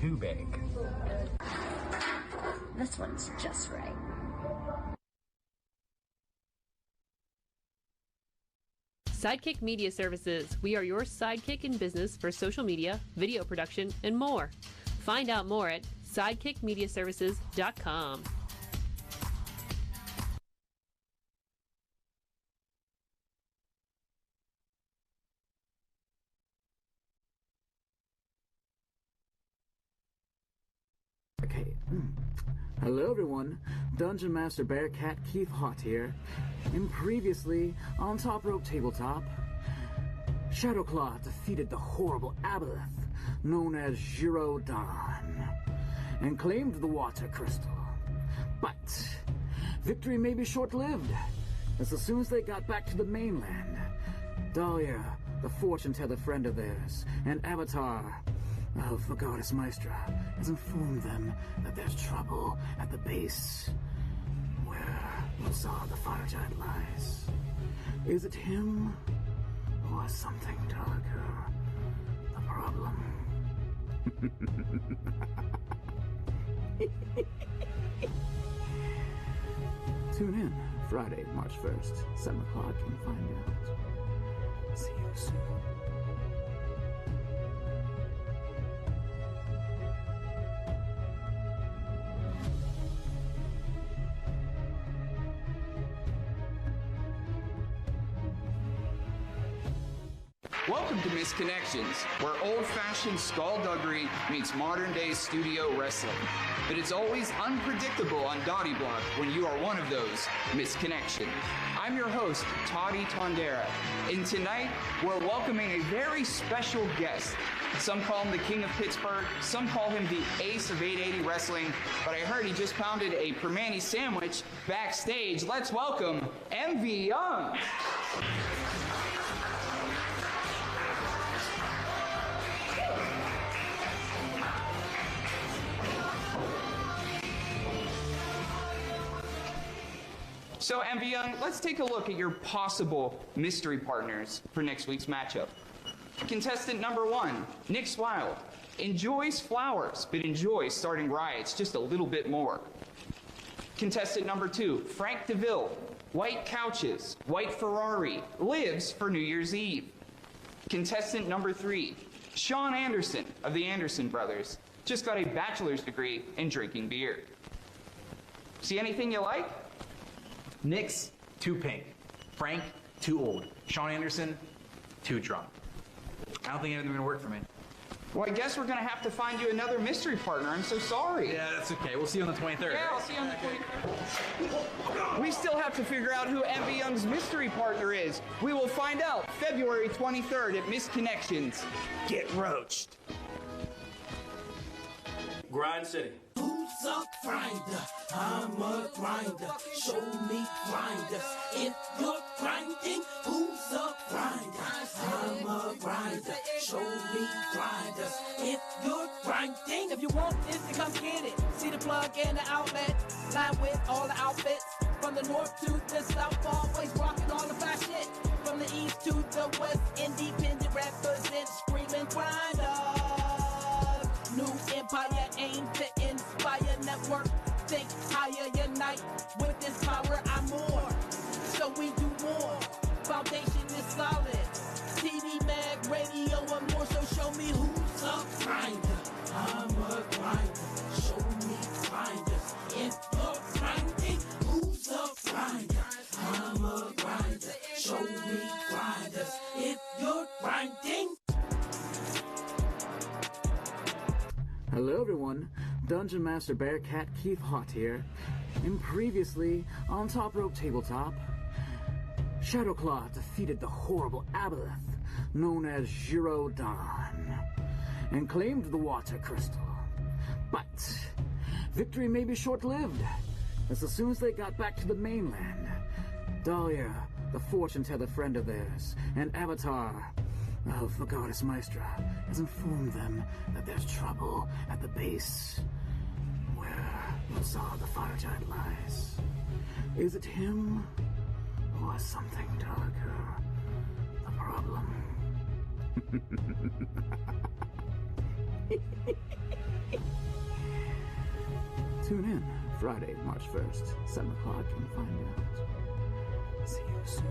too big. This one's just right. Sidekick Media Services. We are your sidekick in business for social media, video production, and more. Find out more at sidekickmediaservices.com. Okay. Hello everyone, Dungeon Master Bearcat Keith Hot here, and previously on Top Rope Tabletop, Shadowclaw defeated the horrible aboleth known as Girodon, and claimed the water crystal. But victory may be short-lived, as soon as they got back to the mainland, Dahlia, the fortune-teller friend of theirs, and Avatar of the goddess Maestra, has informed them that there's trouble at the base where Lazar the Fire Giant lies. Is it him or something darker? The problem. Tune in Friday, March 1st, 7 o'clock, and find out. See you soon. Welcome to Misconnections, where old-fashioned skullduggery meets modern-day studio wrestling. But it's always unpredictable on DareableDog when you are one of those Misconnections. I'm your host, Toddy Tondera, and tonight we're welcoming a very special guest. Some call him the King of Pittsburgh, some call him the Ace of 880 Wrestling, but I heard he just pounded a Permani sandwich backstage. Let's welcome MV Young. So, MV Young, let's take a look at your possible mystery partners for next week's matchup. Contestant number 1, Nick Swile, enjoys flowers, but enjoys starting riots just a little bit more. Contestant number 2, Frank DeVille, white couches, white Ferrari, lives for New Year's Eve. Contestant number 3, Sean Anderson of the Anderson Brothers, just got a bachelor's degree in drinking beer. See anything you like? Nick's too pink. Frank, too old. Sean Anderson, too drunk. I don't think anything's gonna work for me. Well, I guess we're gonna have to find you another mystery partner. I'm so sorry. Yeah, that's okay. We'll see you on the 23rd. Yeah, I'll see you on the 23rd. We still have to figure out who MV Young's mystery partner is. We will find out February 23rd at Misconnections. Get roached. Grind City. Who's a grinder? I'm a grinder. Show me grinders. If you're grinding, who's a grinder? I'm a grinder. Show me grinders. If you're grinding. If you want this, then come get it. See the plug and the outlet. Line with all the outfits. From the north to the south, always rocking all the fast shit. From the east to the west, independent represent screaming grinders. New empire aim to inspire network. Think higher, unite with this power. I'm more, so we do more. Foundation is solid. TV, mag, radio, and more. So show me who's a grinder. I'm a grinder. Show me grinders. If you're grinding, who's a grinder? I'm a grinder. Show me grinders. If you're grinding. Hello everyone, Dungeon Master Bearcat Keith Hot here, and previously on Top Rope Tabletop, Shadowclaw defeated the horrible aboleth known as Girodon, and claimed the water crystal. But victory may be short-lived, as soon as they got back to the mainland, Dahlia, the fortune-teller friend of theirs, and Avatar of the goddess Maestra, has informed them that there's trouble at the base where Lazar the Fire Giant lies. Is it him or something darker? The problem. Tune in Friday, March 1st, 7 o'clock, and find out. See you soon.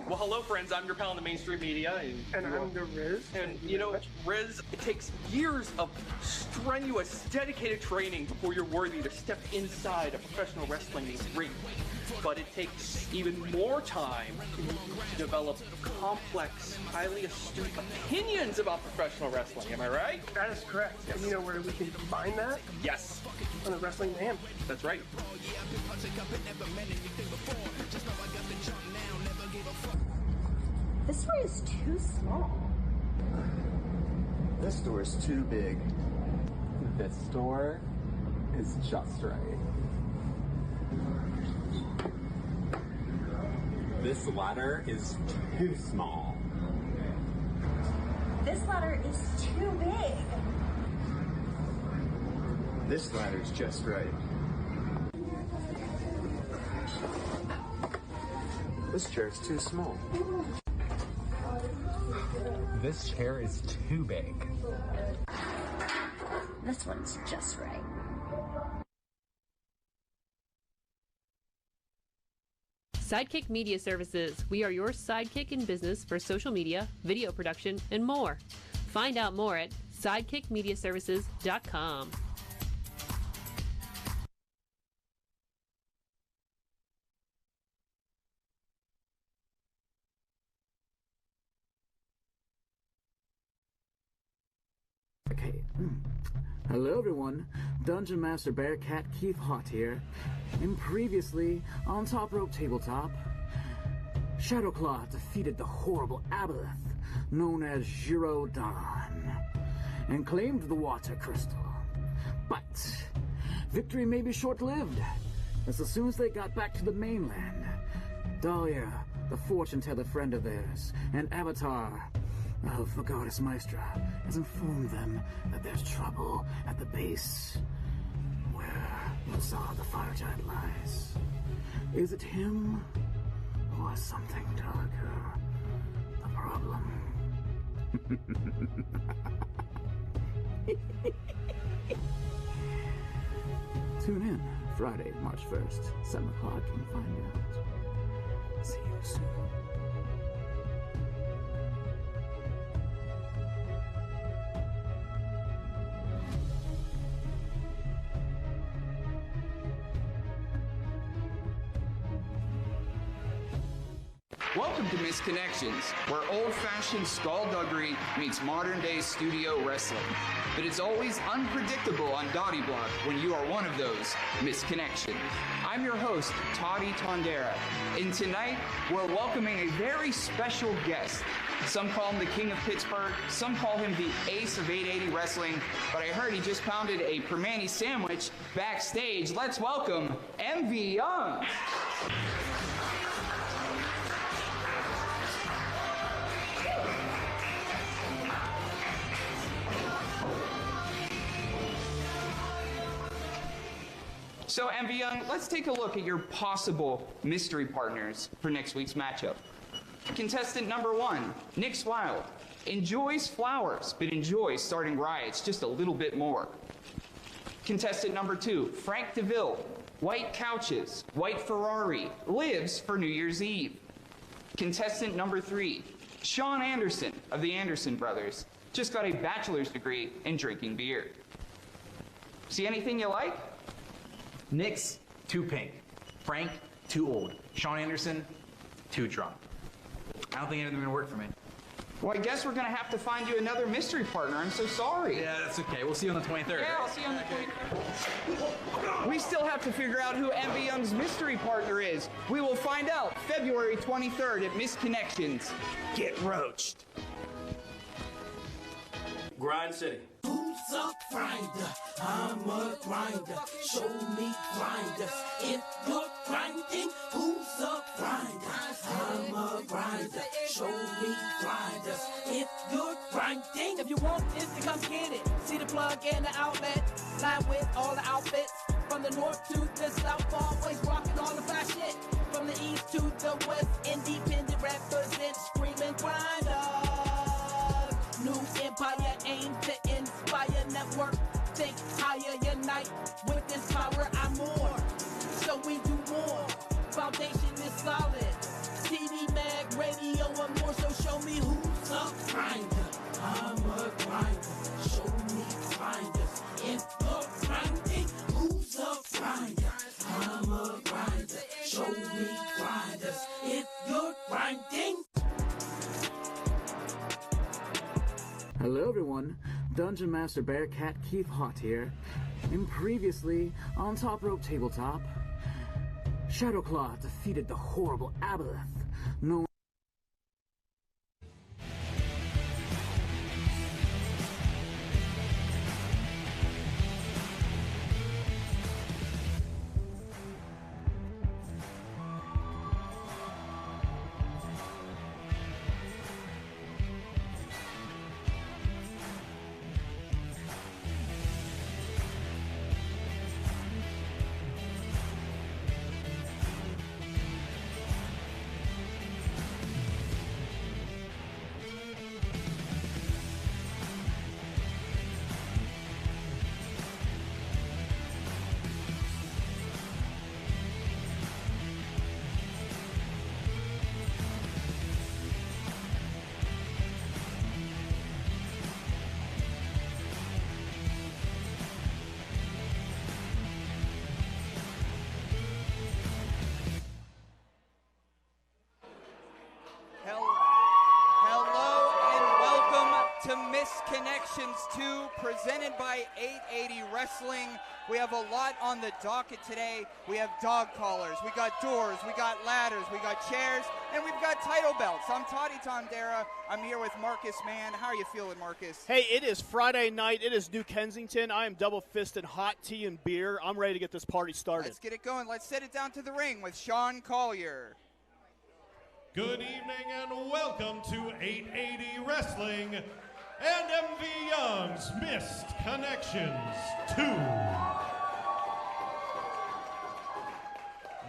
Well, hello, friends. I'm your pal in the mainstream media. And I'm the Riz. And, you know, Riz, it takes years of strenuous, dedicated training before you're worthy to step inside a professional wrestling ring. But it takes even more time to develop complex, highly astute opinions about professional wrestling. Am I right? That is correct. Yes. And you know where we can find that? Yes. On the Wrestling Man. That's right. This store is too small. This store is too big. This store is just right. This ladder is too small. This ladder is too big. This ladder's just right. This chair's too small. This chair is too big. This one's just right. Sidekick Media Services. We are your sidekick in business for social media, video production, and more. Find out more at sidekickmediaservices.com. Okay. Hello, everyone. Dungeon Master Bearcat Keith Hot here. And previously, on Top Rope Tabletop, Shadowclaw defeated the horrible aboleth known as Girodon and claimed the water crystal. But victory may be short-lived, as soon as they got back to the mainland, Dahlia, the fortune-teller friend of theirs, and Avatar of the goddess Maestra, has informed them that there's trouble at the base where Lazar the Fire Giant lies. Is it him or something darker? The problem. Tune in Friday, March 1st, 7 o'clock, and find out. See you soon. Welcome to Misconnections, where old-fashioned skullduggery meets modern-day studio wrestling. But it's always unpredictable on DareableDog when you are one of those Misconnections. I'm your host, Toddy Tondera, and tonight we're welcoming a very special guest. Some call him the King of Pittsburgh, some call him the Ace of 880 Wrestling, but I heard he just pounded a Permani sandwich backstage. Let's welcome MV Young. So, MV Young, let's take a look at your possible mystery partners for next week's matchup. Contestant number 1, Nick's Wild, enjoys flowers, but enjoys starting riots just a little bit more. Contestant number 2, Frank DeVille, white couches, white Ferrari, lives for New Year's Eve. Contestant number 3, Sean Anderson of the Anderson Brothers, just got a bachelor's degree in drinking beer. See anything you like? Nick's too pink. Frank, too old. Sean Anderson, too drunk. I don't think anything's gonna work for me. Well, I guess we're gonna have to find you another mystery partner. I'm so sorry. Yeah, that's okay. We'll see you on the 23rd. Yeah, I'll see you on the 23rd. We still have to figure out who MV Young's mystery partner is. We will find out February 23rd at Misconnections. Get roached. Grind City. Who's a grinder? I'm a grinder. Show me grinders. If you're grinding, who's a grinder? I'm a grinder. Show me grinders. If you're grinding. If you want this, then come get it. See the plug and the outlet. Line with all the outfits. From From the north to the south, always rocking all the fast shit. From the east to the west, independent represent, screaming grinder. New empire aim to inspire, network, think higher, unite. With this power, I'm more. So we do more. Foundation is solid. TV, mag, radio, and more. So show me who's a grinder. I'm a grinder. Show me grinders. If you're grinding, who's a grinder? I'm a grinder. Show me grinders. If you're grinding. Hello everyone, Dungeon Master Bearcat Keith Hot here. And previously, on Top Rope Tabletop, Shadowclaw defeated the horrible Aboleth, known to Misconnections 2, presented by 880 Wrestling. We have a lot on the docket today. We have dog collars, we got doors, we got ladders, we got chairs, and we've got title belts. I'm Toddy Tondera. I'm here with Marcus Mann. How are you feeling, Marcus? Hey, it is Friday night. It is New Kensington. I am double-fisted hot tea and beer. I'm ready to get this party started. Let's get it going. Let's set it down to the ring with Sean Collier. Good evening and welcome to 880 Wrestling and MV Young's Misconnections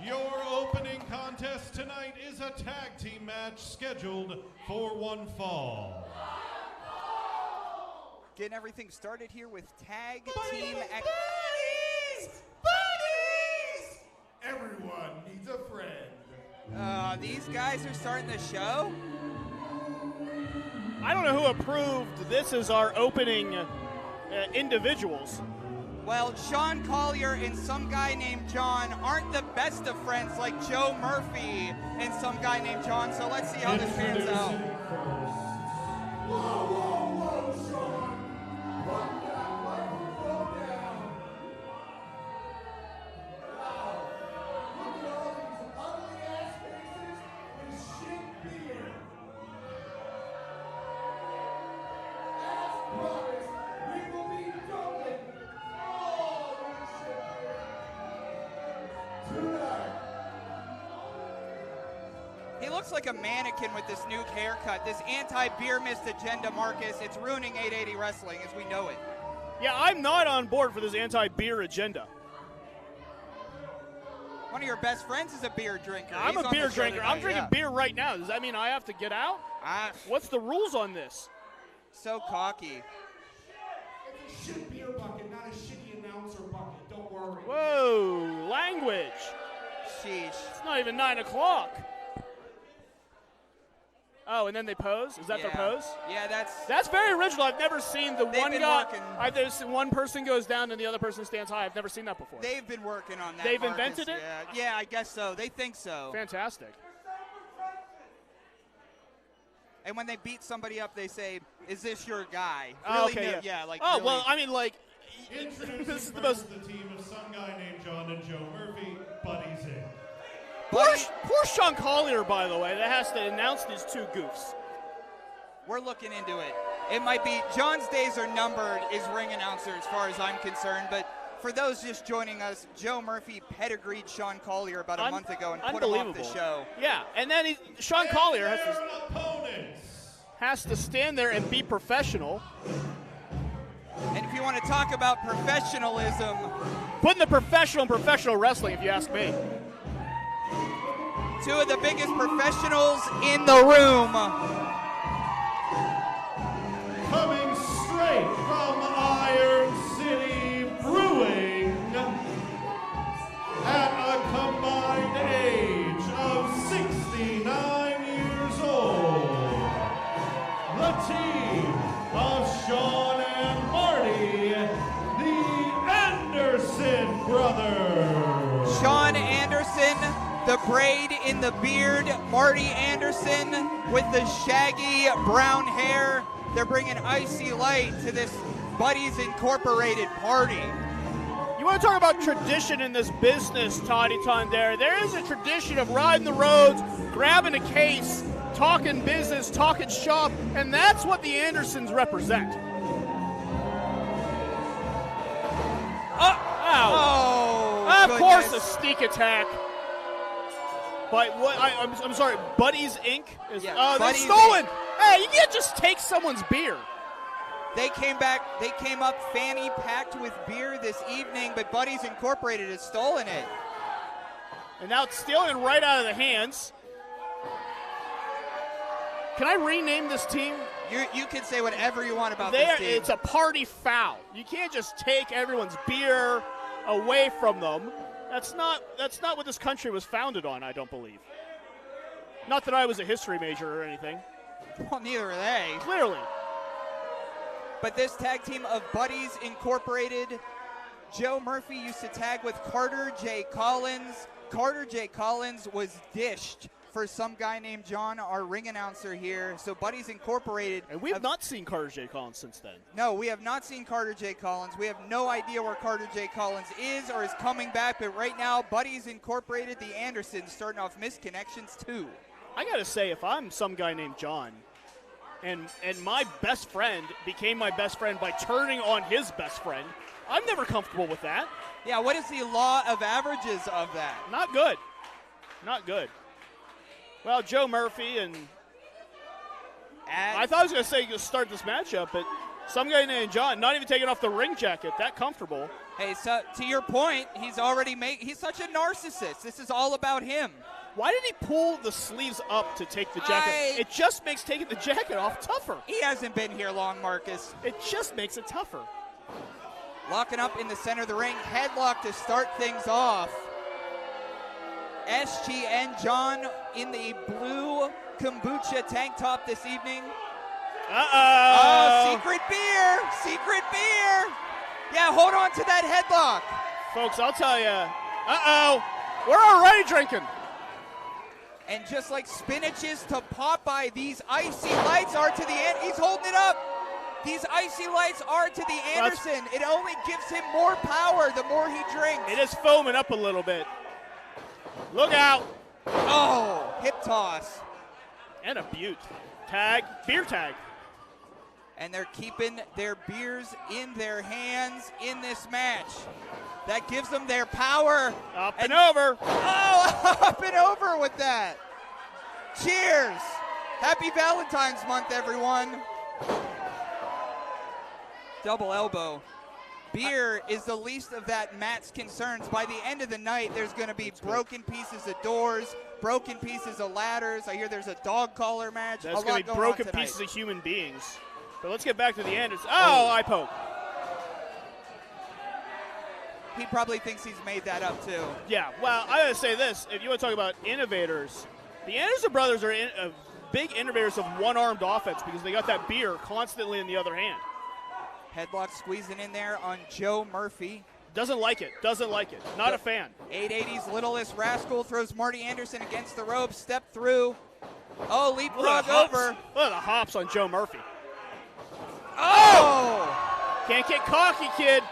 2. Your opening contest tonight is a tag team match scheduled for one fall. Getting everything started here with tag team buddies! Buddies! Everyone needs a friend. These guys are starting the show? I don't know who approved this as our opening individuals. Well, Sean Collier and some guy named John aren't the best of friends like Joe Murphy and some guy named John, so let's see how this pans out. Whoa, whoa, whoa, Sean. Run down, microphone down. Wow. Look at all these ugly-ass faces and shit beard. As promised, we will be dumping all this shit tonight. He looks like a mannequin with this new haircut, this anti-beer mist agenda, Marcus. It's ruining 880 Wrestling as we know it. Yeah, I'm not on board for this anti-beer agenda. One of your best friends is a beer drinker. I'm a beer drinker. I'm drinking beer right now. Does that mean I have to get out? What's the rules on this? So cocky. It's a shit beer bucket, not a shitty announcer bucket. Don't worry. Whoa, language. Sheesh. It's not even 9 o'clock. Oh, and then they pose? Is that their pose? Yeah, that's very original. I've never seen the one guy. Working. I've never seen one person goes down and the other person stands high. I've never seen that before. They've been working on that. They've Marcus. invented it? Yeah, I guess so. They think so. Fantastic. And when they beat somebody up, they say, "Is this your guy?" Oh, really okay, yeah, like. Oh really. well, I mean, like. Introducing this is the first the team of some guy named John and Joe Murphy, Buddies in. Poor Sean Collier, by the way, that has to announce these two goofs. We're looking into it. It might be John's days are numbered as ring announcer as far as I'm concerned, but for those just joining us, Joe Murphy pedigreed Sean Collier about a month ago and put him off the show. Yeah, and then Sean Collier has to stand there and be professional. And if you want to talk about professionalism, putting the professional in professional wrestling, if you ask me. Two of the biggest professionals in the room. Coming straight from Iron City Brewing at a combined age of 69 years old, the team of Sean and Marty, the Anderson brothers. Sean Anderson, the braid in the beard. Marty Anderson with the shaggy brown hair. They're bringing icy light to this Buddies Incorporated party. You want to talk about tradition in this business, Toddy Tondere. There is a tradition of riding the roads, grabbing a case, talking business, talking shop, and that's what the Andersons represent. Of course, a sneak attack. But what? I'm sorry. Buddies Inc. is Yeah, they're Buddies stolen. Inc. Hey, you can't just take someone's beer. They came back. They came up fanny packed with beer this evening, but Buddies Incorporated has stolen it. And now it's stealing right out of the hands. Can I rename this team? You can say whatever you want about this team. It's a party foul. You can't just take everyone's beer away from them. That's not what this country was founded on, I don't believe. Not that I was a history major or anything. Well, neither are they. Clearly. But this tag team of Buddies Incorporated, Joe Murphy used to tag with Carter J. Collins. Carter J. Collins was dished for some guy named John, our ring announcer here. So Buddies Incorporated. And we have not seen Carter J. Collins since then. No, we have not seen Carter J. Collins. We have no idea where Carter J. Collins is or is coming back. But right now, Buddies Incorporated, the Andersons, starting off Misconnections 2. I got to say, if I'm some guy named John, and my best friend became my best friend by turning on his best friend, I'm never comfortable with that. Yeah, what is the law of averages of that? Not good. Not good. Well, Joe Murphy and I thought I was going to say start this matchup, but some guy named John, not even taking off the ring jacket, that comfortable. Hey, so to your point, he's such a narcissist. This is all about him. Why did he pull the sleeves up to take the jacket? It just makes taking the jacket off tougher. He hasn't been here long, Marcus. It just makes it tougher. Locking up in the center of the ring, headlock to start things off. SGN John in the blue kombucha tank top this evening. Uh-oh. Secret beer. Secret beer. Yeah, hold on to that headlock. Folks, I'll tell you. Uh-oh. We're already drinking. And just like spinach is to Popeye, these icy lights are to the end. He's holding it up. These icy lights are to the Anderson. It only gives him more power the more he drinks. It is foaming up a little bit. Look out. Oh, hip toss. And a butte. Tag, beer tag. And they're keeping their beers in their hands in this match. That gives them their power. Up and over. Oh, up and over with that. Cheers. Happy Valentine's Month, everyone. Double elbow. Beer is the least of that Matt's concerns. By the end of the night, there's going to be broken pieces of doors, broken pieces of ladders. I hear there's a dog collar match. There's going to be broken pieces of human beings. But let's get back to the end. Eye poke. He probably thinks he's made that up, too. Yeah, well, I got to say this. If you want to talk about innovators, the Anderson brothers are big innovators of one-armed offense because they got that beer constantly in the other hand. Headlock squeezing in there on Joe Murphy. Doesn't like it. Doesn't like it. Not a fan. 880's Littlest Rascal throws Marty Anderson against the ropes. Step through. Oh, leapfrog over. Look at the hops on Joe Murphy. Oh! Can't get cocky, kid.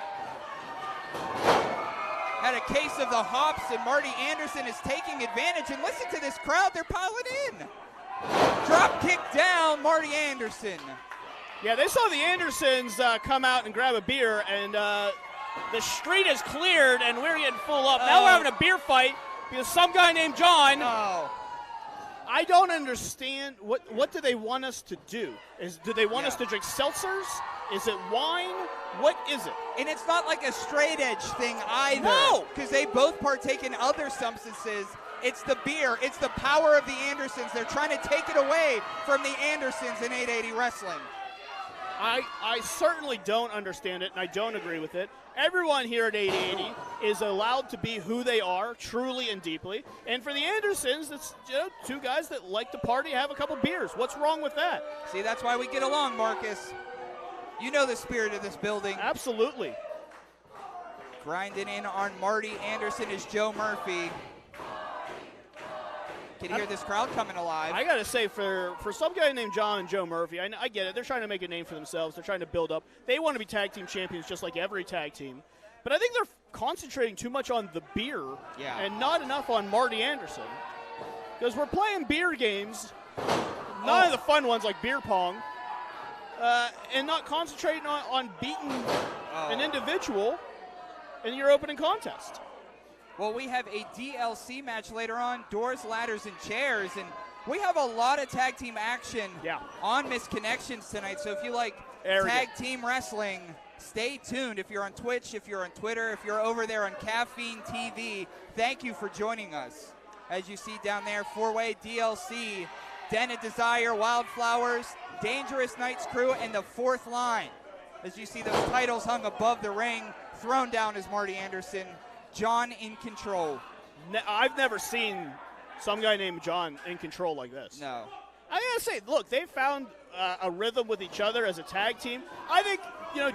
Had a case of the hops, and Marty Anderson is taking advantage. And listen to this crowd. They're piling in. Drop kick down, Marty Anderson. Yeah, they saw the Andersons come out and grab a beer, and the street is cleared, and we're getting full up. Now we're having a beer fight because some guy named John. Oh. I don't understand. What do they want us to do? Do they want us to drink seltzers? Is it wine? What is it? And it's not like a straight edge thing either. No! Because they both partake in other substances. It's the beer. It's the power of the Andersons. They're trying to take it away from the Andersons in 880 wrestling. I certainly don't understand it, and I don't agree with it. Everyone here at 880 is allowed to be who they are, truly and deeply. And for the Andersons, it's two guys that like to party, have a couple beers. What's wrong with that? See, that's why we get along, Marcus. You know the spirit of this building. Absolutely. Grinding in on Marty Anderson is Joe Murphy. Can you hear this crowd coming alive? I got to say, for some guy named John and Joe Murphy, I get it. They're trying to make a name for themselves. They're trying to build up. They want to be tag team champions just like every tag team. But I think they're concentrating too much on the beer and not enough on Marty Anderson. Because we're playing beer games, none of the fun ones like beer pong, and not concentrating on beating an individual in your opening contest. Well, we have a DLC match later on, doors, ladders, and chairs, and we have a lot of tag team action on Misconnections tonight. So if you like tag team wrestling, stay tuned. If you're on Twitch, if you're on Twitter, if you're over there on Caffeine TV, thank you for joining us. As you see down there, 4-way DLC, Den of Desire, Wildeflowers, Dangerous Knights Crew, and the Fourth Line. As you see those titles hung above the ring, thrown down is Marty Anderson. John in control. I've never seen some guy named John in control like this. No. I gotta say, look, they found a rhythm with each other as a tag team. I think,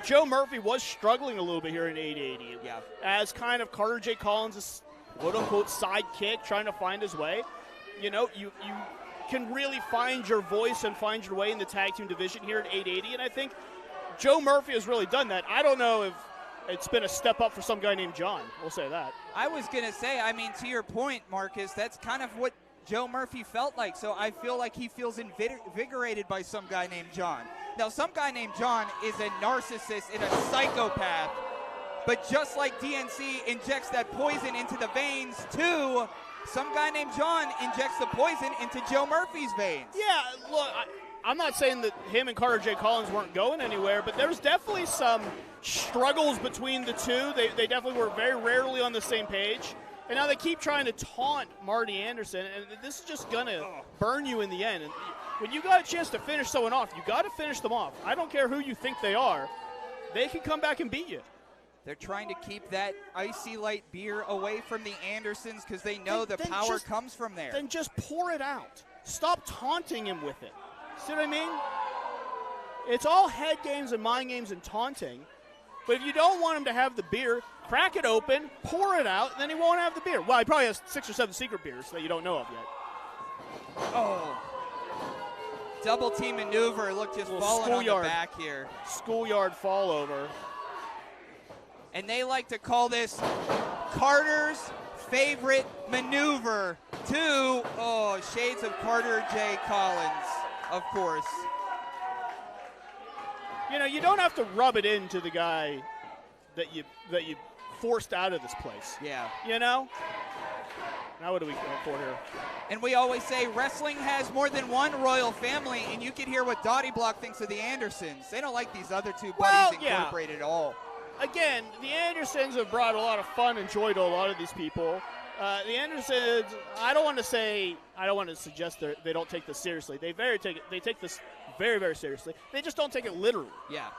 Joe Murphy was struggling a little bit here in 880. Yeah. As kind of Carter J. Collins' quote-unquote sidekick trying to find his way. You can really find your voice and find your way in the tag team division here at 880, and I think Joe Murphy has really done that. I don't know if it's been a step up for some guy named John. We'll say that. I was going to say, to your point, Marcus, that's kind of what Joe Murphy felt like. So I feel like he feels invigorated by some guy named John. Now, some guy named John is a narcissist and a psychopath. But just like DNC injects that poison into the veins, too, some guy named John injects the poison into Joe Murphy's veins. Yeah, look, I'm not saying that him and Carter J. Collins weren't going anywhere, but there was definitely some struggles between the two. They definitely were very rarely on the same page. And now they keep trying to taunt Marty Anderson, and this is just going to burn you in the end. And when you got a chance to finish someone off, you got to finish them off. I don't care who you think they are. They can come back and beat you. They're trying to keep that icy light beer away from the Andersons because they know the power comes from there. Then just pour it out. Stop taunting him with it. See what I mean? It's all head games and mind games and taunting. But if you don't want him to have the beer, crack it open, pour it out, and then he won't have the beer. Well, he probably has 6 or 7 secret beers that you don't know of yet. Oh. Double team maneuver. Look, just falling on the back here. Schoolyard fall over. And they like to call this Carter's favorite maneuver. Shades of Carter J. Collins, of course. You don't have to rub it into the guy that you forced out of this place. Yeah. Now what do we go for here? And we always say wrestling has more than one royal family, and you can hear what DareableDog thinks of the Andersons. They don't like these other two buddies incorporated at all. Again, the Andersons have brought a lot of fun and joy to a lot of these people. The Andersons, I don't want to suggest they don't take this seriously. They take this very, very seriously. They just don't take it literally. Yeah.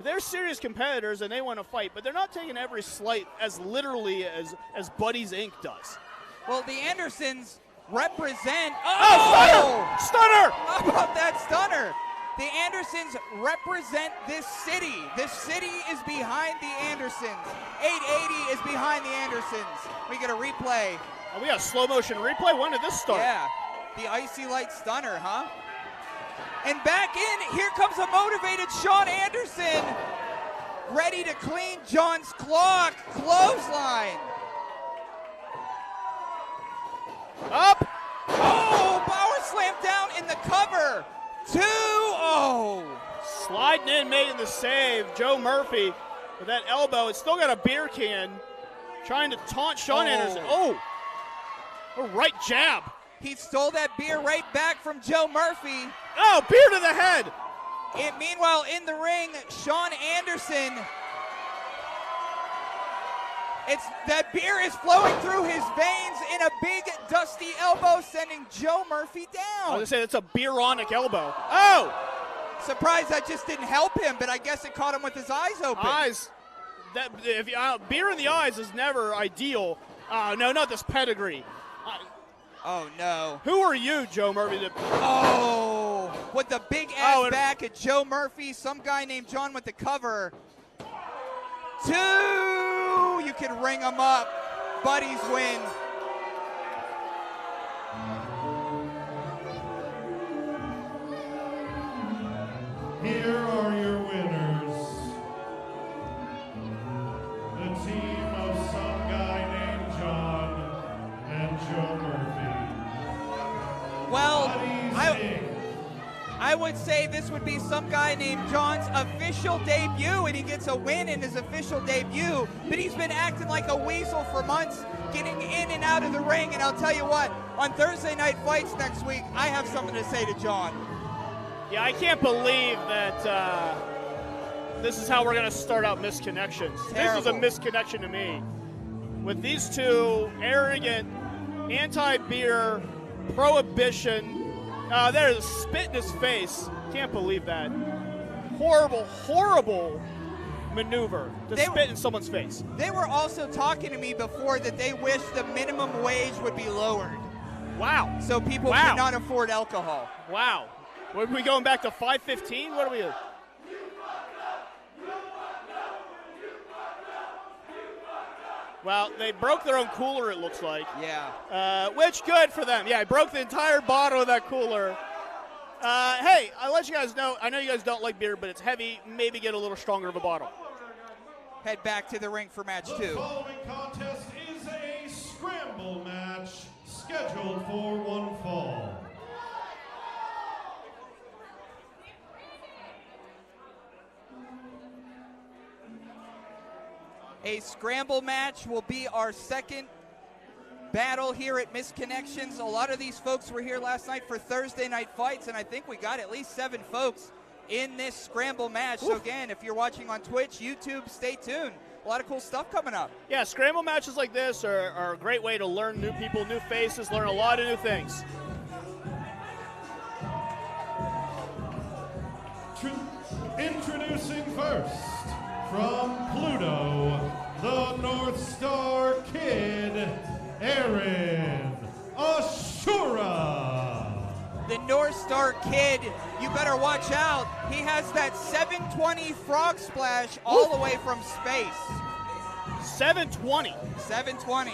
They're serious competitors and they want to fight, but they're not taking every slight as literally as Buddies Inc. does. Well, the Andersons represent. Stunner! How about that stunner? The Andersons represent this city. This city is behind the Andersons. 880 is behind the Andersons. We get a replay. Oh, we got a slow motion replay? When did this start? Yeah. The icy light stunner, huh? And back in, here comes a motivated Sean Anderson. Ready to clean John's clock. Clothesline. Up. Oh, power slam down in the cover. 2-0. Sliding in, making the save. Joe Murphy with that elbow. It's still got a beer can. Trying to taunt Sean Anderson. Oh, a right jab. He stole that beer right back from Joe Murphy. Oh, beer to the head. Meanwhile, in the ring, Sean Anderson. That beer is flowing through his veins in a big dusty elbow, sending Joe Murphy down. I was going to say, that's a beeronic elbow. Oh! Surprised that just didn't help him, but I guess it caught him with his eyes open. Beer in the eyes is never ideal. No, not this pedigree. Oh, no. Who are you, Joe Murphy? With the big ass back at Joe Murphy, some guy named John with the cover. 2! You can ring them up. Buddies win. Here are your winners. The team of some guy named John and Joe Murphy. Well, I would say this would be some guy named John's official debut, and he gets a win in his official debut, but he's been acting like a weasel for months, getting in and out of the ring, and I'll tell you what, on Thursday Night Fights next week, I have something to say to John. Yeah, I can't believe that this is how we're going to start out Misconnections. Terrible. This is a misconnection to me. With these two arrogant, anti-beer, prohibition, there's a spit in his face. Can't believe that. Horrible, horrible maneuver to spit in someone's face. They were also talking to me before that they wish the minimum wage would be lowered. Wow. So people cannot afford alcohol. Wow. Are we going back to $5.15? What are we? Well, they broke their own cooler, it looks like. Yeah. Which, good for them. Yeah, I broke the entire bottle of that cooler. Hey, I'll let you guys know, I know you guys don't like beer, but it's heavy. Maybe get a little stronger of a bottle. Head back to the ring for match 2. The following contest is a scramble match scheduled for one fall. A scramble match will be our second battle here at Misconnections. A lot of these folks were here last night for Thursday Night Fights, and I think we got at least 7 folks in this scramble match. Oof. So again, if you're watching on Twitch, YouTube, stay tuned. A lot of cool stuff coming up. Yeah, scramble matches like this are a great way to learn new people, new faces, learn a lot of new things. Introducing first, from Pluto, the North Star Kid, Aaron Ashura. The North Star Kid, you better watch out. He has that 720 frog splash all the way from space. 720. 720.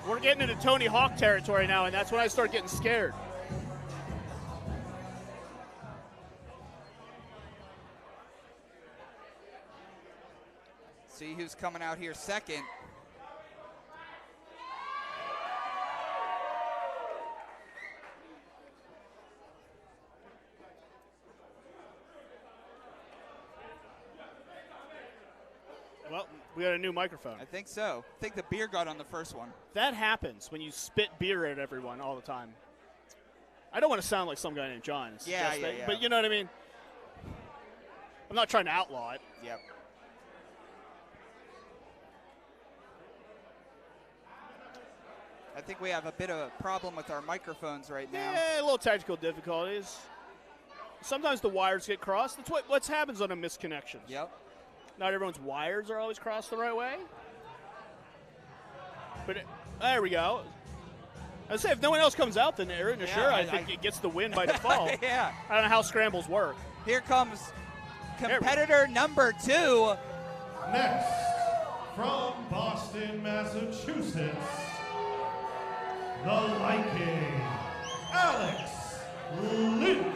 We're getting into Tony Hawk territory now, and that's when I start getting scared. See who's coming out here second. Well, we got a new microphone. I think so. I think the beer got on the first one. That happens when you spit beer at everyone all the time. I don't want to sound like some guy named John. Yeah. But you know what I mean? I'm not trying to outlaw it. Yep. I think we have a bit of a problem with our microphones right now. Yeah, a little technical difficulties. Sometimes the wires get crossed. That's what happens on a Misconnections. Yep. Not everyone's wires are always crossed the right way. But there we go. I'd say if no one else comes out, then Aaron Ashura, I think it gets the win by default. Yeah. I don't know how scrambles work. Here comes competitor number 2. Next, from Boston, Massachusetts, the Liking, Alex Lynch.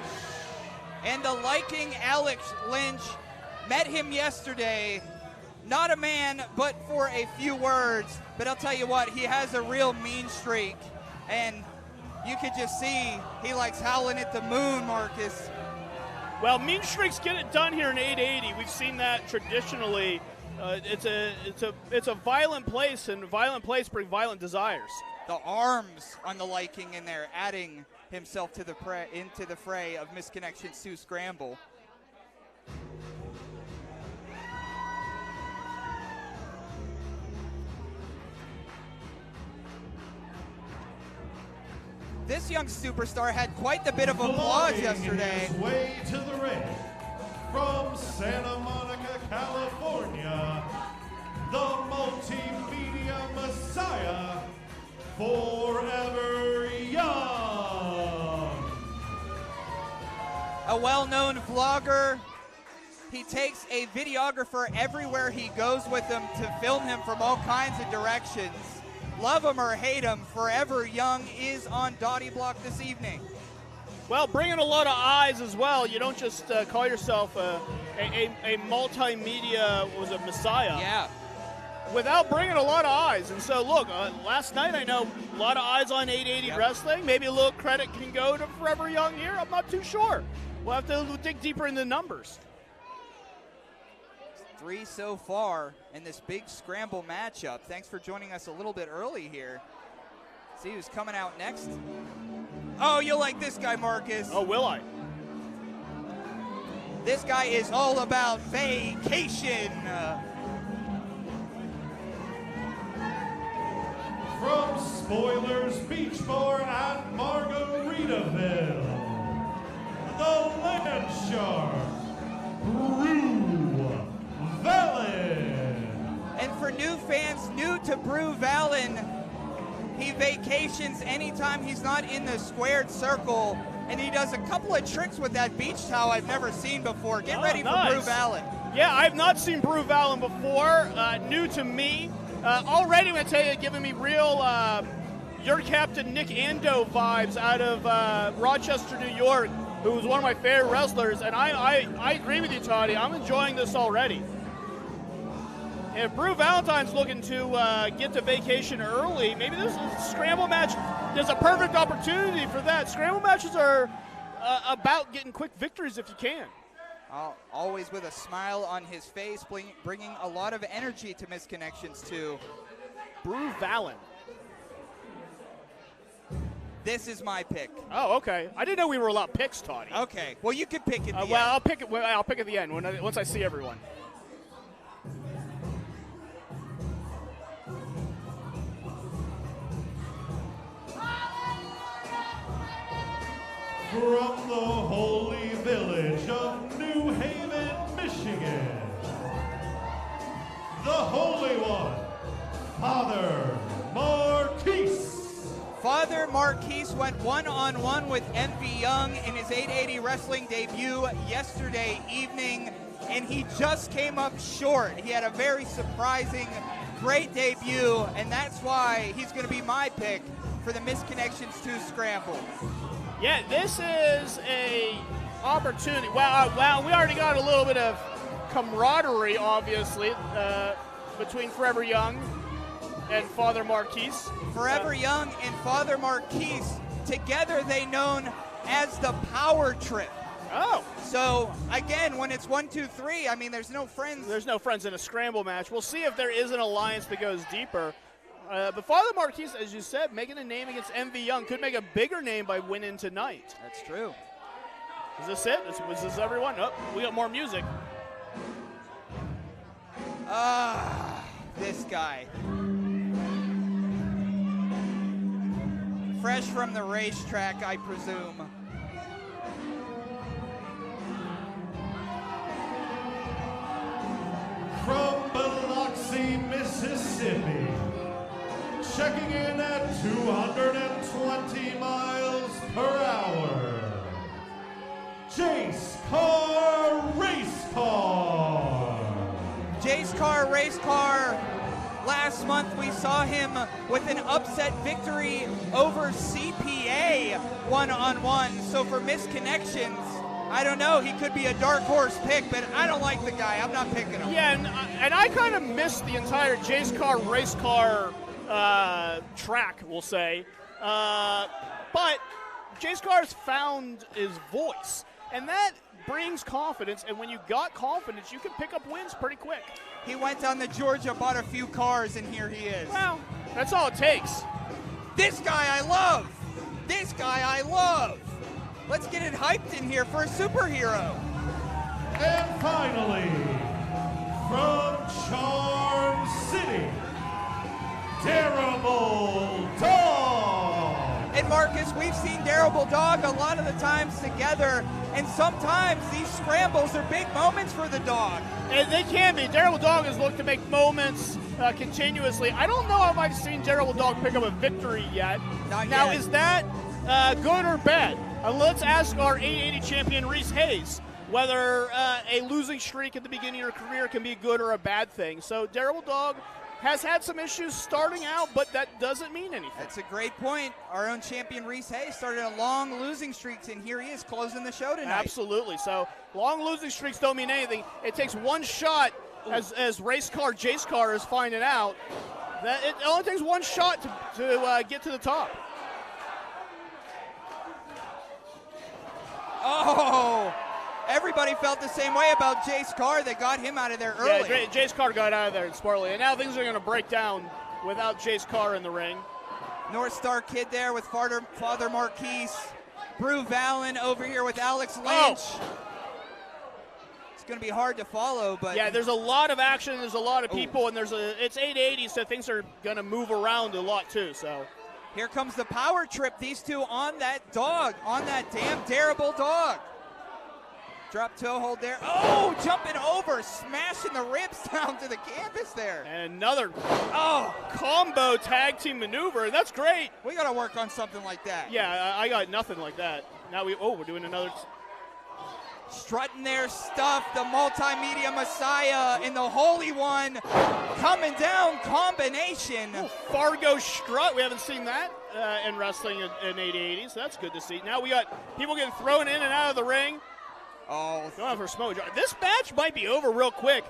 And the Liking Alex Lynch, met him yesterday. Not a man, but for a few words. But I'll tell you what, he has a real mean streak. And you could just see he likes howling at the moon, Marcus. Well, mean streaks get it done here in 880. We've seen that traditionally. It's a violent place, and violent place bring violent desires. The arms on the Light King in there, adding himself to the into the fray of Misconnections to Scramble. This young superstar had quite the bit of applause yesterday. His way to the ring from Santa Monica, California, the multimedia messiah, Forever Young. A well-known vlogger. He takes a videographer everywhere he goes with him to film him from all kinds of directions. Love him or hate him, Forever Young is on Dottie Block this evening. Well, bringing a lot of eyes as well. You don't just call yourself a multimedia, messiah. Yeah. Without bringing a lot of eyes. And so, look, last night I know a lot of eyes on 880 Wrestling. Maybe a little credit can go to Forever Young here. I'm not too sure. We'll have to dig deeper into the numbers. 3 so far in this big Scramble matchup. Thanks for joining us a little bit early here. See who's coming out next. Oh, you'll like this guy, Marcus. Oh, will I? This guy is all about vacation. From Spoilers Beach Bar at Margaritaville, the Land Shark, Brew. Fallon. And for new fans new to Brew Fallon, he vacations anytime he's not in the squared circle, and he does a couple of tricks with that beach towel I've never seen before. Get ready for Brew Fallon. Yeah, I've not seen Brew Fallon before. New to me. Already, I'm going to tell you, giving me real Your Captain Nick Ando vibes out of Rochester, New York, who was one of my favorite wrestlers. And I agree with you, Toddy. I'm enjoying this already. If Brew Valentine's looking to get to vacation early, maybe this Scramble match, there's a perfect opportunity for that. Scramble matches are about getting quick victories if you can. Always with a smile on his face, bringing a lot of energy to Misconnections too. Brew Fallon. This is my pick. Oh, okay. I didn't know we were allowed picks, Toddy. Okay. Well, you can pick at the end. Well, I'll pick it. I'll pick at the end once I see everyone. From the holy village of New Haven, Michigan, the Holy One, Father Marquis. Father Marquis went one-on-one with MV Young in his 880 Wrestling debut yesterday evening, and he just came up short. He had a very surprising, great debut, and that's why he's going to be my pick for the Misconnections 2 Scramble. Yeah, this is a opportunity. Well, we already got a little bit of camaraderie, obviously, between Forever Young and Father Marquis. Forever Young and Father Marquis, together they known as the Power Trip. Oh. So, again, when it's 1, 2, 3, I mean, there's no friends. There's no friends in a Scramble match. We'll see if there is an alliance that goes deeper. But Father Marquis, as you said, making a name against MV Young, could make a bigger name by winning tonight. That's true. Is this it? Was this everyone? Oh, we got more music. This guy. Fresh from the racetrack, I presume. From Biloxi, Mississippi, checking in at 220 miles per hour, Jayce Karr Race Car. Jayce Karr Race Car. Last month we saw him with an upset victory over CPA one-on-one. So for Misconnections, I don't know, he could be a dark horse pick, but I don't like the guy. I'm not picking him. Yeah, and I kind of missed the entire Jayce Karr Race Car track, we'll say. But Jayce Karr's found his voice, and that brings confidence, and when you got confidence, you can pick up wins pretty quick. He went down to Georgia, bought a few cars, and here he is. Well, that's all it takes. This guy I love. This guy I love. Let's get it hyped in here for a superhero. And finally, from Charm City, DareableDog. And Marcus, we've seen DareableDog a lot of the times together, and sometimes these scrambles are big moments for the dog. And they can be. DareableDog has looked to make moments continuously. I don't know if I've seen DareableDog pick up a victory yet. Not now, yet. is that good or bad? Let's ask our 880 champion Reese Hayes whether a losing streak at the beginning of your career can be a good or a bad thing. So DareableDog has had some issues starting out, but that doesn't mean anything. That's a great point. Our own champion Reese Hayes started a long losing streak, and here he is closing the show tonight. Absolutely. So long losing streaks don't mean anything. It takes one shot, as race car Jayce Karr is finding out, that it only takes one shot to get to the top. Oh, everybody felt the same way about Jayce Karr. They got him out of there early. Yeah, Jayce Karr got out of there smartly, and now things are going to break down without Jayce Karr in the ring. North Star Kid there with Father Marquis. Brew Fallon over here with Alex Lynch. Oh. It's going to be hard to follow, but yeah, there's a lot of action. There's a lot of people, and it's 880, so things are going to move around a lot too. So here comes the power trip. These two on that dog, on that damn DareableDog. Drop toe hold there. Oh, jumping over, smashing the ribs down to the canvas there. And another combo tag team maneuver, and that's great. We got to work on something like that. Yeah, I got nothing like that. Now we're doing another. Strutting their stuff, the multimedia messiah and the Holy One coming down combination. Oh, Fargo strut, we haven't seen that in wrestling in 880, so that's good to see. Now we got people getting thrown in and out of the ring. Oh, going for smoke. This match might be over real quick.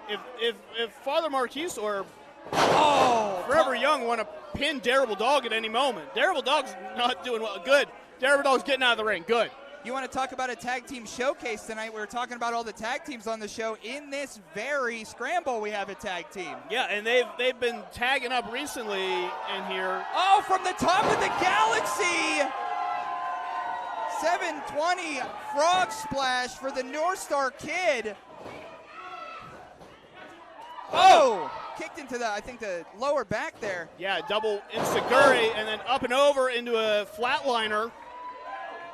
If Father Marquis or Forever Young want to pin DareableDog at any moment. DareableDog's not doing well. Good. DareableDog's getting out of the ring. Good. You want to talk about a tag team showcase tonight? We were talking about all the tag teams on the show. In this very scramble, we have a tag team. Yeah, and they've been tagging up recently in here. Oh, from the top of the galaxy! 720 frog splash for the North Star Kid. Oh! Kicked into I think the lower back there. Yeah, double Insaguri and then up and over into a flatliner.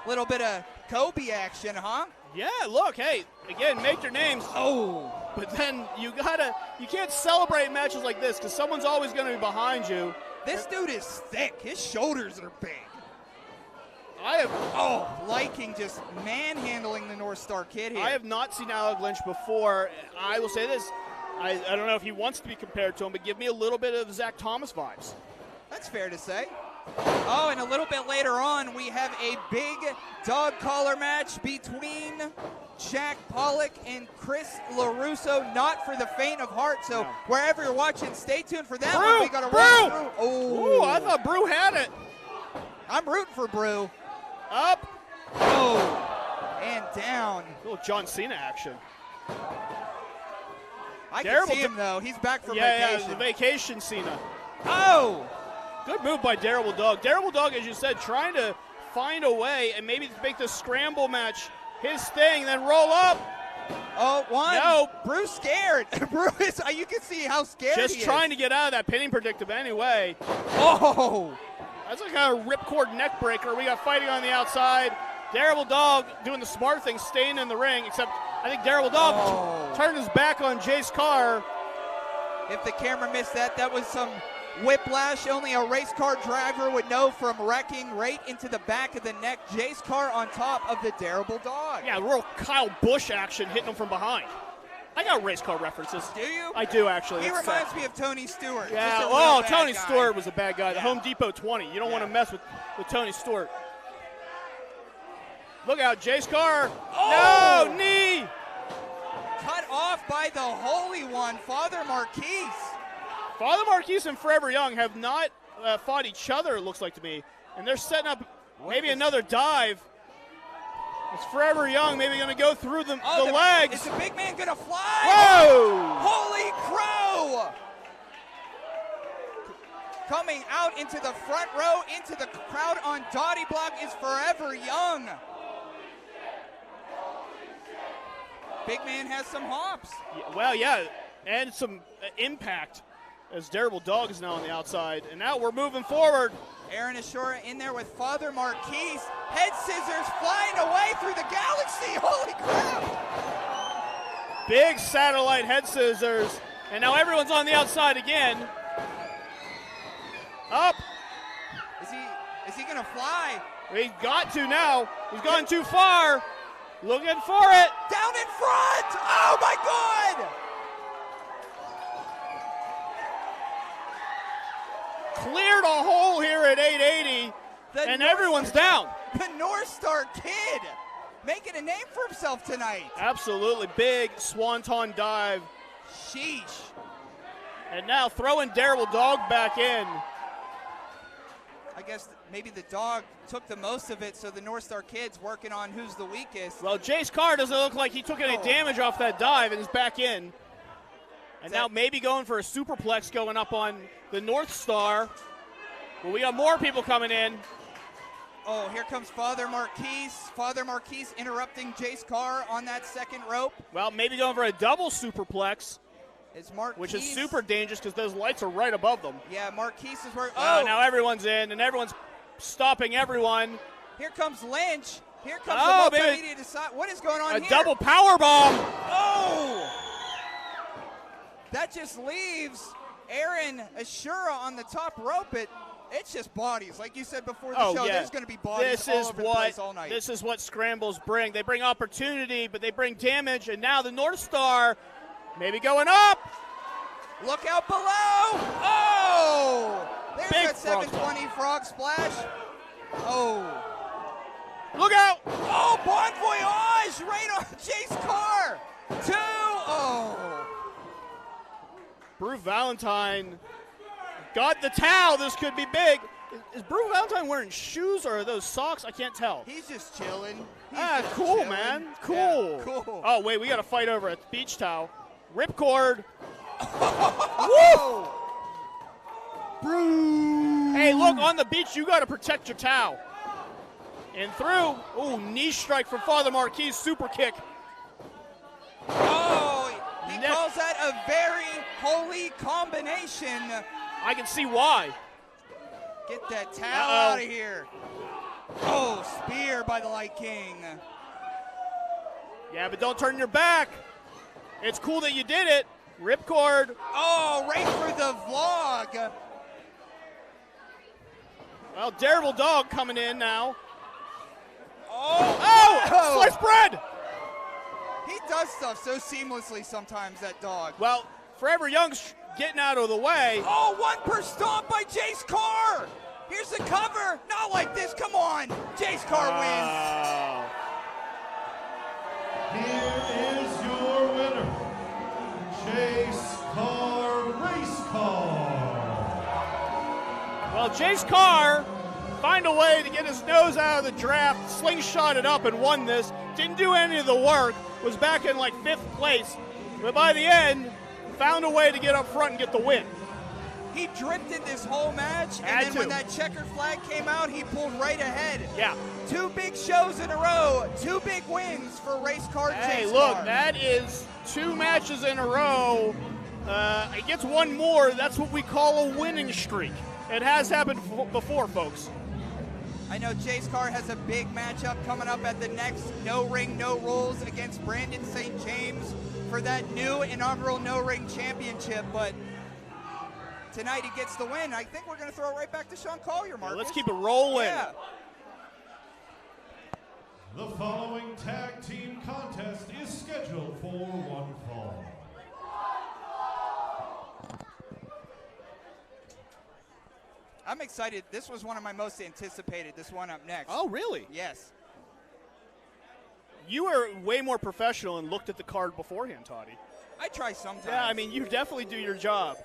Little bit of Kobe action, huh? Yeah, look, hey, again, make their names. Oh! But then you can't celebrate matches like this because someone's always going to be behind you. This dude is thick. His shoulders are big. Liking just manhandling the North Star Kid here. I have not seen Alex Lynch before. I will say this. I don't know if he wants to be compared to him, but give me a little bit of Zach Thomas vibes. That's fair to say. Oh, and a little bit later on, we have a big dog collar match between Jack Pollock and LeRusso, not for the faint of heart. So wherever you're watching, stay tuned for that one. We got to run through. Oh, I thought Brew had it. I'm rooting for Brew. Up. Oh, and down. A little John Cena action. I can see him, though. He's back from vacation. Yeah, the vacation Cena. Oh! Good move by DareableDog. DareableDog, as you said, trying to find a way and maybe make the scramble match his thing, then roll up. Oh, one. No. Brew's scared. Brew is, you can see how scared he is. Just trying to get out of that pinning predicament anyway. Oh! That's like a ripcord neck breaker. We got fighting on the outside. DareableDog doing the smart thing, staying in the ring, except I think DareableDog turned his back on Jayce Karr. If the camera missed that, that was some whiplash only a race car driver would know from wrecking right into the back of the neck. Jayce Karr on top of the DareableDog. Yeah, real Kyle Busch action hitting him from behind. I got race car references. Do you? I do, actually. He reminds me of Tony Stewart. Yeah, Tony Stewart was a bad guy. The Home Depot 20. You don't want to mess with Tony Stewart. Look out, Jayce Karr. Oh! No, knee. Cut off by the Holy One, Father Marquis. Father Marquis and Forever Young have not fought each other, it looks like to me. And they're setting up maybe another dive. It's Forever Young, maybe going to go through the legs. Is the big man going to fly? Whoa! Holy crow! coming out into the front row, into the crowd on Dottie Block is Forever Young. Big man has some hops. Yeah, well, yeah, and some impact as DareableDog is now on the outside. And now we're moving forward. Aaron Ashura in there with Father Marquis. Head scissors flying away through the galaxy. Holy crap. Big satellite head scissors. And now everyone's on the outside again. Up. Is he gonna fly? He's got to now. He's gone too far. Looking for it. Down in front. Oh my God. Cleared a hole here at 880, and everyone's down. The North Star Kid making a name for himself tonight. Absolutely. Big swanton dive. Sheesh. And now throwing DareableDog back in. I guess maybe the dog took the most of it, so the North Star Kid's working on who's the weakest. Well, Jayce Karr doesn't look like he took any damage off that dive and is back in. And now maybe going for a superplex going up on the North Star. Well, we got more people coming in. Oh, here comes Father Marquis. Father Marquis interrupting Jayce Karr on that second rope. Well, maybe going for a double superplex. Which is super dangerous because those lights are right above them. Yeah, Marquis is where. Oh, now everyone's in, and everyone's stopping everyone. Here comes Lynch. Here comes the multimedia decide. What is going on here? A double power bomb. Oh! That just leaves Aaron Ashura on the top rope. It's just bodies. Like you said before the show, there's going to be bodies all over the place all night. This is what scrambles bring. They bring opportunity, but they bring damage, and now the North Star maybe going up. Look out below. Oh! There's Big that 720 frog splash. Oh. Look out. Oh, Bon Voyage right on Jayce Karr. 2. Oh. Brew Valentine got the towel. This could be big. Is Brew Valentine wearing shoes or are those socks? I can't tell. He's just chilling. Cool, chilling. Man. Cool. Yeah, cool. Oh, wait, we got to fight over a beach towel. Ripcord. Woo! Brew. Hey, look, on the beach, you got to protect your towel. And through. Oh, knee strike from Father Marquis. Super kick. Oh, he calls that a very holy combination. I can see why. Get that towel out of here. Oh, spear by the Light King. Yeah, but don't turn your back. It's cool that you did it. Ripcord. Oh, right for the vlog. Well, DareableDog coming in now. Oh! Sliced bread! He does stuff so seamlessly sometimes, that dog. Well, Forever Young's getting out of the way. Oh, 1 per stomp by Jayce Karr. Here's the cover. Not like this. Come on. Jayce Karr wins. Here is your winner, Jayce Karr, Race Karr. Well, Jayce Karr find a way to get his nose out of the draft, slingshot it up and won this. Didn't do any of the work, was back in like 5th place. But by the end, found a way to get up front and get the win. He drifted this whole match, and then when that checker flag came out, he pulled right ahead. Yeah. 2 big shows in a row, 2 big wins for Race Karr. Hey, Jayce look, Karr. that is 2 matches in a row. It gets 1 more. That's what we call a winning streak. It has happened before, folks. I know Jayce Karr has a big matchup coming up at the next No Ring, No Rules against Brandon St. James for that new inaugural No Ring championship, but tonight he gets the win. I think we're going to throw it right back to Sean Collier, Marcus. Let's keep it rolling. Yeah. The following tag team contest is scheduled for one fall. I'm excited. This was one of my most anticipated, this one up next. Oh, really? Yes. You were way more professional and looked at the card beforehand, Toddy. I try sometimes. Yeah, I mean, you definitely do your job.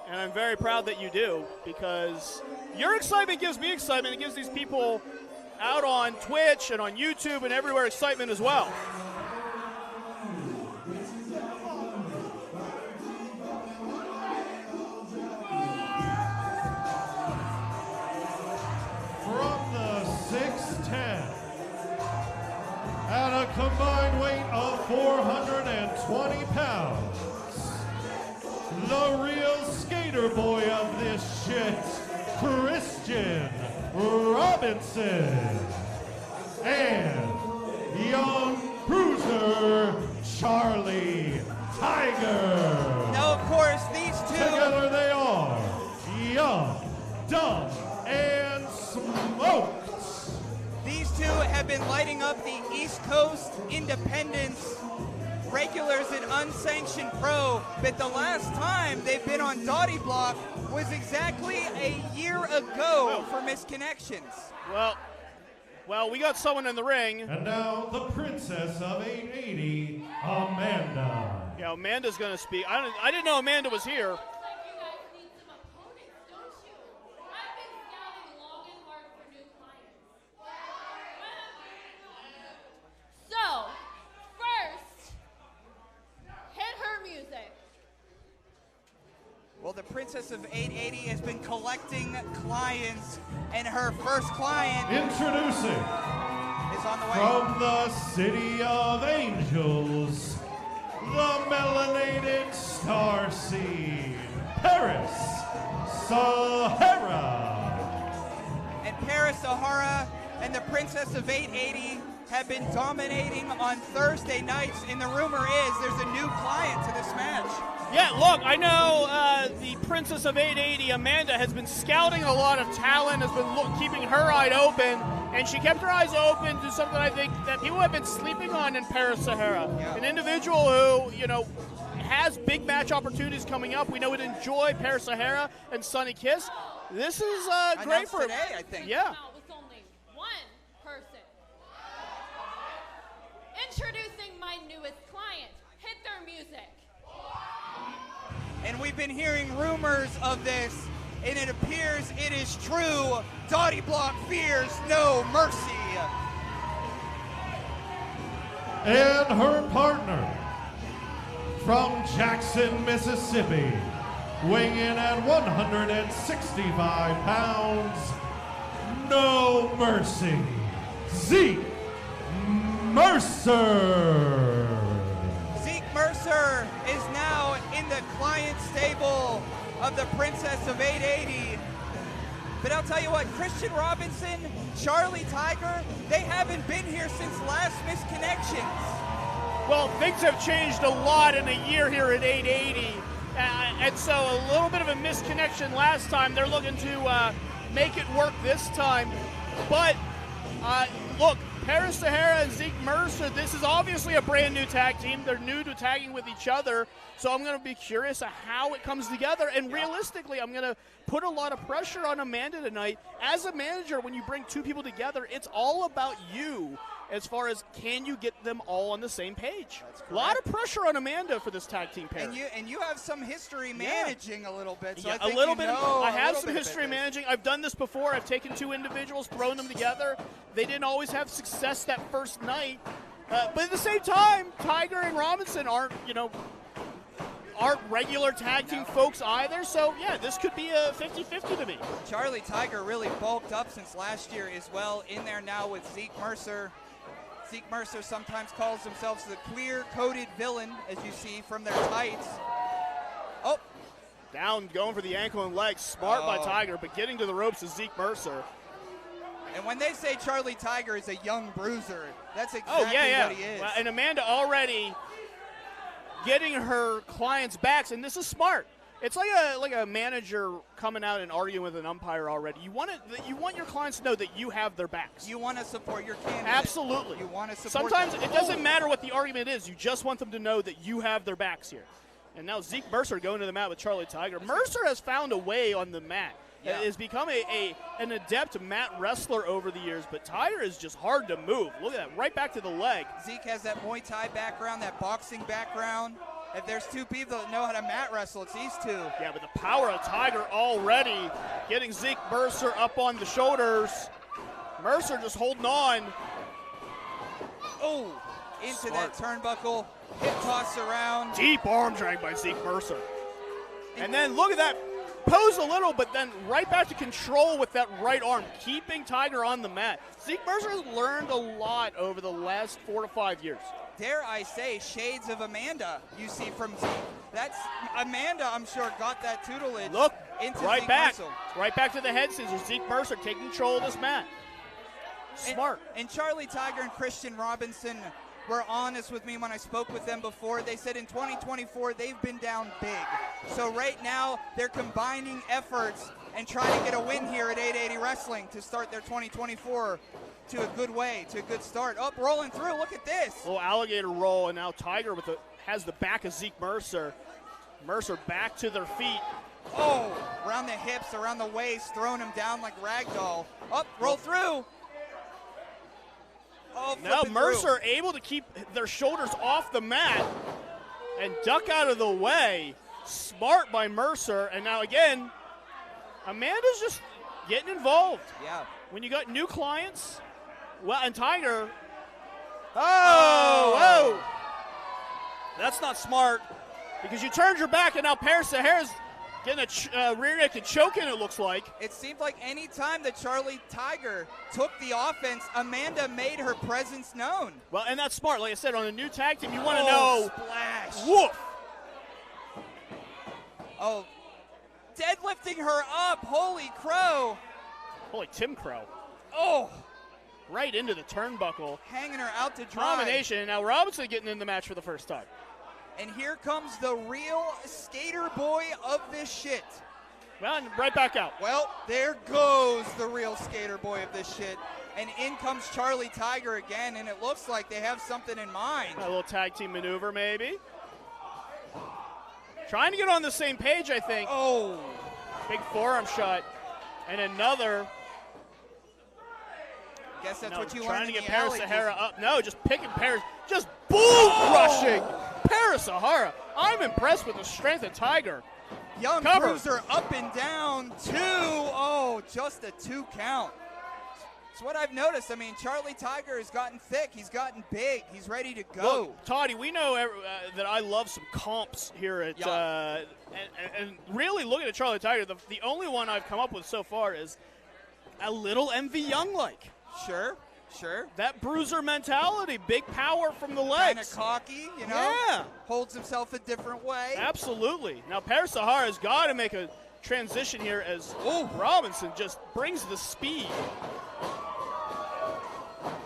And I'm very proud that you do, because your excitement gives me excitement. It gives these people out on Twitch and on YouTube and everywhere excitement as well. the real skater boy of this shit, Kristian Robinson. And young bruiser, Charlie Tyger. Now, of course, these two... Together they are young, dumb, and smoked. These two have been lighting up the East Coast independents, regulars and unsanctioned pro, but the last time they've been on DareableDog was exactly a year ago for Misconnections. Well, we got someone in the ring. And now the princess of 880, Amanda. Yeah, Amanda's going to speak. I didn't know Amanda was here. So, first, hit her music. Well, the Princess of 880 has been collecting clients, and her first client Introducing, is on the way. from the City of Angels, the melanated starseed, Paris Sahara. And Paris Sahara and the Princess of 880 have been dominating on Thursday nights, and the rumor is there's a new client to this match. Yeah, look, I know the Princess of 880, Amanda, has been scouting a lot of talent, has been keeping her eye open, and she kept her eyes open to something I think that people have been sleeping on in Paris Sahara. Yeah. An individual who, has big match opportunities coming up. We know would enjoy Paris Sahara and Sunny Kiss. This is great for today, I think. Yeah. With only one person. Introducing my newest client. Hit their music. And we've been hearing rumors of this, and it appears it is true. DareableDog fears no mercy. And her partner, from Jackson, Mississippi, weighing in at 165 pounds, no mercy, Zeke Mercer. Zeke Mercer is now in the client stable of the Princess of 880. But I'll tell you what, Kristian Robinson, Charlie Tyger, they haven't been here since last Misconnections. Well, things have changed a lot in a year here at 880. And so a little bit of a misconnection last time. They're looking to make it work this time. But look, Paris Sahara and Zeke Mercer, this is obviously a brand new tag team. They're new to tagging with each other. So I'm going to be curious of how it comes together. And realistically, I'm going to put a lot of pressure on Amanda tonight. As a manager, when you bring two people together, it's all about you as far as can you get them all on the same page. A lot of pressure on Amanda for this tag team pair. And you have some history managing a little bit. So yeah, I think a little bit. I have some some history managing. I've done this before. I've taken two individuals, thrown them together. They didn't always have success that first night. But at the same time, Tyger and Robinson aren't regular tag team folks either. So, yeah, this could be a 50-50 to me. Charlie Tyger really bulked up since last year as well, in there now with Zeke Mercer. Zeke Mercer sometimes calls themselves the queer-coded villain, as you see from their tights. Oh. Down, going for the ankle and leg. Smart by Tyger, but getting to the ropes is Zeke Mercer. And when they say Charlie Tyger is a young bruiser, that's exactly what he is. And Amanda already getting her clients' backs, and this is smart. It's like a manager coming out and arguing with an umpire already. You want your clients to know that you have their backs. You want to support your candidate. Absolutely. You want to support Sometimes it doesn't matter what the argument is. You just want them to know that you have their backs here. And now Zeke Mercer going to the mat with Charlie Tyger. Mercer has found a way on the mat. Yeah. Has become an adept mat wrestler over the years, but Tyger is just hard to move. Look at that, right back to the leg. Zeke has that Muay Thai background, that boxing background. If there's two people that know how to mat wrestle, it's these two. Yeah, but the power of Tyger already getting Zeke Mercer up on the shoulders. Mercer just holding on. Oh, into that turnbuckle, hip toss around. Deep arm drag by Zeke Mercer. And then look at that. Pose a little, but then right back to control with that right arm, keeping Tyger on the mat. Zeke Mercer has learned a lot over the last 4 to 5 years. dare I say, shades of Amanda you see from Zeke. That's Amanda, I'm sure, got that tutelage. Look, into right Zeke back. Mercer. Right back to the head scissors. Zeke Mercer taking control of this match. Smart. And Charlie Tyger and Kristian Robinson were honest with me when I spoke with them before. They said in 2024 they've been down big. So right now they're combining efforts and trying to get a win here at 880 Wrestling to start their 2024 to a good way, to a good start. Up, rolling through, look at this. Little alligator roll, and now Tyger has the back of Zeke Mercer. Mercer back to their feet. Oh, around the hips, around the waist, throwing him down like ragdoll. Up, roll through. Oh, now Mercer through. able to keep their shoulders off the mat and duck out of the way. Smart by Mercer, and now again, Amanda's just getting involved. Yeah. When you got new clients, well, and Tyger. Oh, whoa. That's not smart because you turned your back, and now Sahara's getting a rear naked choke in, it looks like. It seemed like any time that Charlie Tyger took the offense, Amanda made her presence known. Well, and that's smart. Like I said, on a new tag team, you want to know. Splash. Woof. Oh, deadlifting her up. Holy crow. Holy Tim Crow. Oh. Right into the turnbuckle. Hanging her out to dry. Combination, and now Robinson getting in the match for the first time. And here comes the real skater boy of this shit. Well, and right back out. Well, there goes the real skater boy of this shit. And in comes Charlie Tyger again, and it looks like they have something in mind. A little tag team maneuver, maybe. Trying to get on the same page, I think. Oh. Big forearm shot. And another. Guess that's no, what you trying learned to in get the alley. Sahara up. No, just picking Paris. Just bull crushing Sahara. I'm impressed with the strength of Tyger. Young Cover. Cruiser up and down. 2. Oh, just a 2 count. It's what I've noticed. I mean, Charlie Tyger has gotten thick. He's gotten big. He's ready to go. Look, Toddy, we know that I love some comps here at and really looking at Charlie Tyger, the only one I've come up with so far is a little MV Young-like. Sure. That bruiser mentality, big power from the legs. Kind of cocky, you know? Yeah. Holds himself a different way. Absolutely. Now, Sahara has got to make a transition here as Robinson just brings the speed.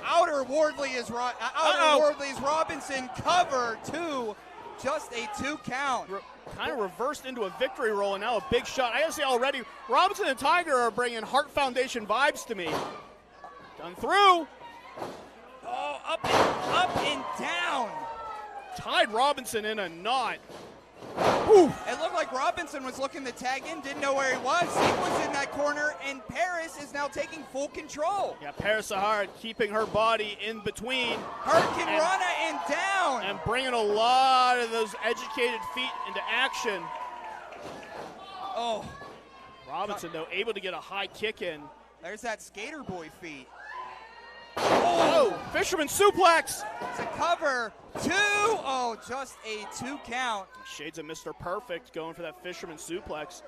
Outer Wardley's Robinson cover 2. Just a 2 count. Kind of reversed into a victory roll, and now a big shot. I gotta say already, Robinson and Tyger are bringing Heart Foundation vibes to me. Done through. Oh, up and down. Tied Robinson in a knot. It looked like Robinson was looking to tag in, didn't know where he was. He was in that corner, and Paris is now taking full control. Yeah, Sahara keeping her body in between. Hurricane Rana and down. And bringing a lot of those educated feet into action. Oh. Robinson, though, able to get a high kick in. There's that skater boy feet. Oh, fisherman suplex. It's a cover. 2. Oh, just a 2 count. Shades of Mr. Perfect going for that fisherman suplex.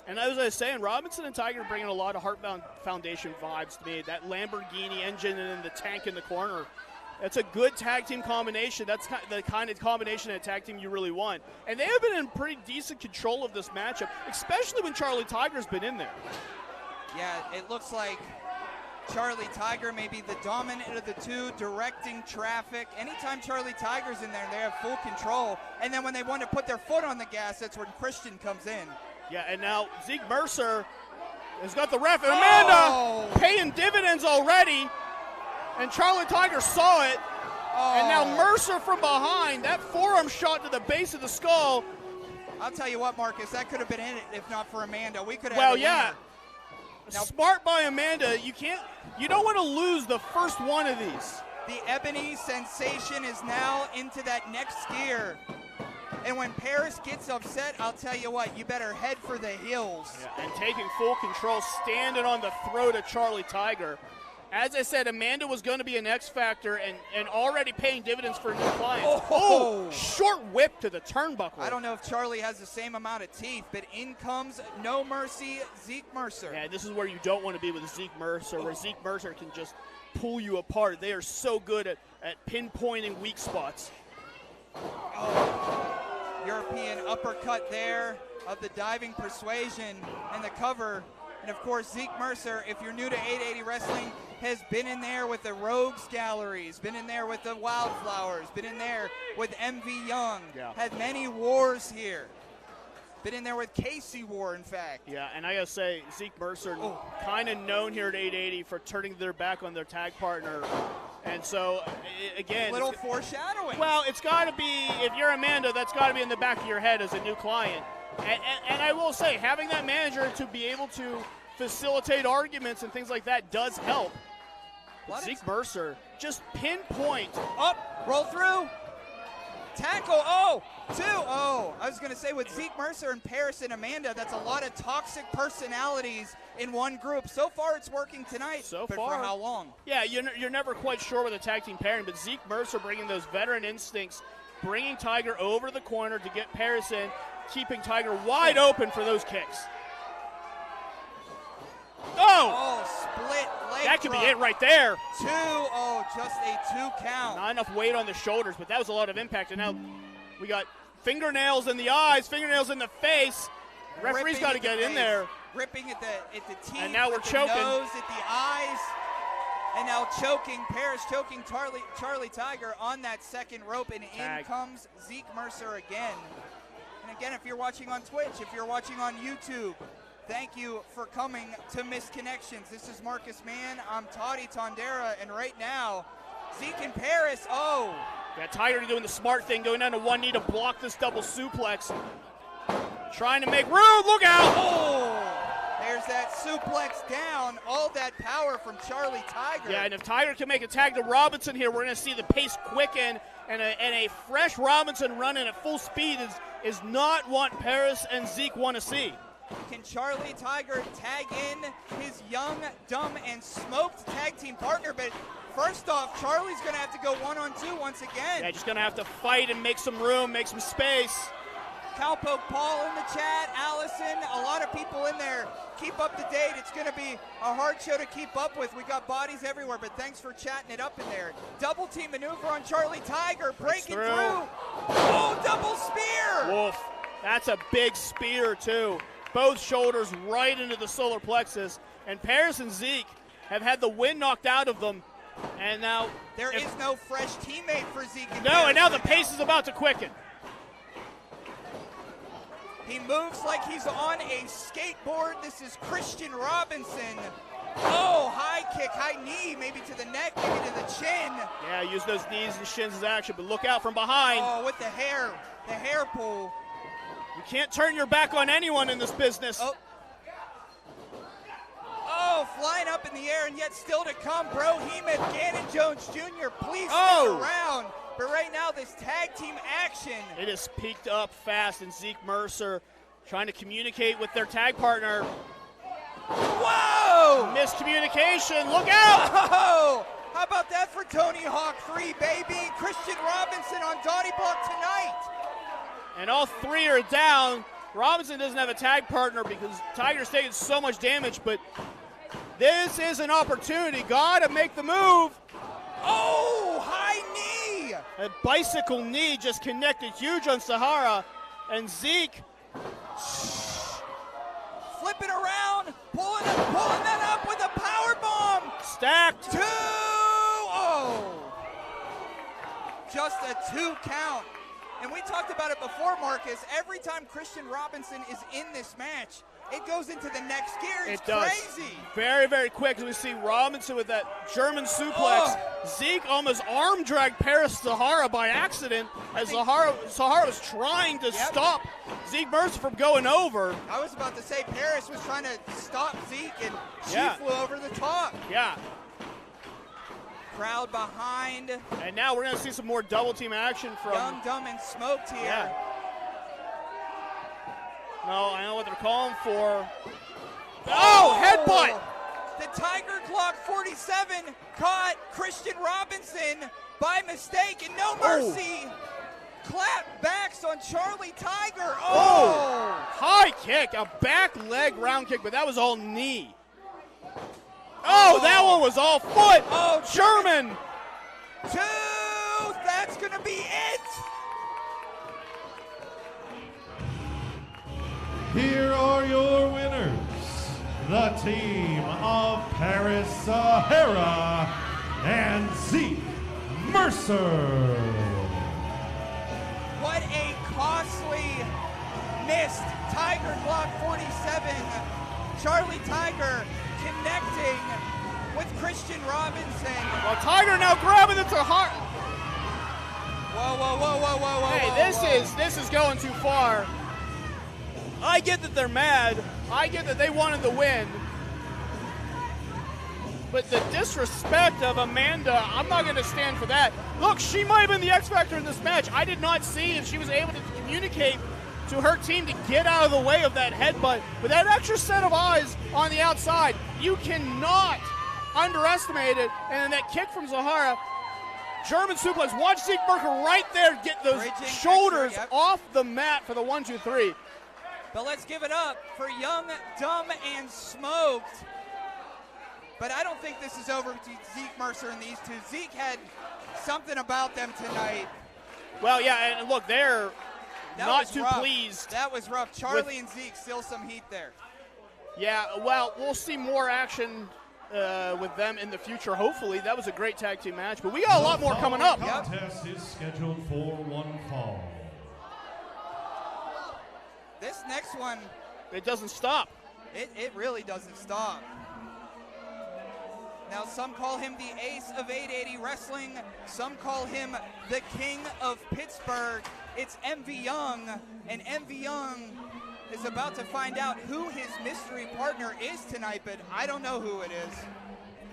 And as I was saying, Robinson and Tyger bringing a lot of Heart Foundation vibes to me. That Lamborghini engine and then the tank in the corner. That's a good tag team combination. That's the kind of combination in a tag team you really want. And they have been in pretty decent control of this matchup, especially when Charlie Tyger's been in there. Yeah, it looks like Charlie Tyger may be the dominant of the two, directing traffic. Anytime Charlie Tyger's in there, they have full control. And then when they want to put their foot on the gas, that's when Kristian comes in. Yeah, and now Zeke Mercer has got the ref. And Amanda paying dividends already. And Charlie Tyger saw it. And now Mercer from behind, that forearm shot to the base of the skull. I'll tell you what, Marcus, that could have been in it if not for Amanda. We could have had a winner. Now, smart by Amanda. You don't want to lose the first one of these. The Ebony sensation is now into that next gear. And when Paris gets upset, I'll tell you what, you better head for the hills. Yeah, and taking full control, standing on the throat of Charlie Tyger. As I said, Amanda was going to be an X factor and already paying dividends for new clients. Oh, short whip to the turnbuckle. I don't know if Charlie has the same amount of teeth, but in comes No Mercy, Zeke Mercer. Yeah, this is where you don't want to be with Zeke Mercer, where Zeke Mercer can just pull you apart. They are so good at pinpointing weak spots. European uppercut there of the diving persuasion and the cover. And of course, Zeke Mercer, if you're new to 880 Wrestling, has been in there with the Rogues Galleries, been in there with the Wildeflowers, been in there with MV Young, had many wars here. Been in there with Casey War, in fact. Yeah, and I gotta say, Zeke Mercer, kind of known here at 880 for turning their back on their tag partner. And so, again, a little foreshadowing. Well, it's got to be, if you're Amanda, that's got to be in the back of your head as a new client. And I will say, having that manager to be able to facilitate arguments and things like that does help. Zeke Mercer, just pinpoint. Up, roll through. Tackle, oh, two, oh. I was going to say with Zeke Mercer and Paris and Amanda, that's a lot of toxic personalities in one group. So far, it's working tonight. So but far. For how long? Yeah, you're never quite sure with a tag team pairing, but Zeke Mercer bringing those veteran instincts, bringing Tyger over the corner to get Paris in, keeping Tyger wide open for those kicks. Oh, split leg that could drop. be it right there. Two, oh, just a 2 count. Not enough weight on the shoulders, but that was a lot of impact. And now we got fingernails in the eyes, fingernails in the face. The referee's got to get in there. Ripping at the teeth, and now we're at choking. The nose, at the eyes, and now choking. Paris choking Charlie Tyger on that second rope, and in comes Zeke Mercer again. And again, if you're watching on Twitch, if you're watching on YouTube, thank you for coming to Misconnections. This is Marcus Mann. I'm Toddy Tondera, and right now, Zeke and Paris. Oh, yeah, Tyger doing the smart thing, going down to one knee to block this double suplex. Trying to make room. Look out! Oh, there's that suplex down. All that power from Charlie Tyger. Yeah, and if Tyger can make a tag to Robinson here, we're going to see the pace quicken, and a fresh Robinson running at full speed is not what Paris and Zeke want to see. Can Charlie Tyger tag in his young, dumb, and smoked tag team partner? But first off, Charlie's going to have to go one-on-two once again. Yeah, just going to have to fight and make some room, make some space. Cowpoke Paul in the chat, Allison, a lot of people in there. Keep up to date. It's going to be a hard show to keep up with. We got bodies everywhere, but thanks for chatting it up in there. Double team maneuver on Charlie Tyger, breaking through. Oh, double spear! Wolf, that's a big spear too. Both shoulders right into the solar plexus. And Paris and Zeke have had the wind knocked out of them. And now there is no fresh teammate for Zeke. And now the pace is about to quicken. He moves like he's on a skateboard. This is Kristian Robinson. Oh, high kick, high knee, maybe to the neck, maybe to the chin. Yeah, use those knees and shins as action, but look out from behind. Oh, with the hair pull. You can't turn your back on anyone in this business. Oh, flying up in the air, and yet still to come, Brohemoth, Ganon Jones Jr., please stick around. But right now, this tag team action. It is peaked up fast, and Zeke Mercer trying to communicate with their tag partner. Whoa! Miscommunication, look out! Oh, how about that for Tony Hawk 3, baby? Kristian Robinson on Donnie Block tonight. And all three are down. Robinson doesn't have a tag partner because Tyger's taking so much damage, but this is an opportunity. Gotta make the move. Oh, high knee. A bicycle knee just connected huge on Sahara, and Zeke flipping around, pulling that up with a power bomb. Stacked. 2. Oh, just a 2 count. And we talked about it before, Marcus. Every time Kristian Robinson is in this match, it goes into the next gear. It's crazy. Very, very quick. We see Robinson with that German suplex. Oh. Zeke almost arm dragged Paris Sahara by accident as Sahara was trying to stop Zeke Mercer from going over. I was about to say Paris was trying to stop Zeke, and she flew over the top. Yeah. Crowd behind. And now we're going to see some more double team action from Young, Dumb, and Smoked here. Yeah. No, I know what they're calling for. Oh, headbutt! The Tiger Clock 47 caught Kristian Robinson by mistake, and no mercy. Clap backs on Charlie Tyger. Oh! High kick, a back leg round kick, but that was all knee. Oh, that one was all foot. Oh, German. 2. That's going to be it. Here are your winners, the team of Paris Sahara and Zeke Mercer. What a costly missed Tyger block 47. Charlie Tyger connecting with Kristian Robinson. Well, Tyger now grabbing it to heart. Whoa. Hey, this is going too far. I get that they're mad. I get that they wanted the win. But the disrespect of Amanda, I'm not going to stand for that. Look, she might have been the X Factor in this match. I did not see if she was able to communicate to her team to get out of the way of that headbutt. With that extra set of eyes on the outside, you cannot underestimate it. And then that kick from Sahara, German suplex. Watch Zeke Mercer right there get those shoulders off the mat for the 1-2-3. But let's give it up for Young, Dumb, and Smoked. But I don't think this is over to Zeke Mercer and these two. Zeke had something about them tonight. Well, yeah, and look, they're not too rough. Pleased. That was rough. Charlie and Zeke, still some heat there. Yeah, well, we'll see more action with them in the future, hopefully. That was a great tag team match, but we got a lot more coming up. The contest is scheduled for one fall. This next one, it doesn't stop. It really doesn't stop. Now, some call him the ace of 880 wrestling. Some call him the king of Pittsburgh. It's MV Young, and MV Young is about to find out who his mystery partner is tonight, but I don't know who it is.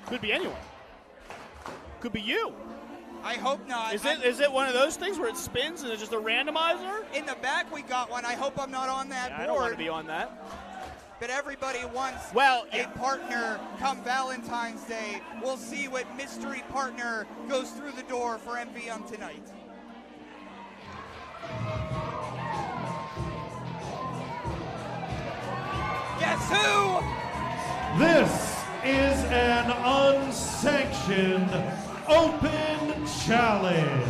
Could be anyone. Could be you. I hope not. Is it one of those things where it spins and it's just a randomizer? In the back we got one. I hope I'm not on that board. I don't want to be on that. But everybody wants a partner come Valentine's Day. We'll see what mystery partner goes through the door for MV Young tonight. Guess who? This is an unsanctioned open challenge.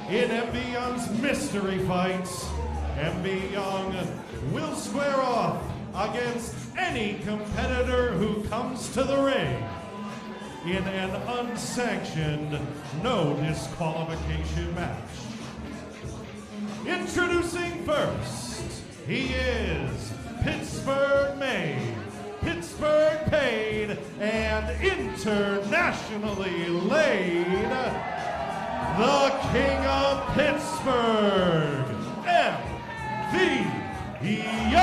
In MV Young's mystery fights, MV Young will square off against any competitor who comes to the ring in an unsanctioned, no disqualification match. Introducing first, he is Pittsburgh made, Pittsburgh paid, and internationally laid, the King of Pittsburgh, MV Young!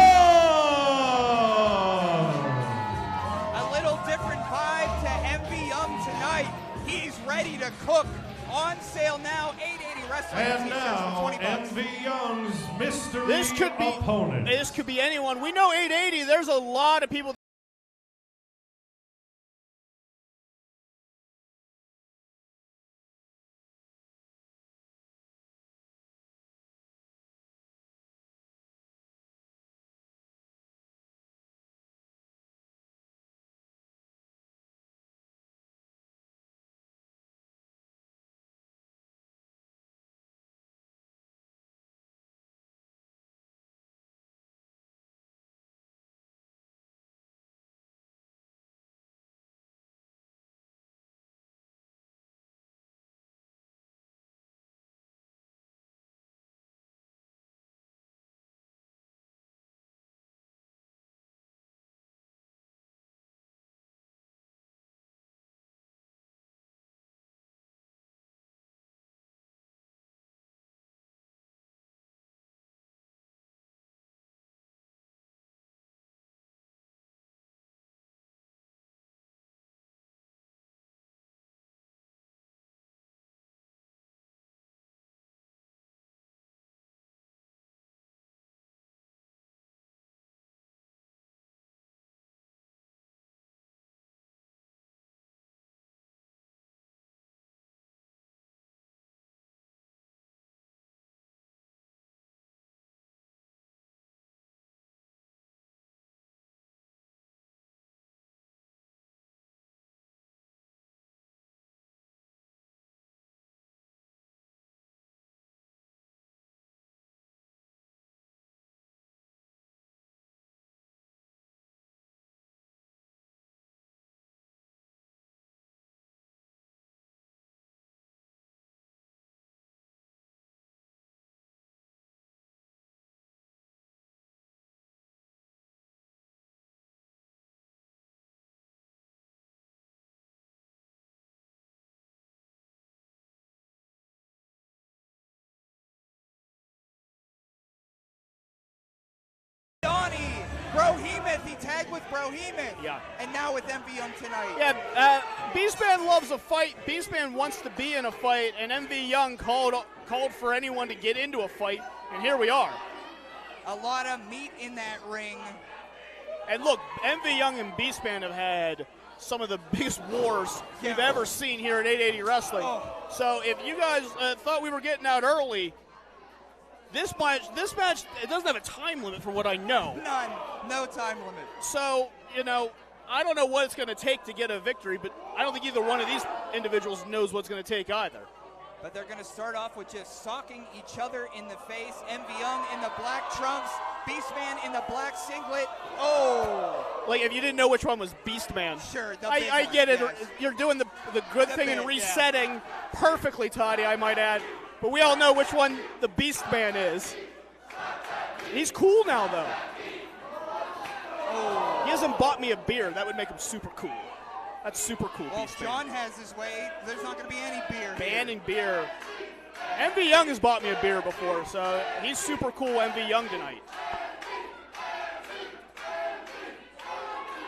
A little different vibe to MV Young tonight. He's ready to cook. On sale now, 880 Wrestling. And now, MV Young's mystery opponent. This could be anyone. We know 880. There's a lot of people Brohemoth, he tagged with Brohemoth. Yeah. And now with MV Young tonight. Yeah, Beastman loves a fight. Beastman wants to be in a fight, and MV Young called for anyone to get into a fight, and here we are. A lot of meat in that ring. And look, MV Young and Beastman have had some of the biggest wars we've ever seen here at 880 Wrestling. So if you guys thought we were getting out early, this match, it doesn't have a time limit from what I know. None. No time limit. So, I don't know what it's going to take to get a victory, but I don't think either one of these individuals knows what's going to take either. But they're going to start off with just socking each other in the face. MV Young in the black trunks, Beastman in the black singlet. Oh! Like, if you didn't know which one was Beastman. Sure, I get it. Yes. You're doing the good thing in resetting perfectly, Toddy, I might add. But we all know which one the Beastman is. He's cool now, though. Oh. He hasn't bought me a beer. That would make him super cool. That's super cool, Well, Beastman. if John has his way, there's not going to be any beer. Banning beer. MV Young has bought me a beer before, so he's super cool, MV Young, tonight.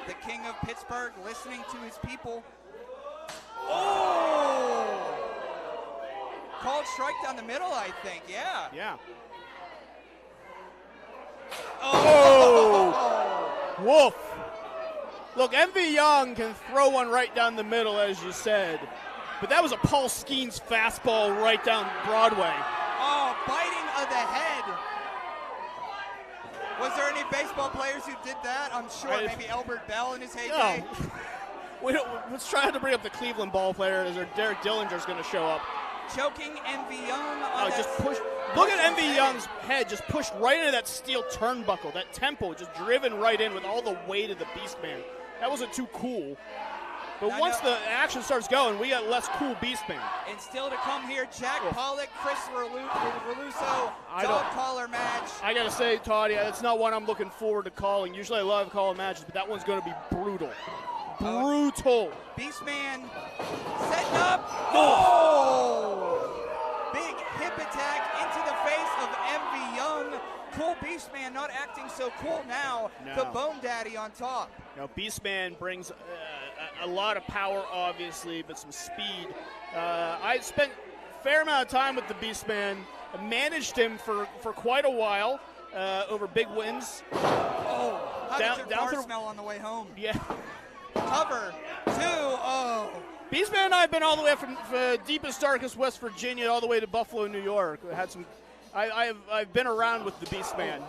The king of Pittsburgh listening to his people. Oh! Called strike down the middle, I think. Yeah. Yeah. Oh! Woof. Look, MV Young can throw one right down the middle, as you said. But that was a Paul Skeens fastball right down Broadway. Oh, biting of the head. Was there any baseball players who did that? I'm sure. Maybe Albert Bell in his heyday. No. Let's try to bring up the Cleveland ball players, or Derek Dillinger's going to show up. Choking MV Young on just push. Look at MV Young's head just pushed right into that steel turnbuckle. That tempo just driven right in with all the weight of the Beastman. That wasn't too cool. But once the action starts going, we got less cool Beastman. And still to come here, Jack Pollock, LeRusso, dog collar match. I got to say, Toddy, that's not one I'm looking forward to calling. Usually I love calling matches, but that one's going to be brutal. Brutal. Beastman setting up. Oh! Big hip attack into the face of MV Young. Cool Beastman not acting so cool now. No. The Bone Daddy on top. Now, Beastman brings a lot of power, obviously, but some speed. I spent a fair amount of time with the Beastman. I managed him for quite a while over big wins. Oh, how did your car smell on the way home? Yeah. Cover, 2, oh. Beastman and I have been all the way from deepest, darkest West Virginia all the way to Buffalo, New York. I've been around with the Beastman.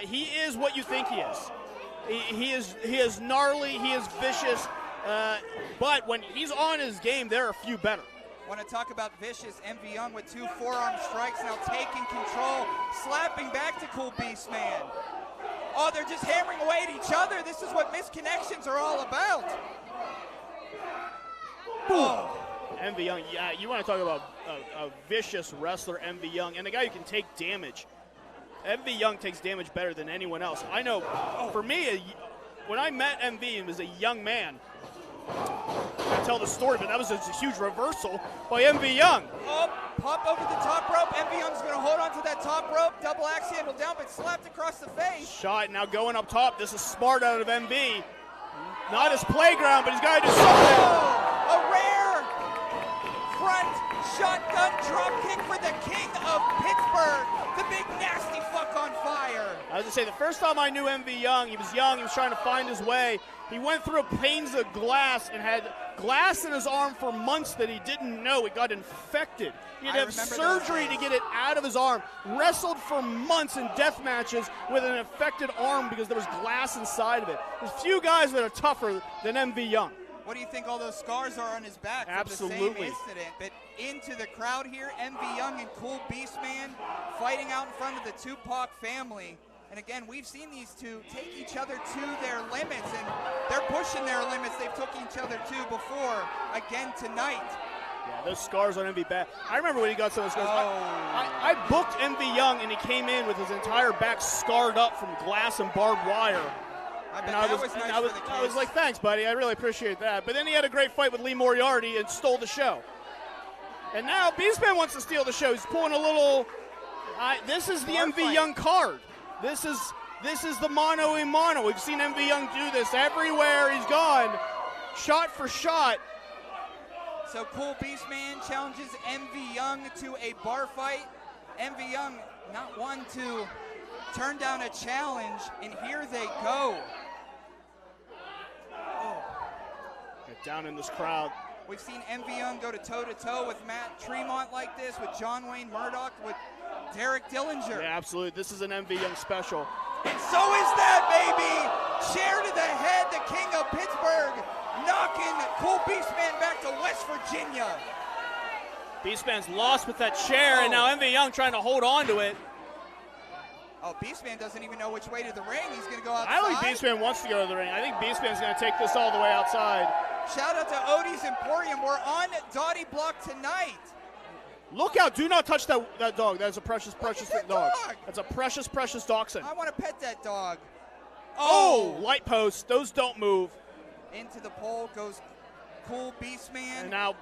He is what you think he is. He is gnarly. He is vicious. But when he's on his game, there are a few better. Want to talk about vicious? MV Young with 2 forearm strikes, now taking control, slapping back to cool Beastman. Oh, they're just hammering away at each other. This is what Misconnections are all about. Oh. MV Young, yeah, you want to talk about a vicious wrestler, MV Young, and a guy who can take damage. MV Young takes damage better than anyone else. I know, for me, when I met MV, he was a young man. I tell the story, but that was just a huge reversal by MV Young. Oh, pop over the top rope. MV Young's going to hold on to that top rope. Double axe handle down, but slapped across the face. Shot now going up top. This is smart out of MV. Not his playground, but he's got to do something. Oh, a rare front shotgun drop kick for the king of Pittsburgh. The big nasty fuck on fire. I was going to say, the first time I knew MV Young, he was trying to find his way. He went through panes of glass and had glass in his arm for months that he didn't know. It got infected. He had to have surgery to get it out of his arm. Wrestled for months in death matches with an infected arm because there was glass inside of it. There's few guys that are tougher than MV Young. What do you think all those scars are on his back from the same incident? But into the crowd here, MV Young and Cool Beastman fighting out in front of the Tupac family. And again, we've seen these two take each other to their limits, and they're pushing their limits. They've took each other to before, again tonight. Yeah, those scars on MV back. I remember when he got some of those scars. I booked MV Young, and he came in with his entire back scarred up from glass and barbed wire. I was like, thanks, buddy. I really appreciate that. But then he had a great fight with Lee Moriarty and stole the show. And now Beastman wants to steal the show. He's pulling a little. This is the MV Young card. This This is the mano a mano. We've seen MV Young do this everywhere he's gone, shot for shot. So Cool Beastman challenges MV Young to a bar fight. MV Young not one to turn down a challenge, and here they go. Oh. Get down in this crowd. We've seen MV Young go to toe-to-toe with Matt Tremont like this, with John Wayne Murdoch, with Derek Dillinger. Yeah, absolutely. This is an MV Young special. And so is that, baby! Chair to the head, the king of Pittsburgh, knocking Cool Beastman back to West Virginia. Beastman's lost with that chair, and now MV Young trying to hold on to it. Oh, Beastman doesn't even know which way to the ring. He's going to go outside. I don't think Beastman wants to go to the ring. I think Beastman's going to take this all the way outside. Shout out to Odie's Emporium. We're on Dottie Block tonight. Look out. Do not touch that dog. That is a precious dog. That's a precious dachshund. I want to pet that dog. Oh, light posts. Those don't move. Into the pole goes Cool Beastman. And now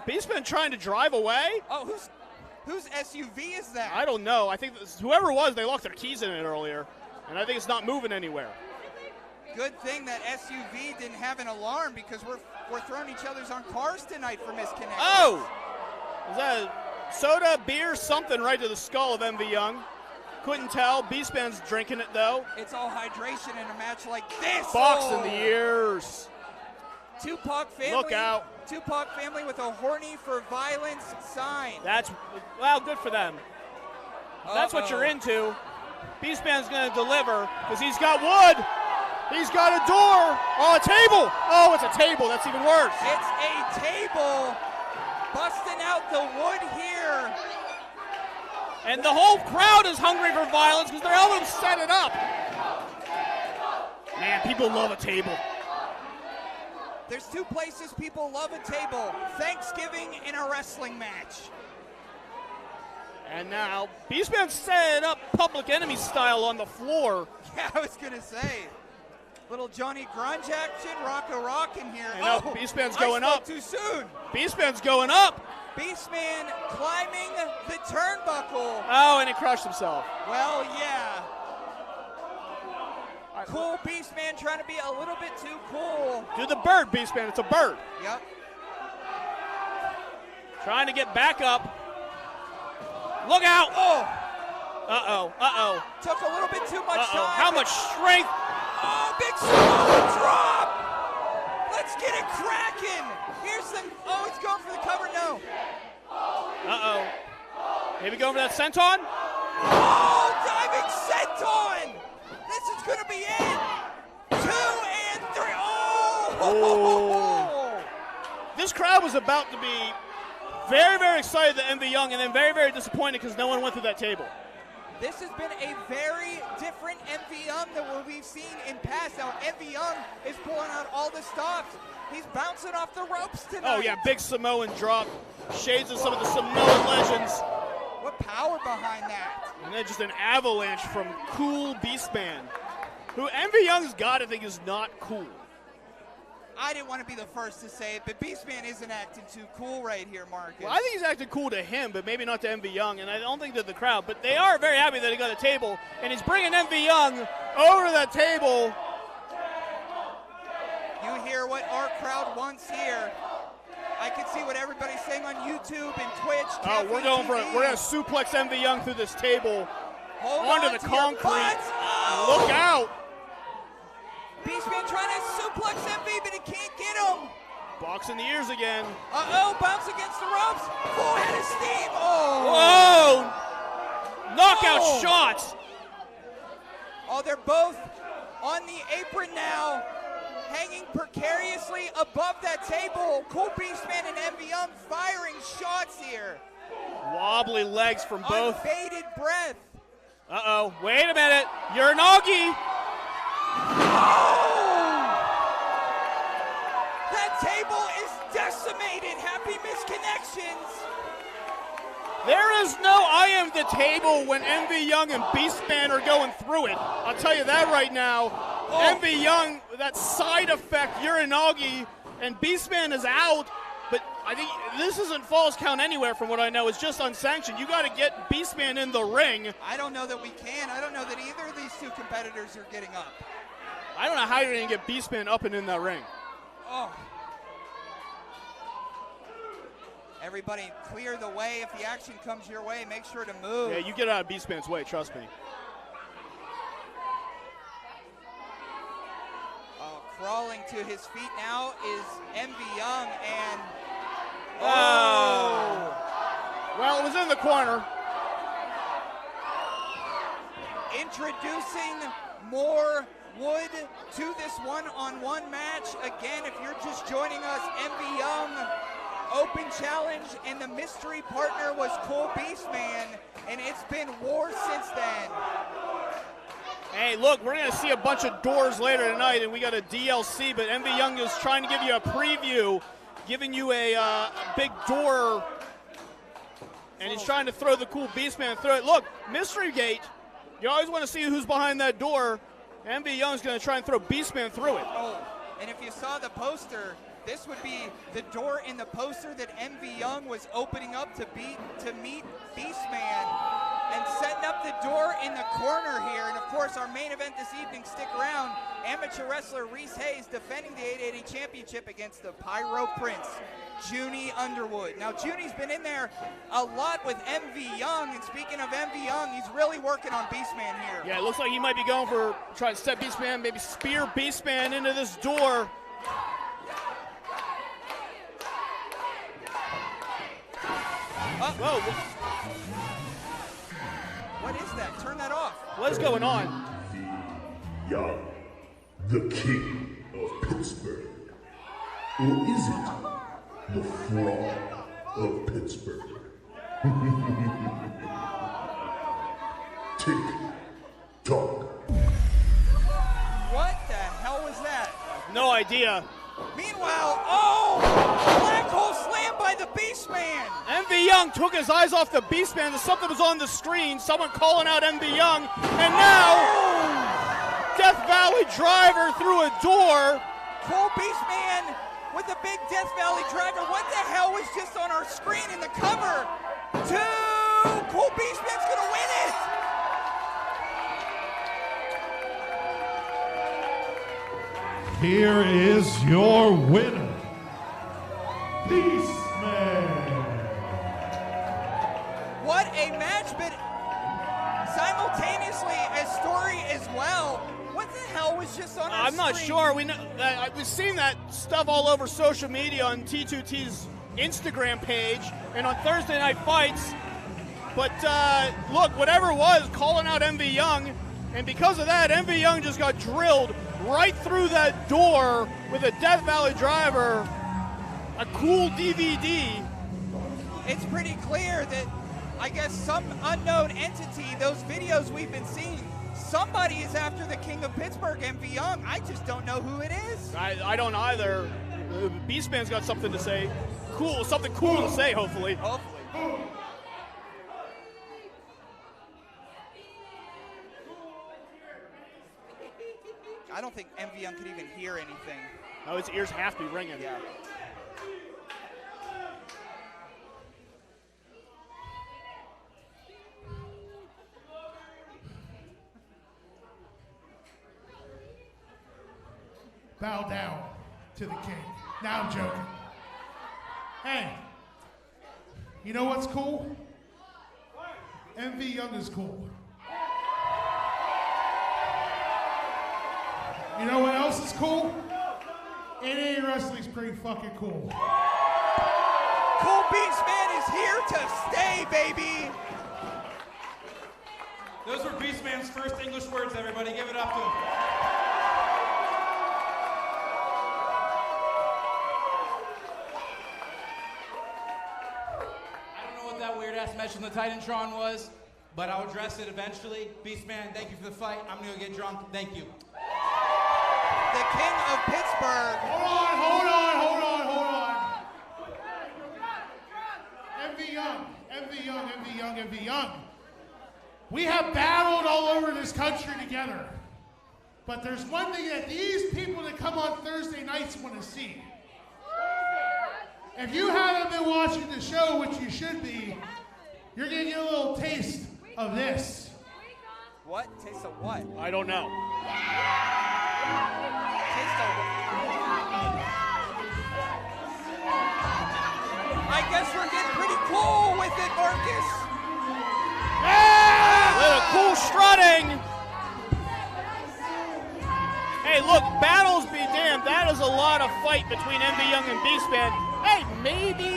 Beastman trying to drive away. Oh, whose SUV is that? I don't know. I think whoever it was, they locked their keys in it earlier. And I think it's not moving anywhere. Good thing that SUV didn't have an alarm, because we're throwing each other's on cars tonight for Misconnections. Oh! Is that a soda, beer, something right to the skull of MV Young? Couldn't tell. Beastman's drinking it, though. It's all hydration in a match like this. Box in the ears. Tupac family. Look out. Tupac family with a horny for violence sign. That's, well, good for them. If that's what you're into. Beastman's going to deliver, because he's got wood. He's got a door. Oh, a table. Oh, it's a table. That's even worse. It's a table. Busting out the wood here. And the whole crowd is hungry for violence because they're helping him set it up. Man, people love a table. There's two places people love a table: Thanksgiving and a wrestling match. And now, Beastman set it up Public Enemy style on the floor. Yeah, I was going to say. Little Johnny Grunge action, Rock in here. And now Beastman's going up. Too soon. Beastman's going up. Beastman climbing the turnbuckle. Oh, and he crushed himself. Well, yeah. Cool Beastman trying to be a little bit too cool. Do the bird, Beastman. It's a bird. Yep. Trying to get back up. Look out. Oh. Uh-oh. Took a little bit too much time. How much strength. Oh, big slow drop. Let's get it cracking. Here's the, it's going for the cover. No. Uh-oh. Maybe going for that senton? Oh, diving senton. This is going to be it. 2 and 3. Oh. This crowd was about to be very, very excited that MV Young, and then very, very disappointed because no one went through that table. This has been a very different MV Young than what we've seen in past. Now, MV Young is pulling out all the stops. He's bouncing off the ropes tonight. Oh, yeah, big Samoan drop. Shades of some of the Samoan legends. What power behind that? And then just an avalanche from Cool Beastman, who MV Young's got to think is not cool. I didn't want to be the first to say it, but Beastman isn't acting too cool right here, Marcus. Well, I think he's acting cool to him, but maybe not to MV Young, and I don't think to the crowd. But they are very happy that he got a table, and he's bringing MV Young over to that table. You hear what our crowd wants here. I can see what everybody's saying on YouTube and Twitch. Oh, we're going for it. We're going to suplex MV Young through this table onto the concrete. Oh. Look out. Beastman trying to suplex MV, but he can't get him. Box in the ears again. Bounce against the ropes. Full head of steam. Oh. Whoa. Knockout shots. Oh, they're both on the apron now, hanging precariously above that table. Cool Beastman and MV Young firing shots here. Wobbly legs from both. Bated breath. Uh-oh. Wait a minute. Uranagi. Oh! That table is decimated. Happy Misconnections. There is no I am the table when MV Young and Beastman are going through it. I'll tell you that right now. MV Young, that side effect, Uranagi, and Beastman is out. But I think this isn't Falls Count Anywhere from what I know. It's just unsanctioned. You got to get Beastman in the ring. I don't know that we can. I don't know that either of these two competitors are getting up. I don't know how you're going to get Beastman up and in that ring. Oh. Everybody clear the way. If the action comes your way, make sure to move. Yeah, you get out of Beastman's way, trust me. Crawling to his feet now is MV Young, and oh! Well, it was in the corner. Introducing more wood to this one-on-one match. Again, if you're just joining us, MV Young open challenge, and the mystery partner was Cole Beastman, and it's been war since then. Hey, look, we're going to see a bunch of doors later tonight, and we got a DLC, but MV Young is trying to give you a preview, giving you a big door, and he's trying to throw the cool Beastman through it. Look, Mystery Gate, you always want to see who's behind that door. MV Young's going to try and throw Beastman through it. Oh, and if you saw the poster, this would be the door in the poster that MV Young was opening up to meet Beastman. And setting up the door in the corner here. And of course, our main event this evening, stick around. Amateur wrestler Reese Hayes defending the 880 championship against the Pyro Prince, Juni Underwood. Now, Juni's been in there a lot with MV Young. And speaking of MV Young, he's really working on Beastman here. Yeah, it looks like he might be going for trying to set Beastman, maybe spear Beastman into this door. Whoa. What is that? Turn that off. What is going on? Young, the king of Pittsburgh. Or is it the fraud of Pittsburgh? Tick, tock. What the hell was that? No idea. Meanwhile, oh! Black hole slam by the Beastman! MV Young took his eyes off the Beastman. Something was on the screen. Someone calling out MV Young. And now, Death Valley driver through a door. Cole Beastman with a big Death Valley driver. What the hell was just on our screen in the cover? Cole Beastman's gonna win it! Here is your winner, Beastman. What a match, but simultaneously a story as well. What the hell was just on our I'm not screen? sure. We've seen that stuff all over social media on T2T's Instagram page and on Thursday Night Fights. But look, whatever it was, calling out MV Young, and because of that, MV Young just got drilled right through that door with a Death Valley driver, a cool DVD. It's pretty clear that, I guess, some unknown entity, those videos we've been seeing, somebody is after the King of Pittsburgh, MV Young. I just don't know who it is. I don't either. Beastman's got something to say. Cool, something cool to say, hopefully. Hopefully. I don't think MV Young could even hear anything. Oh, his ears have to be ringing. Yeah. Bow down to the king. Now I'm joking. Hey, you know what's cool? MV Young is cool. You know what else is cool? 880 Wrestling's pretty fucking cool. Cole Beastman is here to stay, baby. Those were Beastman's first English words, everybody. Give it up to him. I don't know what that weird-ass mesh on the Titantron was, but I'll address it eventually. Beastman, thank you for the fight. I'm going to go get drunk. Thank you. The King of Pittsburgh. Hold on. MV Young. We have battled all over this country together. But there's one thing that these people that come on Thursday nights want to see. If you haven't been watching the show, which you should be, you're going to get a little taste of this. What? Taste of what? I don't know. Taste of what? I guess we're getting pretty cool with it, Marcus. Yeah! With a cool strutting. Hey, look, battles be damned. That is a lot of fight between MV Young and Beastman. Hey, maybe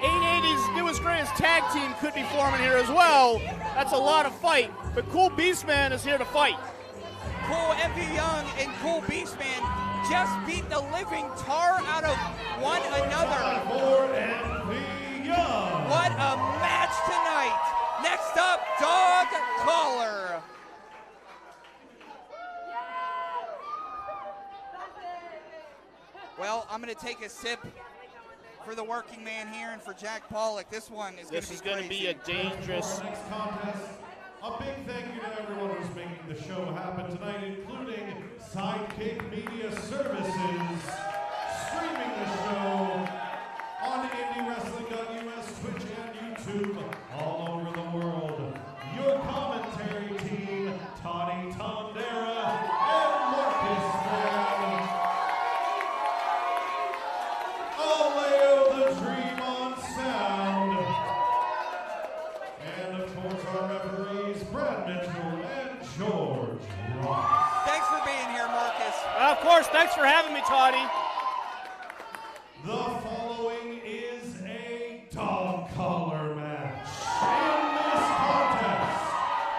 880's newest greatest tag team could be forming here as well. That's a lot of fight. But Cool Beastman is here to fight. Cool MV Young and Cool Beastman just beat the living tar out of one another. For MV Young. What a match tonight. Next up, Dog Collar. Well, I'm going to take a sip for the working man here and for Jack Pollock. This one is going to be crazy. This is going to be a dangerous Next contest. A big thank you to everyone who's making the show happen tonight, including Sidekick Media Services, streaming the show on IndieWrestling.us, Twitch, and YouTube all over the world. Your commentary team, Toddy Tondera and Marcus Brown. Aleo the Dream on sound. And of course our referees, Brad Mitchell and George Ross. Thanks for being here, Marcus. Of course, thanks for having me, Toddy. The following is a dog collar match. In this contest,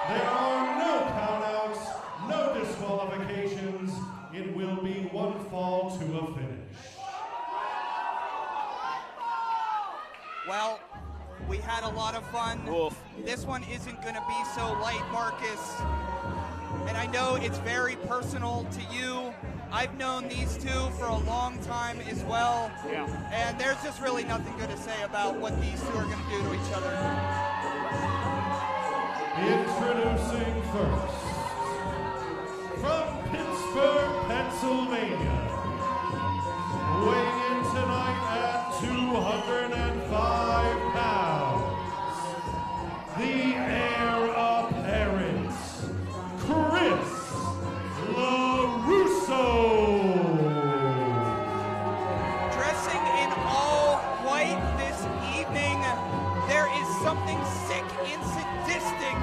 there are no countouts, no disqualifications. It will be one fall to a finish. Well, we had a lot of fun. Oof. This one isn't going to be so light, Marcus. And I know it's very personal to you. I've known these two for a long time as well. Yeah. And there's just really nothing good to say about what these two are going to do to each other. Introducing first, from Pittsburgh, Pennsylvania, weighing in tonight at 205 pounds, the heir apparent, LeRusso. Dressing in all white this evening, there is something sick and sadistic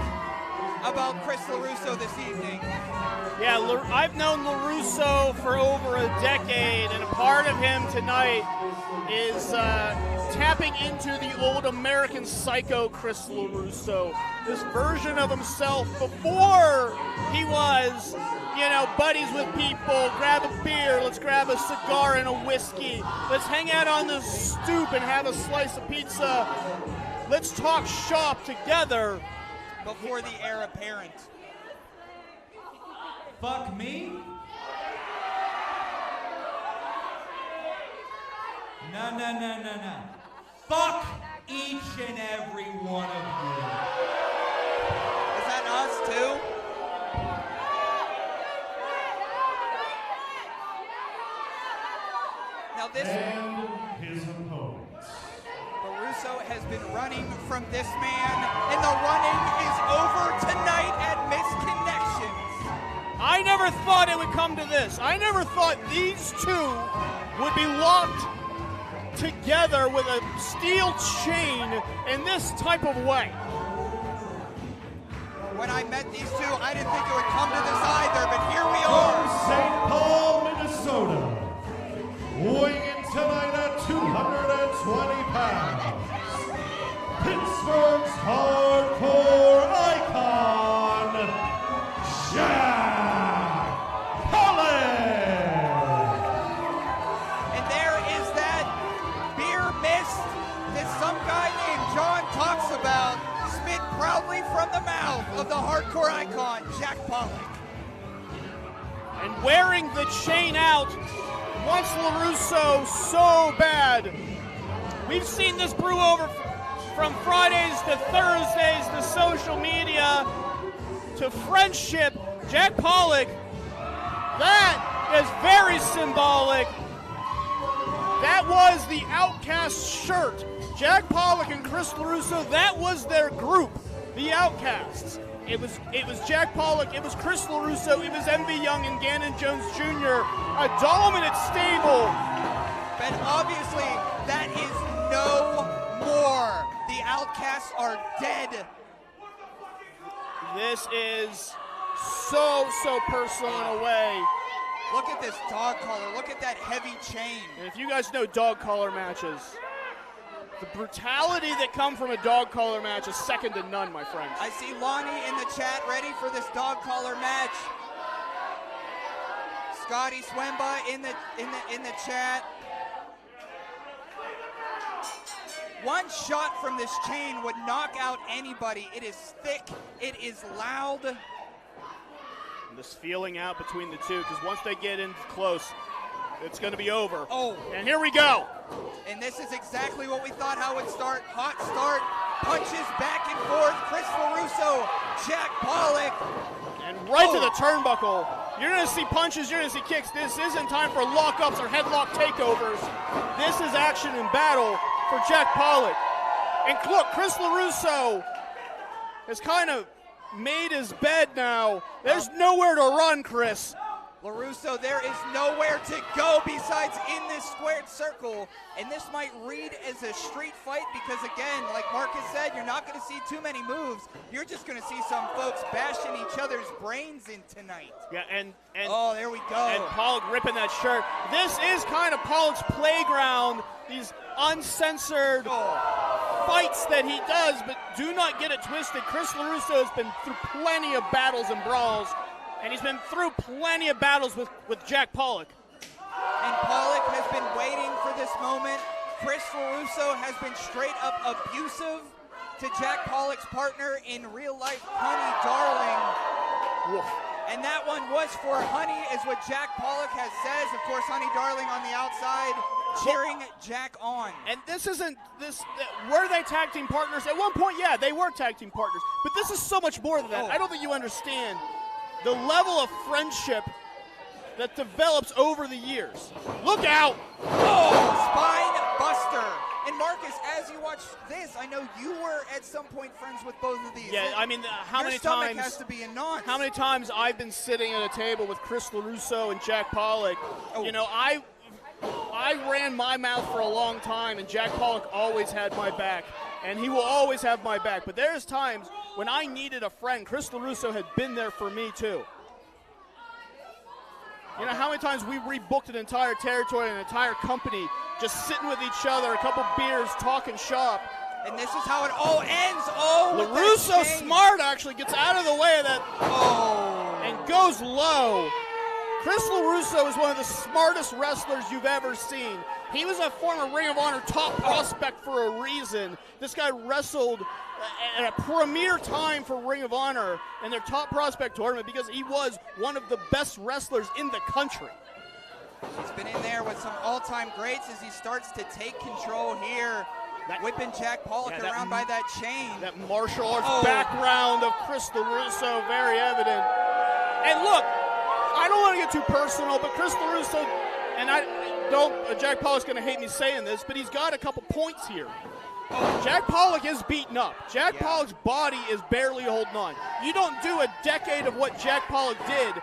about Chris LeRusso this evening. Yeah, I've known LeRusso for over a decade, and a part of him tonight is tapping into the old American Psycho Chris LeRusso. This version of himself before he was, buddies with people, grab a beer, let's grab a cigar and a whiskey, let's hang out on the stoop and have a slice of pizza, let's talk shop together. Before the heir apparent. Fuck me? No. Fuck each and every one of you. Is that us too? Now this... And his opponent. LeRusso has been running from this man, and the running is over tonight at Misconnections. I never thought it would come to this. I never thought these two would be locked together with a steel chain in this type of way. When I met these two, I didn't think it would come to this either, but here we are. St. Paul, Minnesota, weighing in tonight at 220 pounds, Pittsburgh's hardcore icon, Jack Pollock. And there is that beer mist that some guy named John talks about, spit proudly from the mouth of the hardcore icon, Jack Pollock. And wearing the chain out wants LeRusso so bad. We've seen this brew over from Fridays to Thursdays to social media to friendship. Jack Pollock, that is very symbolic. That was the Outcast shirt. Jack Pollock and Chris LeRusso, that was their group, the Outcasts. It was Jack Pollock, it was Chris LeRusso, it was MV Young and Ganon Jones Jr., a dominant stable. But obviously, that is no more. The Outcasts are dead. This is so personal in a way. Look at this dog collar. Look at that heavy chain. And if you guys know dog collar matches, the brutality that come from a dog collar match is second to none, my friends. I see Lonnie in the chat ready for this dog collar match. Scotty Swemba in the chat. One shot from this chain would knock out anybody. It is thick. It is loud. And this feeling out between the two, because once they get in close, it's going to be over. Oh. And here we go. And this is exactly what we thought how it would start. Hot start. Punches back and forth. Chris LeRusso. Jack Pollock. And right to the turnbuckle. You're going to see punches, you're going to see kicks. This isn't time for lockups or headlock takeovers. This is action and battle for Jack Pollock. And look, Chris LeRusso has kind of made his bed now. There's nowhere to run, Chris. LeRusso, there is nowhere to go besides in this squared circle. And this might read as a street fight because, again, like Marcus said, you're not going to see too many moves. You're just going to see some folks bashing each other's brains in tonight. Yeah, and oh, there we go. And Pollock ripping that shirt. This is kind of Pollock's playground. These uncensored fights that he does, but do not get it twisted. Chris LeRusso has been through plenty of battles and brawls. And he's been through plenty of battles with Jack Pollock. And Pollock has been waiting for this moment. Chris LeRusso has been straight up abusive to Jack Pollock's partner in real life, Honey Darling. Woof. And that one was for Honey, is what Jack Pollock has says. Of course, Honey Darling on the outside, cheering Jack on. And this isn't this. Were they tag team partners? At one point, yeah, they were tag team partners. But this is so much more than that. I don't think you understand the level of friendship that develops over the years. Look out! Oh, spine buster. And Marcus, as you watch this, I know you were at some point friends with both of these. Yeah, I mean, how Your many stomach times has to be in knots. How many times I've been sitting at a table with Chris LeRusso and Jack Pollock. You know, I ran my mouth for a long time, and Jack Pollock always had my back, and he will always have my back. But there's times when I needed a friend. Chris LeRusso had been there for me, too. You know how many times we rebooked an entire territory, an entire company, just sitting with each other, a couple beers, talking shop. And this is how it all ends. Oh, LeRusso smart actually gets out of the way of that. Oh. And goes low. Chris LeRusso is one of the smartest wrestlers you've ever seen. He was a former Ring of Honor top prospect for a reason. This guy wrestled at a premier time for Ring of Honor in their top prospect tournament because he was one of the best wrestlers in the country. He's been in there with some all-time greats as he starts to take control here. Whipping Jack Pollock around by that chain. That martial arts background of Chris LeRusso, very evident. And look, I don't want to get too personal, but Chris LeRusso, and Jack Pollock's going to hate me saying this, but he's got a couple points here. Jack Pollock is beaten up. Jack Pollock's body is barely holding on. You don't do a decade of what Jack Pollock did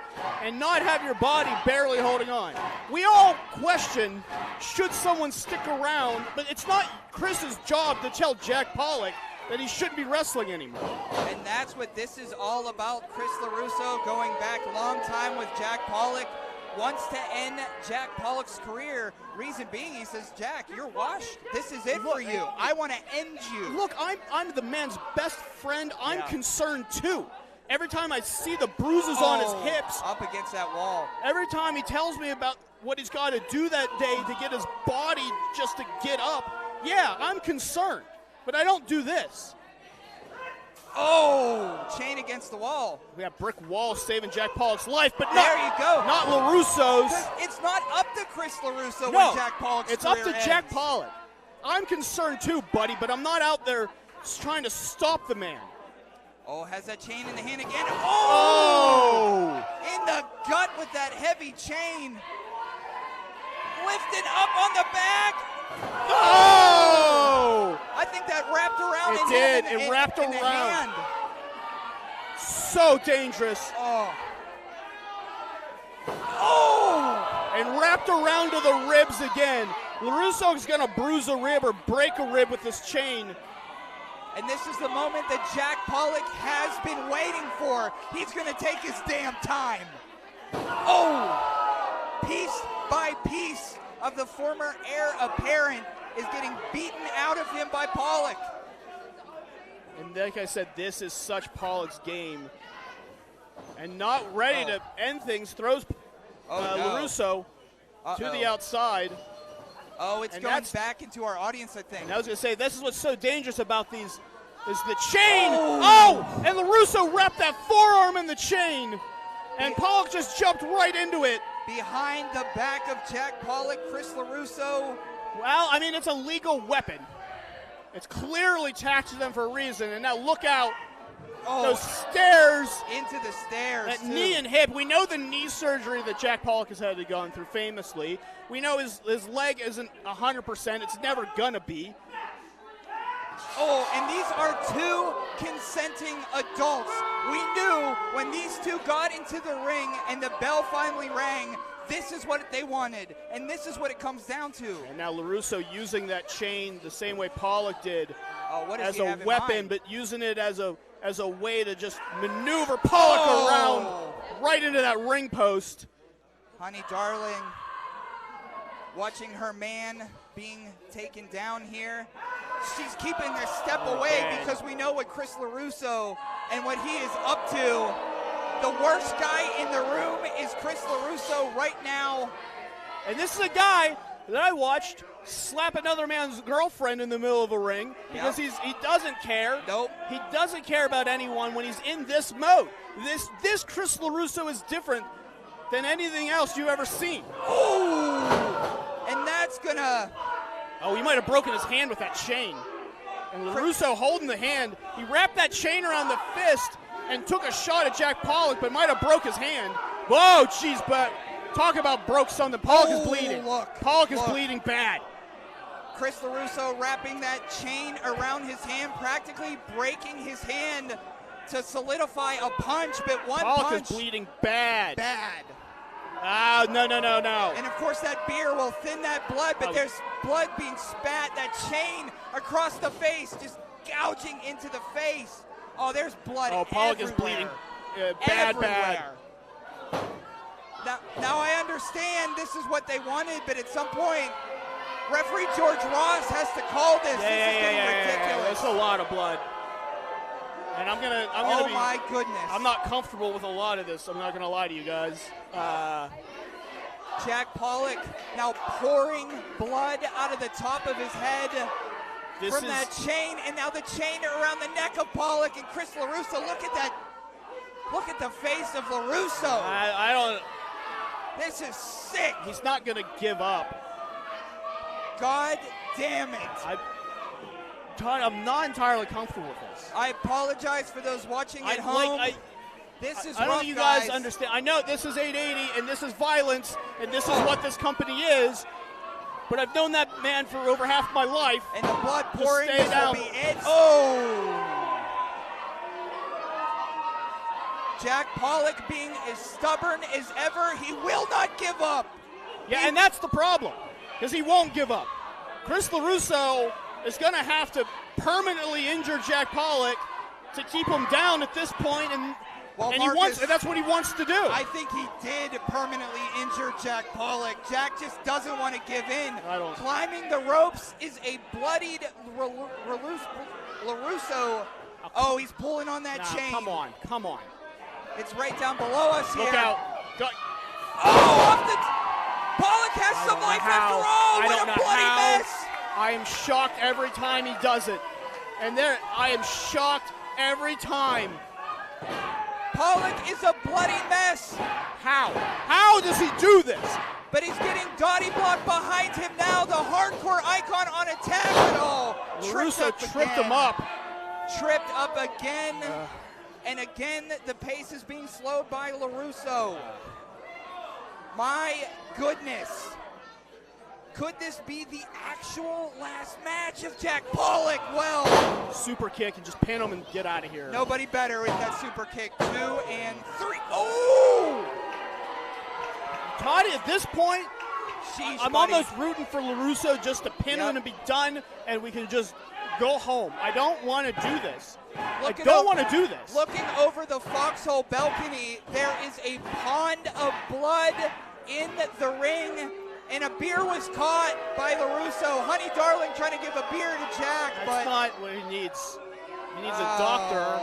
and not have your body barely holding on. We all question, should someone stick around, but it's not Chris's job to tell Jack Pollock that he shouldn't be wrestling anymore. And that's what this is all about. Chris LeRusso going back a long time with Jack Pollock. Wants to end Jack Pollock's career. Reason being, he says, Jack, you're washed. This is it for you. I want to end you. Look, I'm the man's best friend. I'm concerned too. Every time I see the bruises on his hips. Up against that wall. Every time he tells me about what he's got to do that day to get his body just to get up. Yeah, I'm concerned. But I don't do this. Oh, chain against the wall. We have brick wall saving Jack Pollock's life, but there you go. Not LeRusso's. It's not up to Chris LeRusso No, when Jack Pollock's it's up to career Jack ends. Pollock. I'm concerned too, buddy, but I'm not out there trying to stop the man. Oh, has that chain in the hand again. Oh! In the gut with that heavy chain. lifted up on the back. Oh! I think that wrapped around. It did. It wrapped in the around. hand. So dangerous. Oh. Oh! And wrapped around to the ribs again. LeRusso is going to bruise a rib or break a rib with this chain. And this is the moment that Jack Pollock has been waiting for. He's going to take his damn time. Oh! Piece by piece of the former heir apparent is getting beaten out of him by Pollock. And like I said, this is such Pollock's game. And not ready to end things, throws LeRusso to the outside. Oh, it's going back into our audience, I think. And I was going to say, this is what's so dangerous about these, is the chain. Oh! And LeRusso wrapped that forearm in the chain. And Pollock just jumped right into it. Behind the back of Jack Pollock, Chris LeRusso. Well, I mean, it's a legal weapon. It's clearly tacked to them for a reason. And now look out. Those stairs. Into the stairs. That knee and hip. We know the knee surgery that Jack Pollock has had to go through famously. We know his leg isn't 100%. It's never going to be. Oh, and these are two consenting adults. We knew when these two got into the ring and the bell finally rang, this is what they wanted, and this is what it comes down to. And now LeRusso using that chain the same way Pollock did as he a have in weapon, mind? but using it as a way to just maneuver Pollock around right into that ring post. Honey darling, watching her man being taken down here. She's keeping their step away because we know what Chris LeRusso and what he is up to. The worst guy in the room is Chris LeRusso right now. And this is a guy that I watched slap another man's girlfriend in the middle of a ring because he doesn't care. Nope. He doesn't care about anyone when he's in this mode. This Chris LeRusso is different than anything else you've ever seen. Ooh! And that's gonna... Oh, he might have broken his hand with that chain. And LeRusso holding the hand. He wrapped that chain around the fist and took a shot at Jack Pollock, but might have broke his hand. Whoa, jeez, but talk about broke something. Pollock is bleeding. Pollock is bleeding bad. Chris LeRusso wrapping that chain around his hand, practically breaking his hand to solidify a punch, but one Pollock punch. is bleeding bad. Bad. Oh, no. And of course that beer will thin that blood, but there's blood being spat, that chain across the face, just gouging into the face. Oh, there's blood Pollock everywhere. is bleeding bad. Now I understand this is what they wanted, but at some point, referee George Ross has to call this. This is getting ridiculous. That's a lot of blood. And I'm gonna oh my goodness. I'm not comfortable with a lot of this. I'm not gonna lie to you guys. Jack Pollock now pouring blood out of the top of his head from that chain, and now the chain around the neck of Pollock and Chris LeRusso. Look at that. Look at the face of LeRusso. I don't. This is sick. He's not gonna give up. God damn it. I'm not entirely comfortable with this. I apologize for those watching at home. This is I don't rough, think you guys understand. I know this is 880 and this is violence and this is what this company is, but I've known that man for over half my life. And the blood pouring stay down. will be it. Oh! Jack Pollock being as stubborn as ever. He will not give up. Yeah, and that's the problem, because he won't give up. Chris LeRusso is going to have to permanently injure Jack Pollock to keep him down at this point, and that's what he wants to do. I think he did permanently injure Jack Pollock. Jack just doesn't want to give in. Climbing the ropes is a bloodied LeRusso. Oh, he's pulling on that chain. Come on. It's right down below us here. Look out. Pollock has some life after all. What a bloody mess. I am shocked every time he does it. I am shocked every time. Pollock is a bloody mess. How? How does he do this? But he's getting Dottie blocked behind him now. The hardcore icon on attack at all. LeRusso tripped him up. Tripped up again. And again, the pace is being slowed by LeRusso. My goodness. Could this be the actual last match of Jack Pollock? Well, super kick and just pin him and get out of here. Nobody better with that super kick. 2 and 3. Oh! Toddy, at this point, Sheesh, I'm buddy. almost rooting for LeRusso just to pin him and be done, and we can just go home. I don't want to do this. I don't want to do this. Looking over the foxhole balcony, there is a pond of blood in the ring, and a beer was caught by LeRusso. Honey Darling trying to give a beer to Jack, That's not what he needs. He needs a doctor.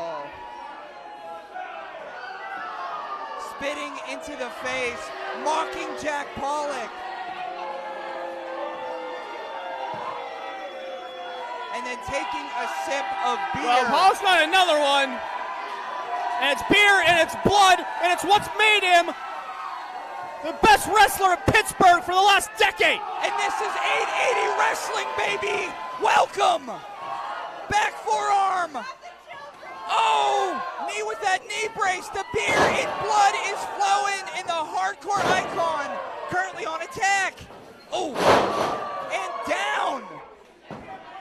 Spitting into the face, mocking Jack Pollock. And then taking a sip of beer. Well, Paul's got another one. And it's beer, and it's blood, and it's what's made him the best wrestler in Pittsburgh for the last decade. And this is 880 Wrestling, baby. Welcome. Back forearm. Oh, knee with that knee brace. The beer in blood is flowing, and the hardcore icon currently on attack. Oh, and down.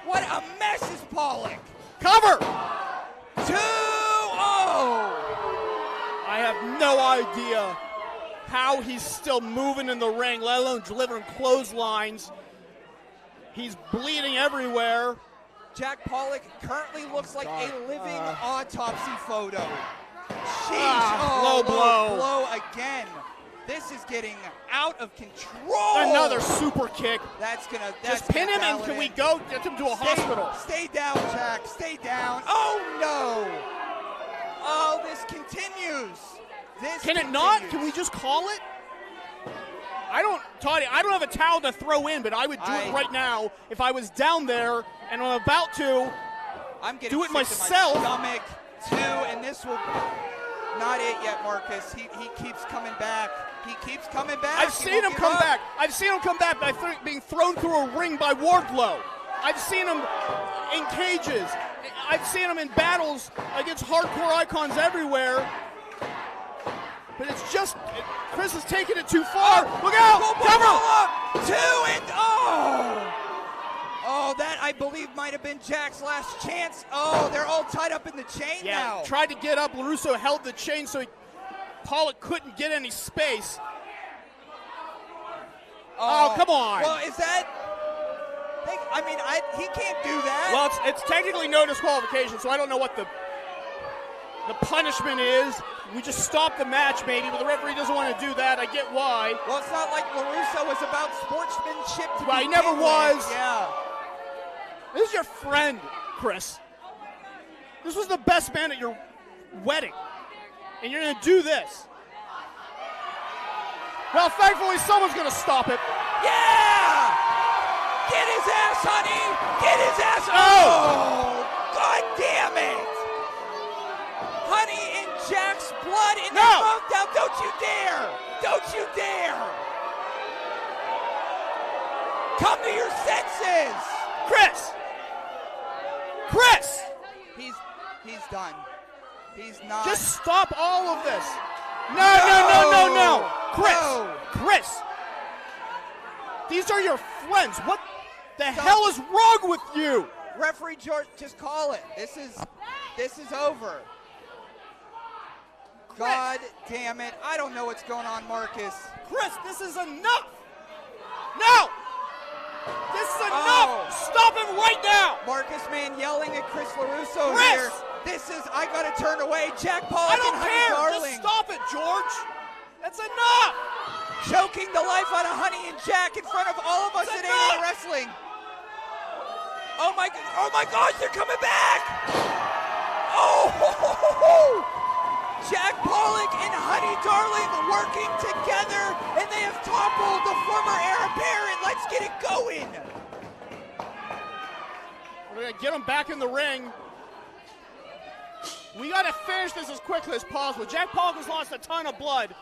What a mess is Pollock. Cover. 2-0. I have no idea how he's still moving in the ring, let alone delivering clotheslines. He's bleeding everywhere. Jack Pollock currently looks like a living autopsy photo. Sheesh. Low blow. Blow again. This is getting out of control. Another super kick. That's gonna just pin him and can we go get him to a hospital? Stay down, Jack. Stay down. Oh no. Oh, this continues. Can it not? Can we just call it? Toddy, I don't have a towel to throw in, but I would do it right now if I was down there and I'm about to do it myself. My stomach too, and this will not it yet, Marcus. He keeps coming back. He keeps coming back. I've seen him come back. I've seen him come back by being thrown through a ring by Wardlow. I've seen him in cages. I've seen him in battles against hardcore icons everywhere. But it's just, Chris is taking it too far. Look out! Cover! 2 and oh! Oh, that I believe might have been Jack's last chance. Oh, they're all tied up in the chain now. Tried to get up. LeRusso held the chain so Pollock couldn't get any space. Oh, come on. Well, is that? He can't do that. Well, it's technically no disqualification, so I don't know what the punishment is. We just stop the match, maybe, but the referee doesn't want to do that. I get why. Well, it's not like LeRusso was about sportsmanship. Well, he never was. Yeah. This is your friend, Chris. This was the best man at your wedding, and you're going to do this. Well, thankfully, someone's going to stop it. Yeah! Get his ass, honey! Get his ass! Oh! God damn it! Honey and Jack's blood in their mouth now. Don't you dare! Don't you dare! Come to your senses! Chris! He's done. He's not. Just stop all of this. No. Chris. These are your friends. What the hell is wrong with you? Referee George, just call it. This is over. God damn it. I don't know what's going on, Marcus. Chris, this is enough. No. This is enough. Stop him right now. Marcus, man, yelling at Chris LeRusso Chris. here. This is, I got to turn away. Jack Pollock I don't and Honey care. Darling. Just stop it, George. That's enough. Choking the life out of Honey and Jack in front of all of us at AA Wrestling. Oh my gosh, they're coming back. Oh, Jack Pollock and Honey Darling working together, and they have toppled the former heir apparent. Let's get it going. We're going to get him back in the ring. We got to finish this as quickly as possible. Jack Pollock has lost a ton of blood.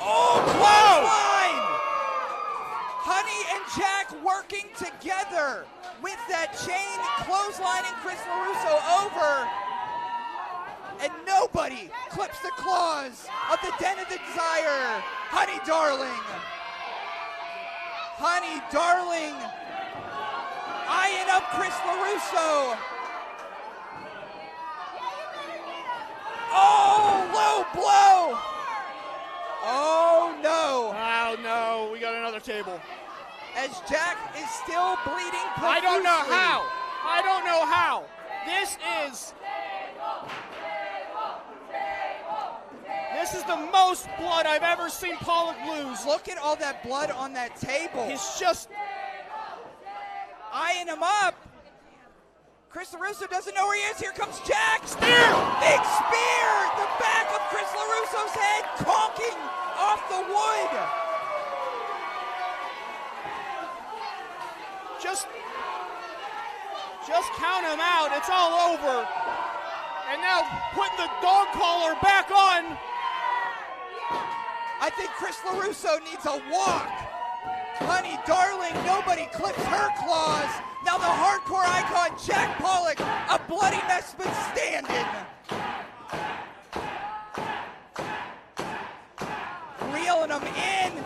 Oh, clothesline! Honey and Jack working together with that chain, clotheslining Chris LeRusso over. And nobody clips the claws of the Den of the Desire, Honey Darling. Honey, darling. Eyeing up Chris LeRusso. Oh, low blow. Oh, no. Oh, no. We got another table. As Jack is still bleeding profusely. I don't know how. I don't know how. This is the most blood I've ever seen Pollock lose. Look at all that blood on that table. He's just eyeing him up. Chris LeRusso doesn't know where he is. Here comes Jack. Spear! Big spear! The back of Chris LeRusso's head conking off the wood. Just count him out. It's all over. And now putting the dog collar back on. I think Chris LeRusso needs a walk. Honey, darling, nobody clips her claws. Now the hardcore icon, Jack Pollock, a bloody mess but standing. Reeling him in.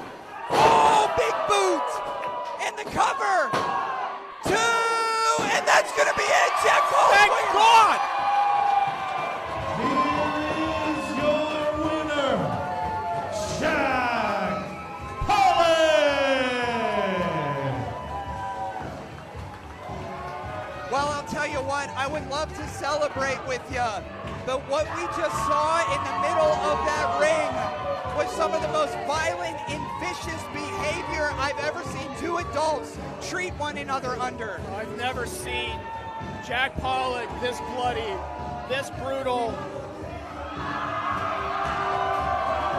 Oh, big boot. And the cover. 2, and that's going to be it. Jack Pollock. Thank God. Here is your winner, Jack Pollock. Well, I'll tell you what, I would love to celebrate with you, but what we just saw in the middle of that ring was some of the most violent and vicious behavior I've ever seen two adults treat one another under. I've never seen Jack Pollock this bloody, this brutal.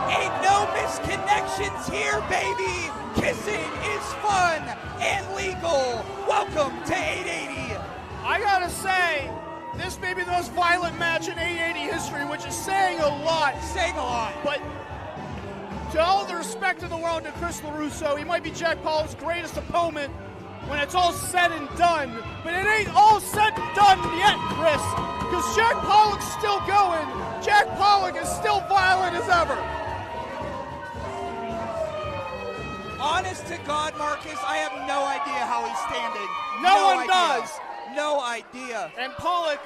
Ain't no misconnections here, baby. Kissing is fun and legal. Welcome to 880. I gotta say, this may be the most violent match in 880 history, which is saying a lot. Saying a lot. But to all the respect in the world to Chris LeRusso, he might be Jack Pollock's greatest opponent when it's all said and done. But it ain't all said and done yet, Chris, because Jack Pollock's still going. Jack Pollock is still violent as ever. Honest to God, Marcus, I have no idea how he's standing. No one does. No idea. And Pollock,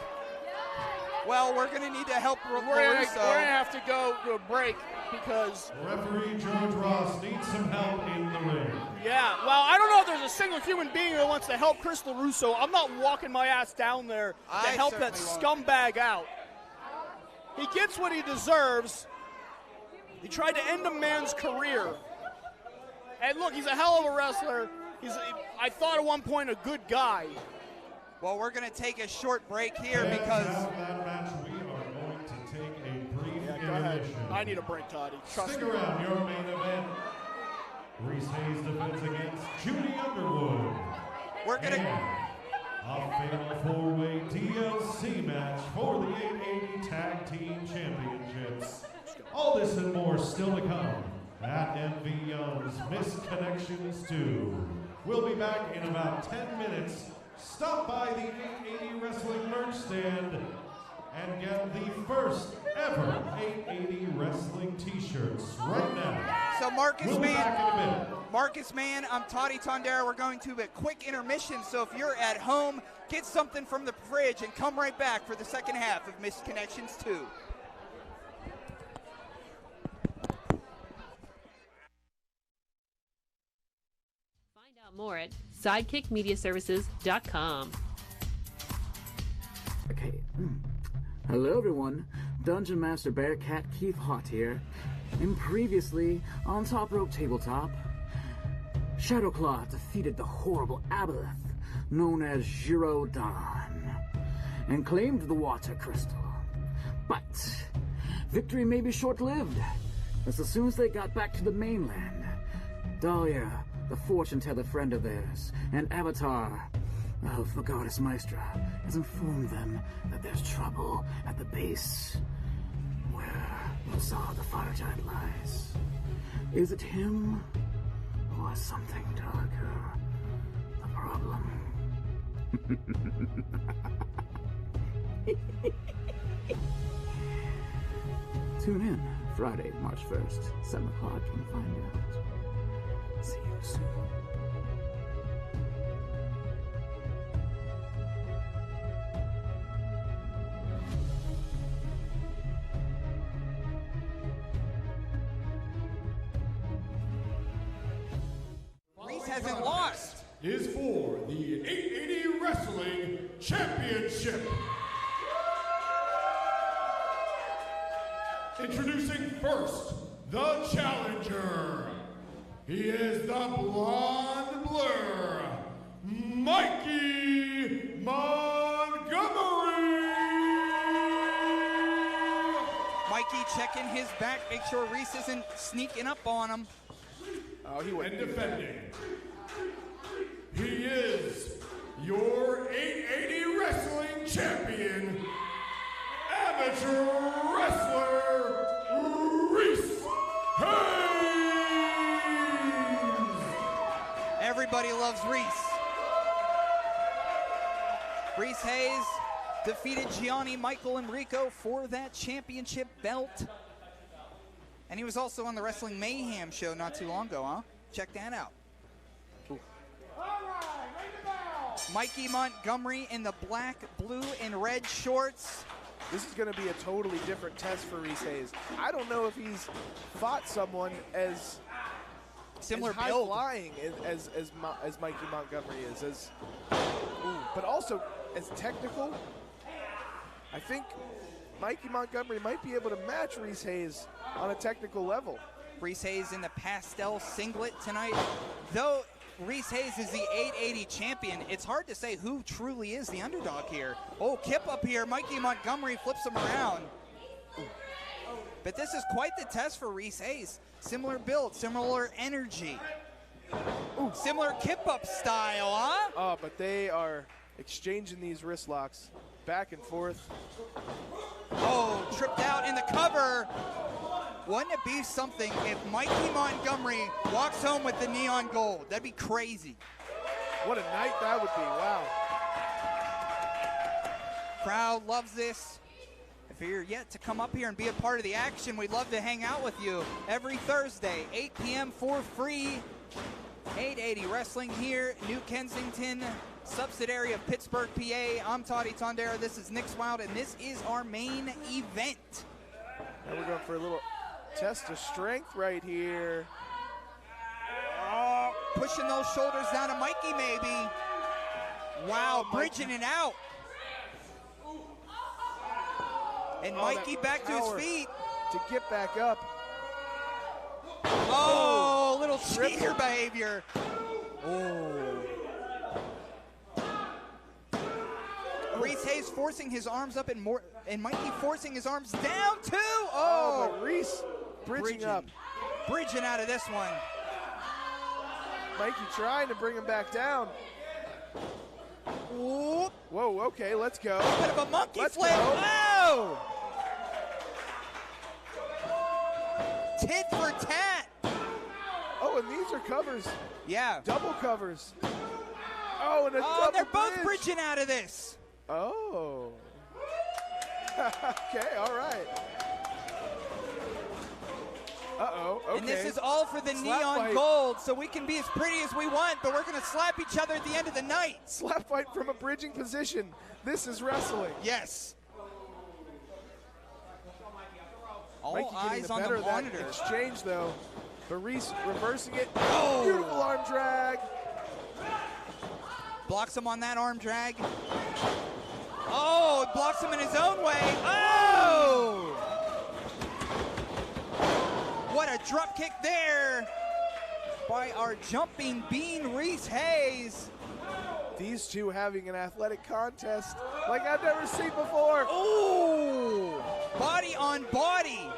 well, we're going to need to help we're LeRusso. gonna have to go to a break because Referee George Ross needs some help in the ring. yeah, well, I don't know if there's a single human being that wants to help Chris LeRusso. I'm not walking my ass down there to help that scumbag out. He gets what he deserves. He tried to end a man's career. And look, he's a hell of a wrestler. I thought at one point a good guy. Well, we're going to take a short break here because that match, we are going to take a brief intermission. I need a break, Toddy. Trust Stick me. around, your main event. Reese Hayes defense against Juni Underwood. We're going to a fatal four-way DLC match for the 880 Tag Team Championships. All this and more still to come at MV Young's Misconnections 2. We'll be back in about 10 minutes. Stop by the 880 Wrestling merch stand and get the first ever 880 Wrestling t-shirts right now. So Marcus we'll be back in a minute. Marcus Man, I'm Toddy Tondera. We're going to a quick intermission, so if you're at home, get something from the fridge and come right back for the second half of Misconnections 2. More at sidekickmediaservices.com. Okay. Hello, everyone. Dungeon Master Bearcat Keith Hott here. And previously, on Top Rope Tabletop, Shadowclaw defeated the horrible aboleth known as Girodon and claimed the water crystal. But victory may be short-lived, as soon as they got back to the mainland, Dahlia, the fortune-teller friend of theirs, and Avatar of the Goddess Maestra, has informed them that there's trouble at the base where Lazar the Fire Giant lies. Is it him or something darker? The problem. Tune in Friday, March 1st, 7 o'clock, and find out. See you soon. hasn't lost. Is for the 880 Wrestling Championship. Introducing first, the challenger. He is the Blonde Blur, Mikey Montgomery. Mikey checking his back, make sure Reese isn't sneaking up on him. Oh, he went. And defending. He is your 880 Wrestling Champion, amateur wrestler, Reese Hayes. Everybody loves Reese. Reese Hayes defeated Giani, Michael, and Rico for that championship belt. And he was also on the Wrestling Mayhem show not too long ago, huh? Check that out. Mikey Montgomery in the black, blue, and red shorts. This is going to be a totally different test for Reese Hayes. I don't know if he's fought someone as similar high build flying as Mikey Montgomery is, but also as technical. I think Mikey Montgomery might be able to match Reese Hayes on a technical level. Reese Hayes in the pastel singlet tonight. Though Reese Hayes is the 880 champion, it's hard to say who truly is the underdog here. Oh, kip up here. Mikey Montgomery flips him around. But this is quite the test for Reese Hayes. Similar build, similar energy. Ooh. Similar kip up style, huh? Oh, but they are exchanging these wrist locks back and forth. Oh, tripped out in the cover. Wouldn't it be something if Mikey Montgomery walks home with the neon gold? That'd be crazy. What a night that would be, wow. Crowd loves this. If you're yet to come up here and be a part of the action, we'd love to hang out with you every Thursday, 8 p.m. for free. 880 Wrestling here, New Kensington, subsidiary of Pittsburgh, PA. I'm Toddy Tondera, this is Nick's Wild, and this is our main event. Now we're going for a little test of strength right here. Oh, pushing those shoulders down to Mikey maybe. Wow, bridging it out. And Mikey back to his feet. To get back up. Oh, little cheater behavior. Oh. Reese Hayes forcing his arms up and Mikey forcing his arms down too. Oh, but Reese bridging up. Bridging out of this one. Mikey trying to bring him back down. Ooh. Whoa, okay, let's go. A bit of a monkey flip. Go. Oh! Tit for tat. Oh, and these are covers. Yeah. Double covers. Oh, and a double they're both bridge. bridging out of this. Oh. Okay, all right. Uh-oh, okay. And this is all for the neon fight. gold, so we can be as pretty as we want, but we're going to slap each other at the end of the night. Slap fight from a bridging position. This is wrestling. Yes. All Mikey eyes on better the of that monitor. exchange, though. But Reese reversing it. Oh. Beautiful arm drag. Blocks him on that arm drag. Oh, it blocks him in his own way. Oh! What a drop kick there by our jumping bean Reese Hayes. These two having an athletic contest like I've never seen before. Ooh! Body on body.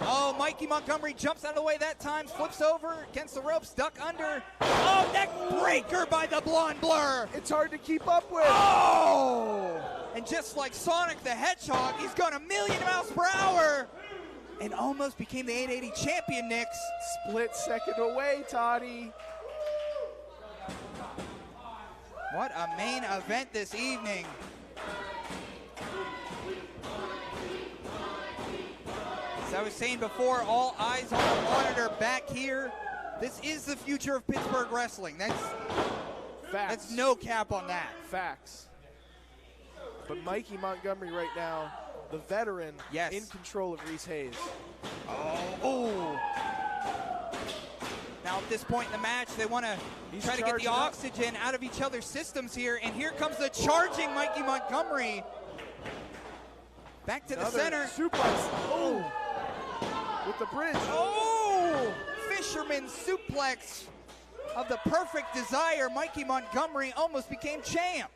Oh, Mikey Montgomery jumps out of the way that time, flips over against the ropes, duck under. Oh, neck breaker by the Blonde Blur. It's hard to keep up with. Oh! And just like Sonic the Hedgehog, he's gone 1,000,000 miles per hour and almost became the 880 champion, Nix. Split second away, Toddy. What a main event this evening. As I was saying before, all eyes on the monitor back here. This is the future of Pittsburgh wrestling. That's facts. That's no cap on that. Facts. But Mikey Montgomery right now, the veteran, in control of Reese Hayes. Oh. Now Now at this point in the match, they want to try to get the oxygen out of each other's systems here. And here comes the charging Mikey Montgomery. Back to the center. Suplex. Oh, with the bridge. Oh, fisherman suplex of the perfect desire. Mikey Montgomery almost became champ.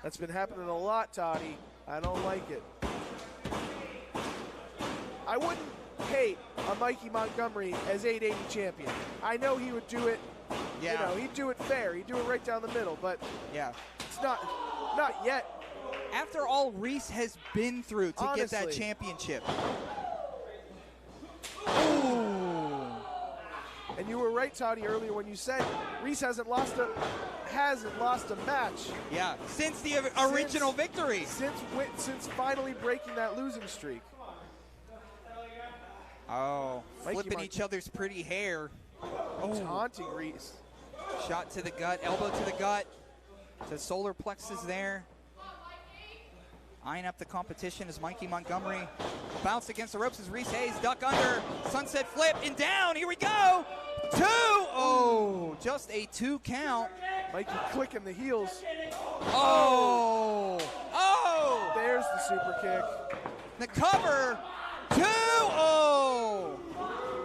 That's been happening a lot, Toddy. I don't like it. I wouldn't hate a Mikey Montgomery as 880 champion. I know he would do it. Yeah. You know, he'd do it fair. He'd do it right down the middle. But yeah, it's not yet. After all Reese has been through to get that championship. Ooh. And you were right, Toddy, earlier when you said Reese hasn't lost a match. Yeah, since the original victory. Since finally breaking that losing streak. Oh, flipping each other's pretty hair. Oh, taunting Reese. Shot to the gut, elbow to the gut. The solar plexus there. Eyeing up the competition as Mikey Montgomery bounced against the ropes as Reese Hayes duck under, sunset flip, and down. Here we go. 2. Oh, just a 2 count. Mikey clicking the heels. Oh. Oh. There's the super kick. The cover. 2. Oh.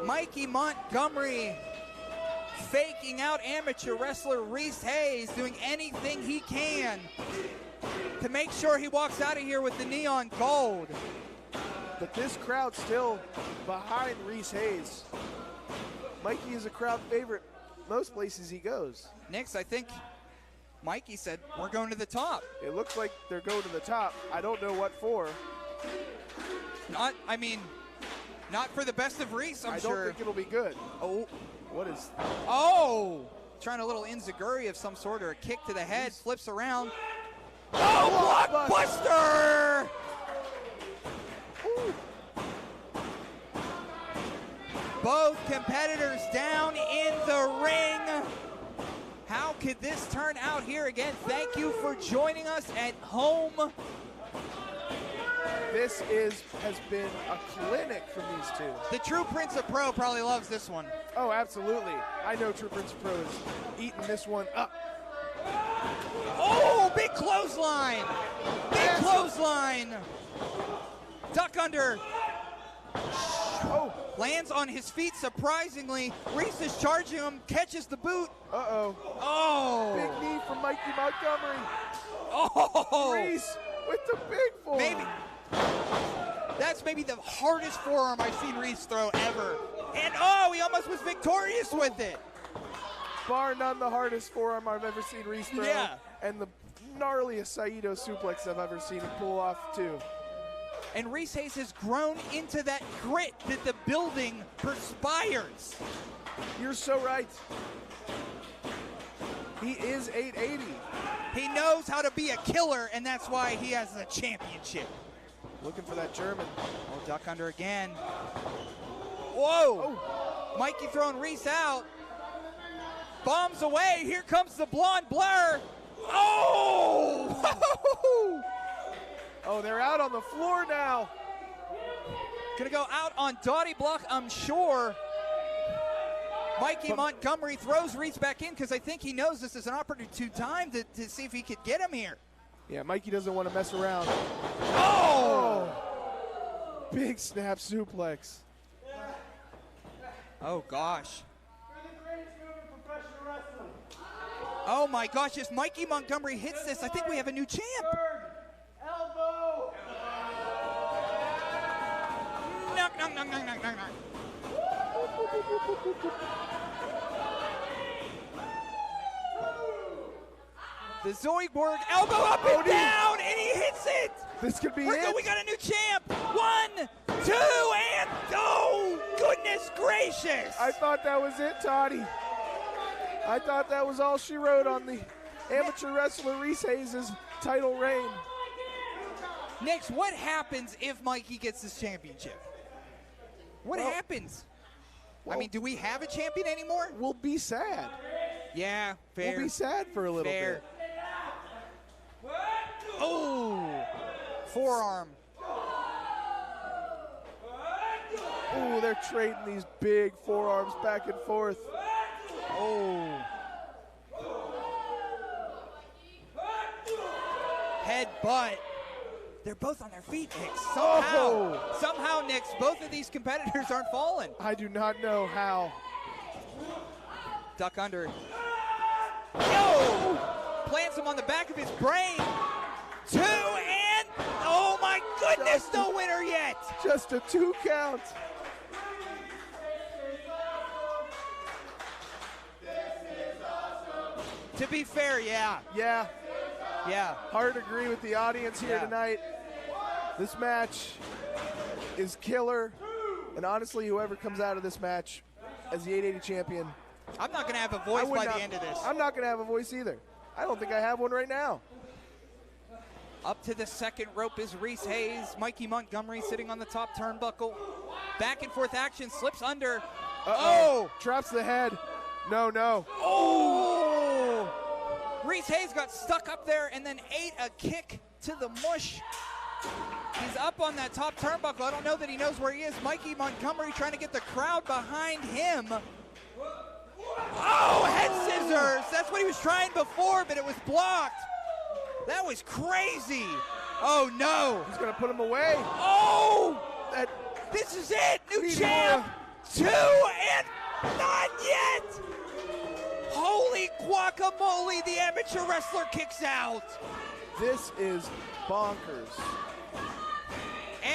Mikey Montgomery faking out amateur wrestler Reese Hayes, doing anything he can to make sure he walks out of here with the neon gold. But this crowd still behind Reese Hayes. Mikey is a crowd favorite most places he goes. Next, I think Mikey said, we're going to the top. It looks like they're going to the top. I don't know what for. Not for the best of Reese, I'm sure. I don't think it'll be good. Oh. What is... Oh! Trying a little enziguri of some sort or a kick to the head, flips around. Oh, blockbuster! Both competitors down in the ring. How could this turn out here again? Thank you for joining us at home. This has been a clinic from these two. The True Prince of Pro probably loves this one. Oh, absolutely. I know True Prince of Pro is eating this one up. Oh, big clothesline. Big clothesline. Duck under. Oh. Lands on his feet surprisingly. Reese is charging him, catches the boot. Uh-oh. Oh. Big knee from Mikey Montgomery. Oh. Reese with the big forearm. That's maybe the hardest forearm I've seen Reese throw ever. And oh, he almost was victorious with it. Bar none the hardest forearm I've ever seen Reese throw. Yeah. And the gnarliest Saito suplex I've ever seen him pull off too. And Reese Hayes has grown into that grit that the building perspires. You're so right. He is 880. He knows how to be a killer, and that's why he has the championship. Looking for that German. Oh, duck under again. Whoa! Oh. Mikey throwing Reese out. Bombs away. Here comes the blonde blur. Oh! Oh, they're out on the floor now. Gonna go out on Dottie Block, I'm sure. Mikey Montgomery throws Reese back in because I think he knows this is an opportune time to see if he could get him here. Yeah, Mikey doesn't want to mess around. Oh! Big snap suplex. Oh, gosh. Oh, my gosh. If Mikey Montgomery hits this, I think we have a new champ. Elbow! Knock, knock, knock, knock, knock, knock, knock. The Zoidberg elbow up and down, and he hits it. This could be it. We got a new champ. 1, 2, and oh, goodness gracious. I thought that was it, Toddy. I thought that was all she wrote on the amateur wrestler Reese Hayes' title reign. Next, what happens if Mikey gets this championship? What happens? I mean, do we have a champion anymore? We'll be sad. Yeah, fair. We'll be sad for a little bit. Oh, forearm. Oh, they're trading these big forearms back and forth. Oh. Headbutt. They're both on their feet, Nix. Somehow, Nix, both of these competitors aren't falling. I do not know how. Duck under. Yo! Plants him on the back of his brain. 2 and, oh my goodness, no winner yet. Just a 2 count. To be fair, yeah. Yeah. Yeah. Hard to agree with the audience here tonight. This match is killer. And honestly, whoever comes out of this match as the 880 champion, I'm not going to have a voice by the end of this. I'm not going to have a voice either. I don't think I have one right now. Up to the second rope is Reese Hayes. Mikey Montgomery sitting on the top turnbuckle. Back and forth action, slips under. Oh! Drops the head. No. Oh! Reese Hayes got stuck up there and then ate a kick to the mush. He's up on that top turnbuckle. I don't know that he knows where he is. Mikey Montgomery trying to get the crowd behind him. Oh, head scissors. That's what he was trying before, but it was blocked. That was crazy. Oh, no. He's going to put him away. Oh! This is it. New champ. 2 and not yet. Holy guacamole. The amateur wrestler kicks out. This is bonkers.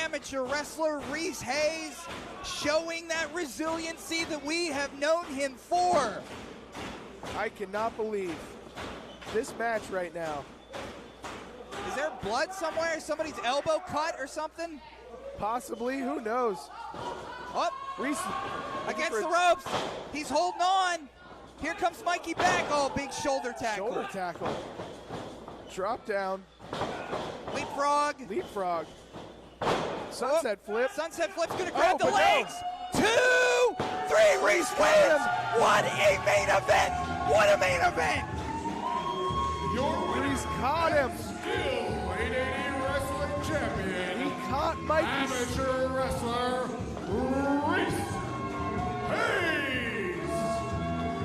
Amateur wrestler Reese Hayes showing that resiliency that we have known him for. I cannot believe this match right now. Is there blood somewhere? Somebody's elbow cut or something? Possibly, who knows? Oh, Reese against the ropes. He's holding on. Here comes Mikey back. Oh, big shoulder tackle. Shoulder tackle. Drop down. Leapfrog. Sunset flip. Sunset flip's gonna grab the legs. 2, 3, Reese wins. What a main event. What a main event. Reese caught him. Still 880 wrestling champion. He caught Mikey. Amateur wrestler Reese Hayes.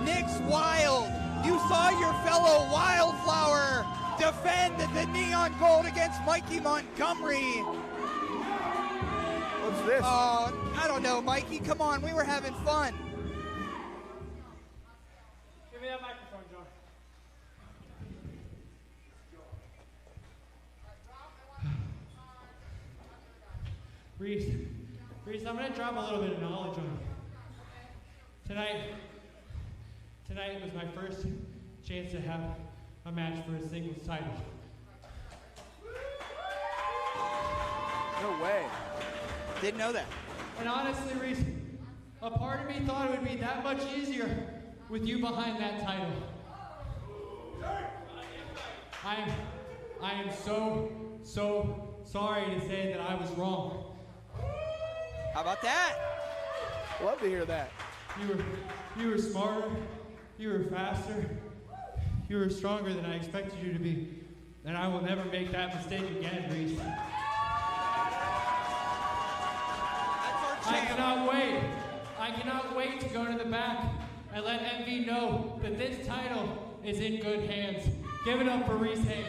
Nick's wild. You saw your fellow Wildflower defend the neon gold against Mikey Montgomery. What's this? Oh, I don't know, Mikey. Come on, we were having fun. Give me that microphone, John. Reese, I'm going to drop a little bit of knowledge on you. Tonight was my first chance to have a match for a singles title. No way. Didn't know that. And honestly, Reese, a part of me thought it would be that much easier with you behind that title. I am so sorry to say that I was wrong. How about that? Love to hear that. You were smarter, you were faster, you were stronger than I expected you to be, and I will never make that mistake again, Reese. I cannot wait to go to the back and let MV know that this title is in good hands. Give it up for Reese Hayes.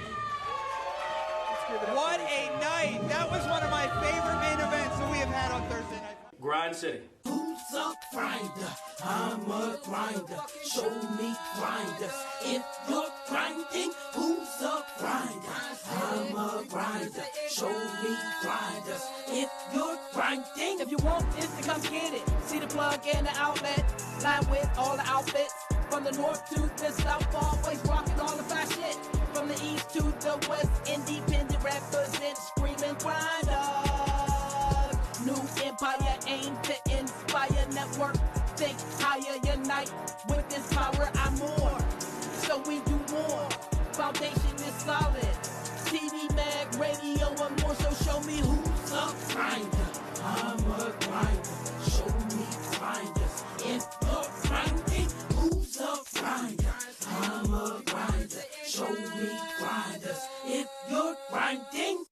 What a night. That was one of my favorite main events that we have had on Thursday night. Grind City. Who's a grinder? I'm a grinder. Show me grinders. If you're grinding, who's a grinder? I'm a grinder. Show me grinders. If you're grinding. If you want this, then come get it. See the plug and the outlet. Line with all the outfits. From the north to the south, always rocking all the fast shit. From the east to the west, independent represent screaming grinder. New empire aimed to inspire network. Think higher, unite with this power. I'm more, so we do more. Foundation is solid. CD, mag, radio, and more. So show me who's a grinder. I'm a grinder. Show me grinders. If you're grinding, who's a grinder? I'm a grinder. Show me grinders. If you're grinding.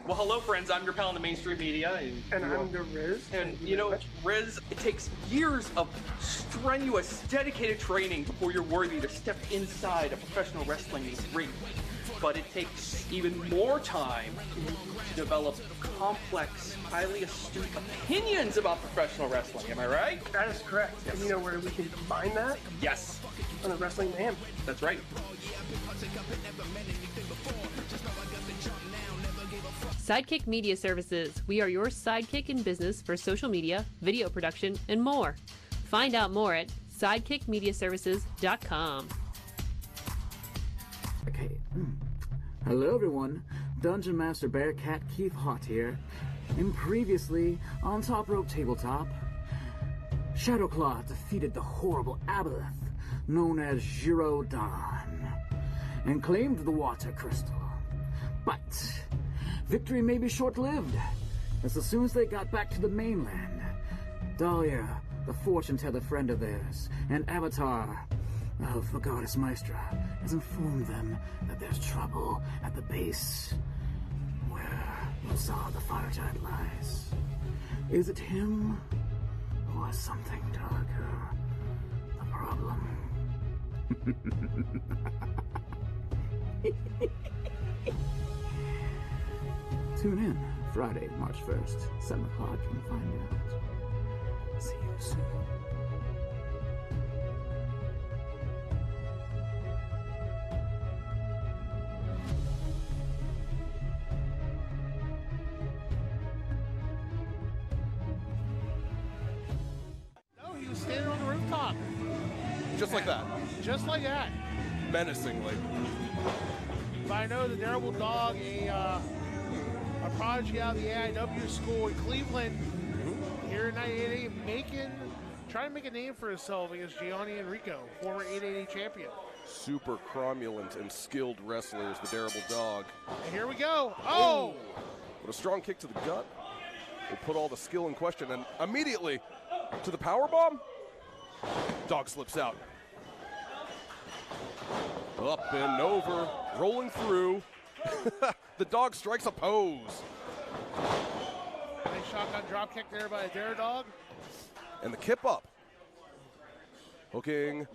Well, hello, friends. I'm your pal in the mainstream media. And I'm the Riz. And, you know, Riz, it takes years of strenuous, dedicated training before you're worthy to step inside a professional wrestling ring. But it takes even more time to develop complex, highly astute opinions about professional wrestling. Am I right? That is correct. Yes. And you know where we can combine that? Yes. On the Wrestling Mayhem. That's right. Sidekick Media Services. We are your sidekick in business for social media, video production, and more. Find out more at sidekickmediaservices.com. Okay. Hello, everyone. Dungeon Master Bearcat Keith Hott here. And previously, on Top Rope Tabletop, Shadowclaw defeated the horrible aboleth known as Girodon and claimed the water crystal. But victory may be short-lived, as soon as they got back to the mainland, Dahlia, the fortune-teller friend of theirs, and Avatar of the goddess Maestra, has informed them that there's trouble at the base where Lazar the Fire Giant lies. Is it him or something darker? The problem. Tune in Friday, March 1st, 7 o'clock, and find out. See you soon. No, he was standing on the rooftop. Just like that. Just like that. Menacingly. But I know the DareableDog, a prodigy out of the AIW school in Cleveland, here in 1988, trying to make a name for himself against Giani and Rico, former 880 champion. Super cromulent and skilled wrestlers, the DareableDog. And here we go. Oh! With a strong kick to the gut. Will put all the skill in question, and immediately to the powerbomb. Dog slips out. Up and over, rolling through. The dog strikes a pose. Nice shotgun drop kick there by the DareableDog. And the kip up. Hooking.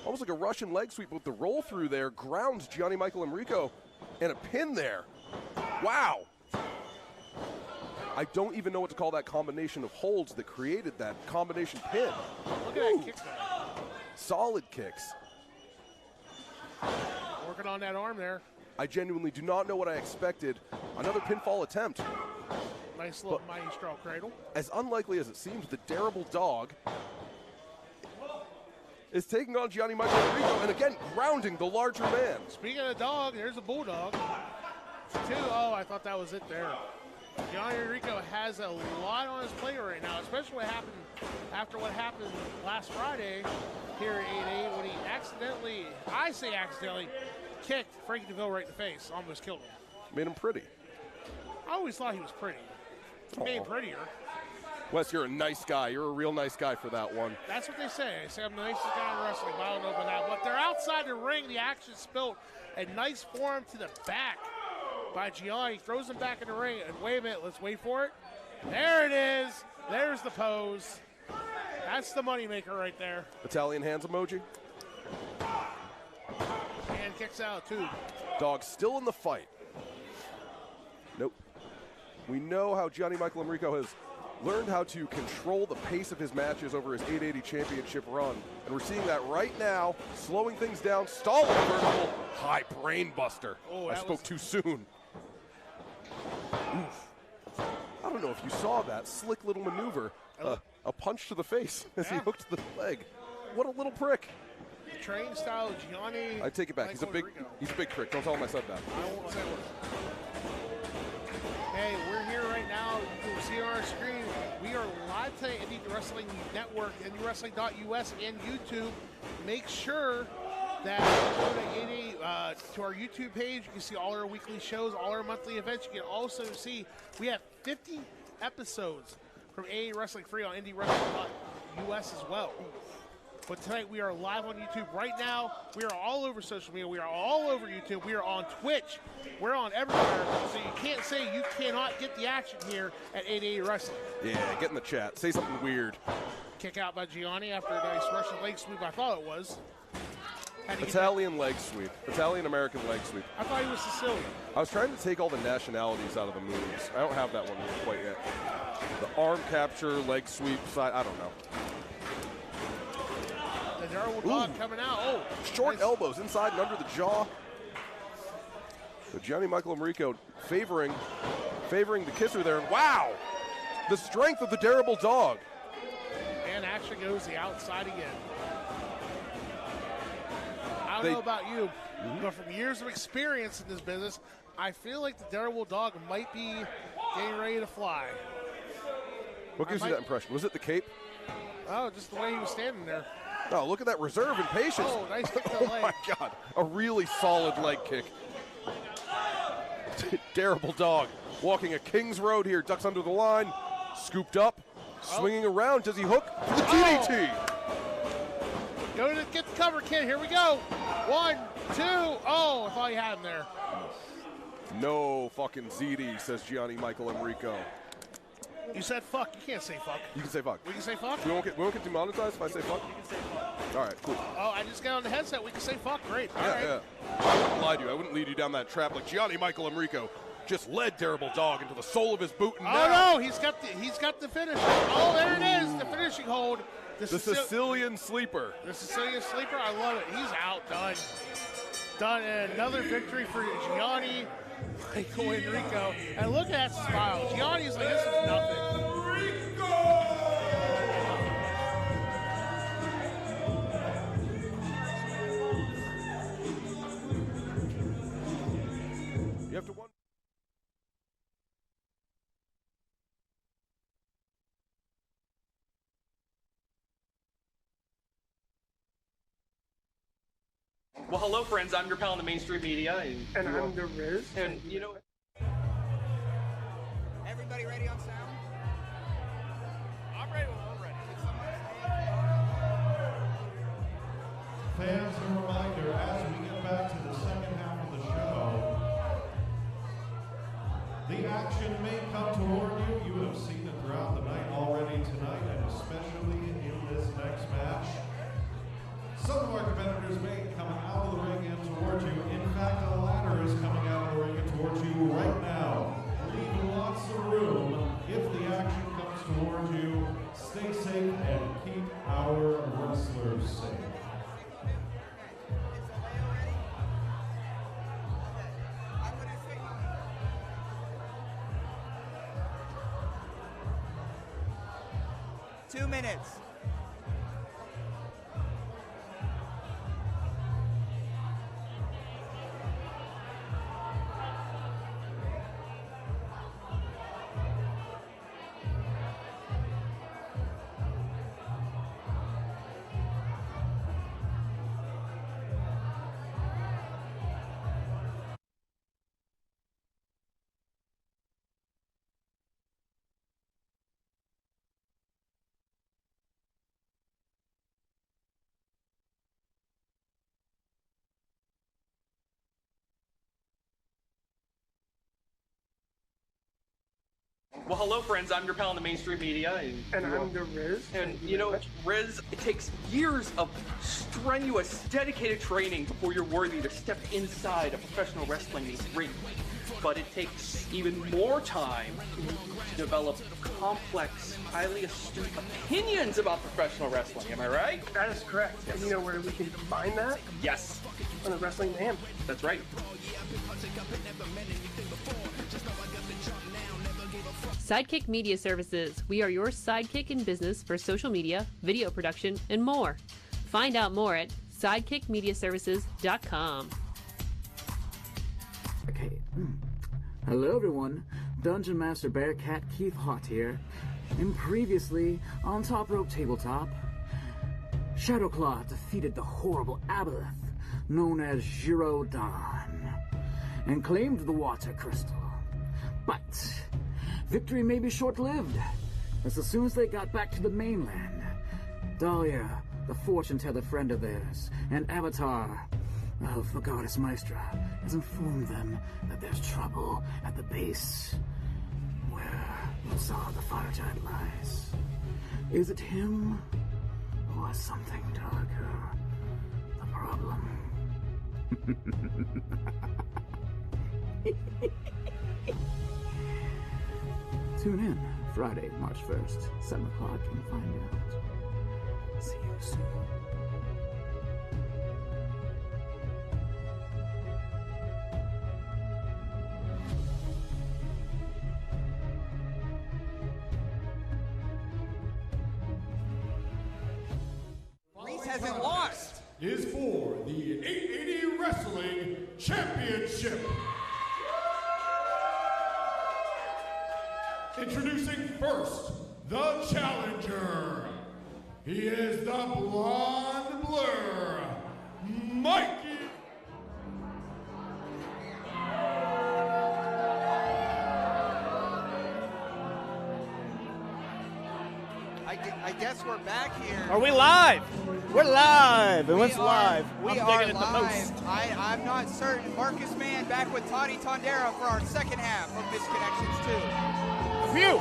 Almost like a Russian leg sweep with the roll through there. Grounds Gianni, Michael, and Rico. And a pin there. Wow. I don't even know what to call that combination of holds that created that combination pin. Look at that kick there. Solid kicks. Working on that arm there. I genuinely do not know what I expected. Another pinfall attempt. Nice little maestro cradle. As unlikely as it seems, the DareableDog is taking on Gianni, Michael, and Rico, and again, grounding the larger man. Speaking of dog, there's a bulldog. Oh, I thought that was it there. Gianni Rico has a lot on his plate right now, especially what happened after what happened last Friday here at 8-8 when he accidentally, I say accidentally, kicked Frankie DeVille right in the face, almost killed him. Made him pretty. I always thought he was pretty. He made him prettier. Wes, you're a nice guy. You're a real nice guy for that one. That's what they say. They say I'm the nicest guy in wrestling, but I don't know about that. But they're outside the ring. The action spilled. A nice forearm to the back by Giani. Throws him back in the ring. And wait a minute. Let's wait for it. There it is. There's the pose. That's the moneymaker right there. Italian hands emoji. And kicks out, too. Dog still in the fight. Nope. We know how Gianni, Michael, and Rico has learned how to control the pace of his matches over his 880 championship run. And we're seeing that right now, slowing things down, stalling vertical, high brain buster. Oh, I spoke too soon. Oof. I don't know if you saw that slick little maneuver, a punch to the face as he hooked the leg. What a little prick. Train style Gianni. I take it back. He's a big prick. Don't tell him I said that. I won't say what. Hey, we're here right now. You can see on our screen. We are live today at Indie Wrestling Network, IndieWrestling.us, and YouTube. Make sure that you go to our YouTube page. You can see all our weekly shows, all our monthly events. You can also see we have 50 episodes from AA Wrestling Free on IndieWrestling.us as well. But tonight we are live on YouTube. Right now, we are all over social media. We are all over YouTube. We are on Twitch. We're on everywhere. So you can't say you cannot get the action here at 880 Wrestling. Yeah, get in the chat. Say something weird. Kick out by Giani after a nice Russian leg sweep, I thought it was. Italian leg sweep. Italian-American leg sweep. I thought he was Sicilian. I was trying to take all the nationalities out of the moves. I don't have that one quite yet. The arm capture, leg sweep side, I don't know. The DareableDog coming out. Oh, short elbows inside and under the jaw. So Giani, Michael, and Rico favoring the kisser there. And wow, the strength of the DareableDog. And actually goes the outside again. I don't know about you, but from years of experience in this business, I feel like the DareableDog might be getting ready to fly. What gives you that impression? Was it the cape? Oh, just the way he was standing there. Oh, look at that reserve and patience. Oh, nice kick to the leg. Oh, my God. A really solid leg kick. DareableDog walking a King's Road here. Ducks under the line. Scooped up. Swinging around. Does he hook? For the DDT. Go to get the cover, kid. Here we go. 1, 2. Oh, I thought he had him there. No fucking ZD, says Giani, Michael, and Rico. You said fuck. You can't say fuck. You can say fuck. We can say fuck? We won't get demonetized if I say fuck? You can say fuck. All right, cool. Oh, I just got on the headset. We can say fuck. Great. All right. Yeah. I wouldn't lie to you. I wouldn't lead you down that trap like Giani, Michael, and Rico just led DareableDog into the sole of his boot. And no, he's got the finish. Oh, there it is, the finishing hold. The Sicilian sleeper. The Sicilian sleeper, I love it. He's out, done. And another victory for Giani, Michael, and Rico. And look at that smile. Giani's like, this is nothing. You have to wonder. Well, hello, friends. I'm your pal in the mainstream media. And I'm the Riz. And, you know... Everybody ready on sound? I'm ready when I'm ready. Fans, a reminder, as we get back to the second half of the show, the action may come toward you. You would have seen it throughout the night already tonight, and especially in this next match. Some of our competitors may come out of the ring and towards you. In fact, a ladder is coming out of the ring and towards you right now. Leave lots of room. If the action comes towards you, stay safe and keep our wrestlers safe. Two minutes. Well, hello, friends. I'm your pal in the mainstream media. And I'm the Riz. And, you know, Riz, it takes years of strenuous, dedicated training before you're worthy to step inside a professional wrestling ring. But it takes even more time to develop complex, highly astute opinions about professional wrestling. Am I right? That is correct. And you know where we can combine that? Yes. On the Wrestling Mayhem. That's right. Sidekick Media Services. We are your sidekick in business for social media, video production, and more. Find out more at sidekickmediaservices.com. Okay. Hello, everyone. Dungeon Master Bearcat Keith Hott here. And previously, on Top Rope Tabletop, Shadowclaw defeated the horrible aboleth known as Girodon and claimed the water crystal. But victory may be short-lived, as soon as they got back to the mainland, Dahlia the fortune-teller friend of theirs, and avatar of the goddess Maestra, has informed them that there's trouble at the base where the fire giant lies. Is it him or something darker? The problem. Tune in Friday, March 1st, 7 o'clock, and find out. See you soon. Reese hasn't lost. Is for the 880 Wrestling Championship. Introducing first, the challenger. He is the Blonde Blur, Mikey. I guess we're back here. Are we live? We're live. And what's We are- live? We I'm are digging it the most. live. I'm not certain. Marcus Mann back with Toddy Tondera for our second half of Misconnections 2. Phew!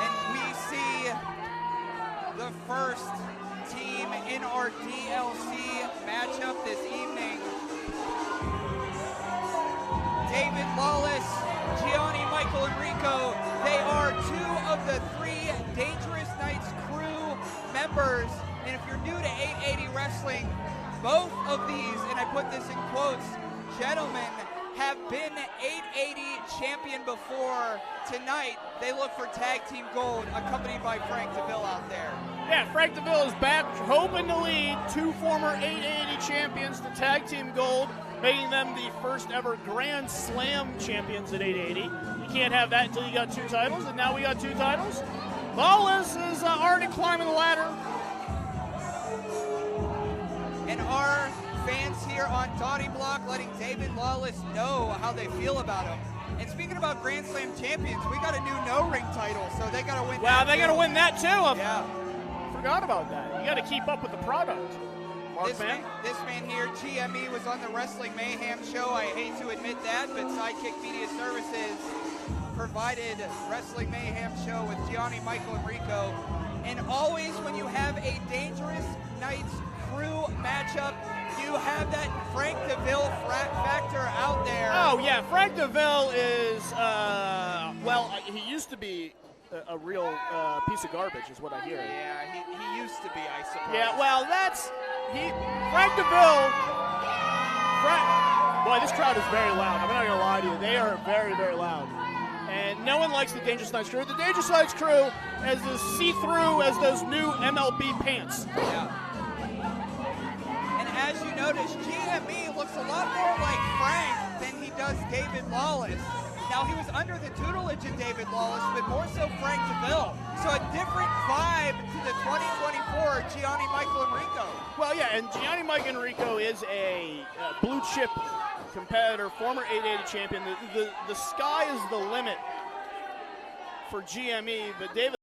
And we see the first team in our DLC matchup this evening. David Lawless, Giani, Michael, and Rico. They are two of the 3 Dangerous Knights crew members. And if you're new to 880 Wrestling, both of these, and I put this in quotes, gentlemen have been 880 champion before. Tonight, they look for tag team gold, accompanied by Frank DeVille out there. Yeah, Frank DeVille is back, hoping to lead 2 former 880 champions to tag team gold, making them the first ever Grand Slam champions at 880. You can't have that until you got 2 titles, and now we got 2 titles. Lawless is already climbing the ladder. And our fans here on Dottie Block letting David Lawless know how they feel about him. And speaking about Grand Slam champions, we got a new no-ring title, so they got to win that. Well, they got to win that too. Yeah. Forgot about that. You got to keep up with the product. This man here, GME, was on the Wrestling Mayhem show. I hate to admit that, but Sidekick Media Services provided Wrestling Mayhem show with Giani, Michael, and Rico. And always when you have a Dangerous Knights crew matchup, you have that Frank DeVille factor out there. Oh, yeah. Frank DeVille is, he used to be a real piece of garbage, is what I hear. Yeah, he used to be, I suppose. Yeah, well, Frank DeVille. Boy, this crowd is very loud. I'm not going to lie to you. They are very, very loud. And no one likes the Dangerous Knights crew. The Dangerous Knights crew is as see-through as those new MLB pants. Yeah. And as you notice, GME looks a lot more like Frank than he does David Lawless. Now, he was under the tutelage of David Lawless, but more so Frank DeVille. So a different vibe to the 2024 Giani, Michael, and Rico. Well, yeah, and Giani, Mike, and Rico is a blue-chip competitor, former 880 champion. The sky is the limit for GME, but David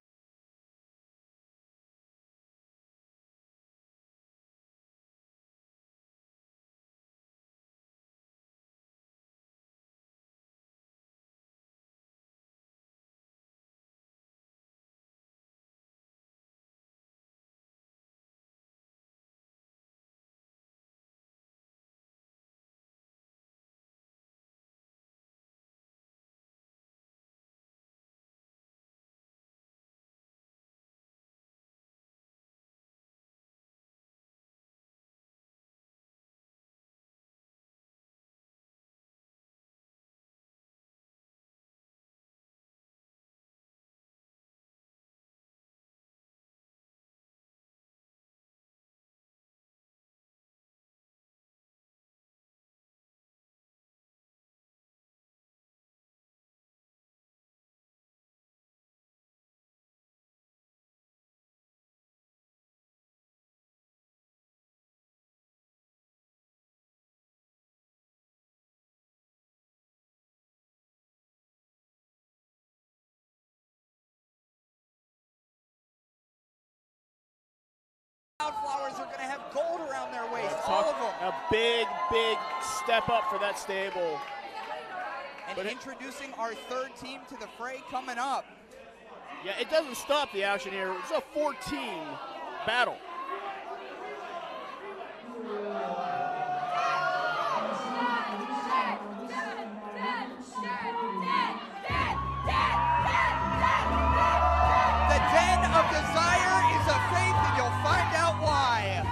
Wildeflowers are going to have gold around their waist, all of them. A big, big step up for that stable. And introducing our third team to the fray coming up. Yeah, it doesn't stop the action here. It's a 4-team battle. The Den of Desire is a faith, and you'll find out why.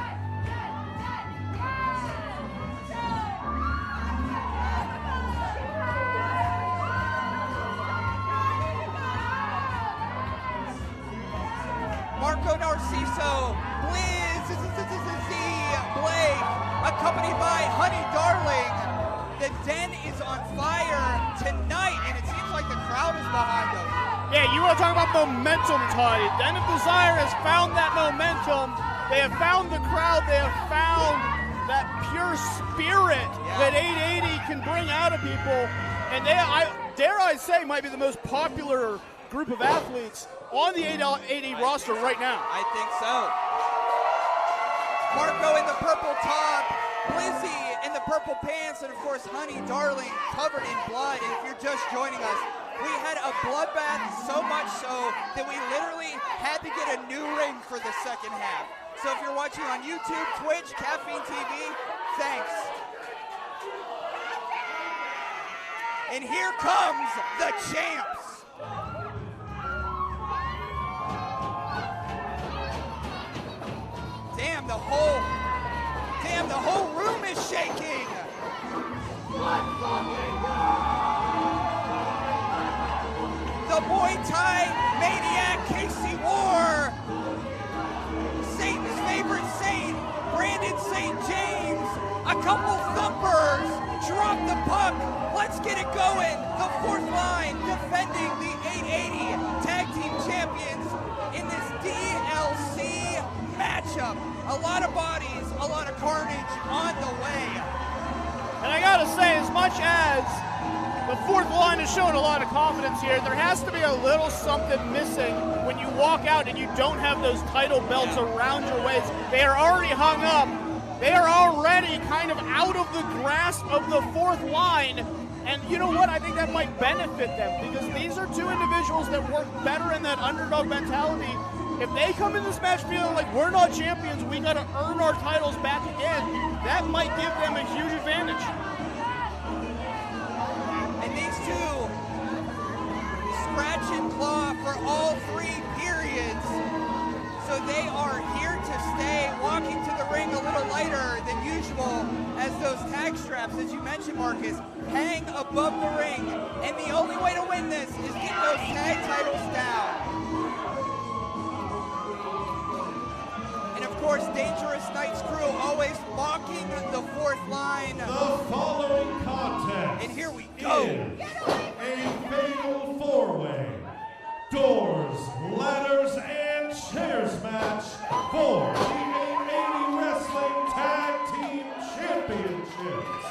Marco Narciso, Blizz, Blake, accompanied by Honey Darling. The Den is on fire tonight, and it seems like the crowd is behind them. Yeah, you want to talk about momentum, Toddy. Den of Desire has found that momentum. They have found the crowd. They have found that pure spirit that 880 can bring out of people. And they, dare I say, might be the most popular group of athletes on the 880 roster right now. I think so. Marco in the purple top, Blizzy in the purple pants, and of course Honey Darling covered in blood. And if you're just joining us, we had a bloodbath, so much so that we literally had to get a new ring for the second half. So if you're watching on YouTube, Twitch, Caffeine TV, thanks. And here comes the champs. Damn, the whole room is shaking. The Muay Thai maniac Casey War, Satan's favorite saint, Brandon St. James, a couple thumpers, drop the puck, let's get it going. The fourth line defending the 880 Tag Team Champions in this DLC matchup. A lot of bodies, a lot of carnage on the way. And I gotta say, as much as the fourth line is showing a lot of confidence here, there has to be a little something missing when you walk out and you don't have those title belts around your waist. They are already hung up. They are already kind of out of the grasp of the fourth line. And you know what? I think that might benefit them because these are two individuals that work better in that underdog mentality. If they come in this match feeling like we're not champions, we got to earn our titles back again, that might give them a huge advantage. And these two scratch and claw for all three periods. So they are here to stay, walking to the ring a little lighter than usual as those tag straps, as you mentioned, Marcus, hang above the ring. And the only way to win this is get those tag titles down. And of course, Dangerous Knight's crew always blocking the fourth line. The following contest. And here we go. Is a fatal four-way doors, ladders, and chairs match for the 880 Wrestling Tag Team Championships.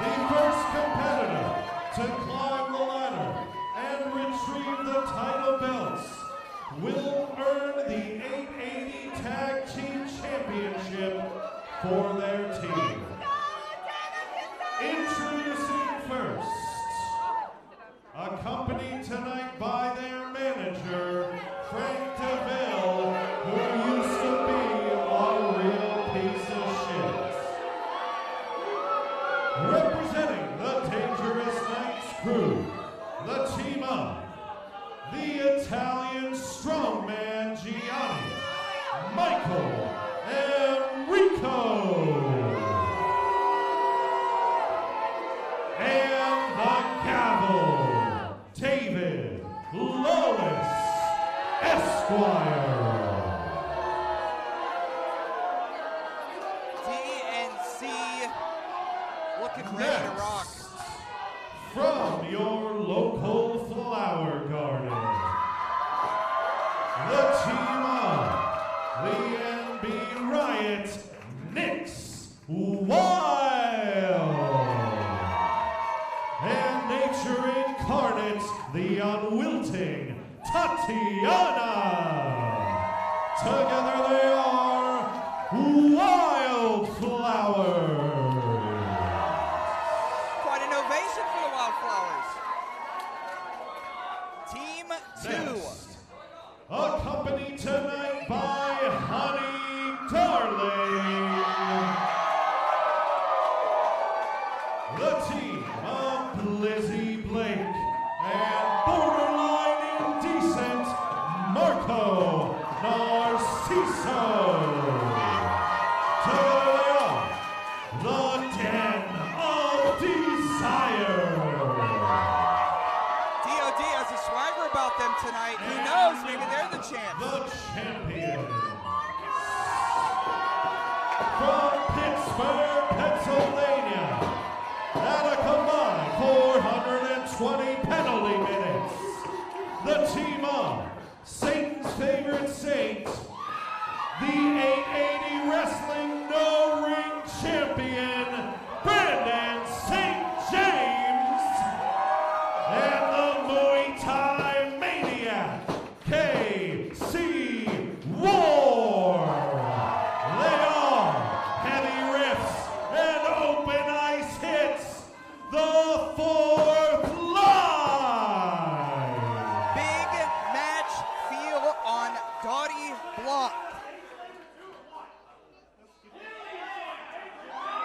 The first competitor to climb the ladder and retrieve the title belts will earn the 880 Tag Team Championship for their team. Introducing first, accompanied tonight by their manager, Frank DeVille, who used to be a real piece of shit. Representing the Dangerous Knights crew, the team of the Italian strongman Giani, Michael, and Rico. And the gavel, David Lois Esquire. DNC looking ready to rock. From your local flower garden, the team of the NB Riot, Nyx Wild. And nature incarnate, the unwilting Tatiana. Together they are Wildeflowers. Quite an ovation for the Wildeflowers. Team 2. Next, accompanied tonight by Honey Darling, the team of Blizzy Blake and borderline indecent Marco Narciso. The Den of Desire. DOD has a swagger about them tonight. Who knows? Maybe they're the champs. The champions. From Pittsburgh, Pennsylvania, at a combined 420 penalty minutes, the team of Satan's favorite saint, the 880 Wrestling No Ring Champion, Brandon St. James, and the Muay Thai Maniac, KC War. They are heavy riffs and open ice hits, the fourth line. Big match feel on Dottie Block.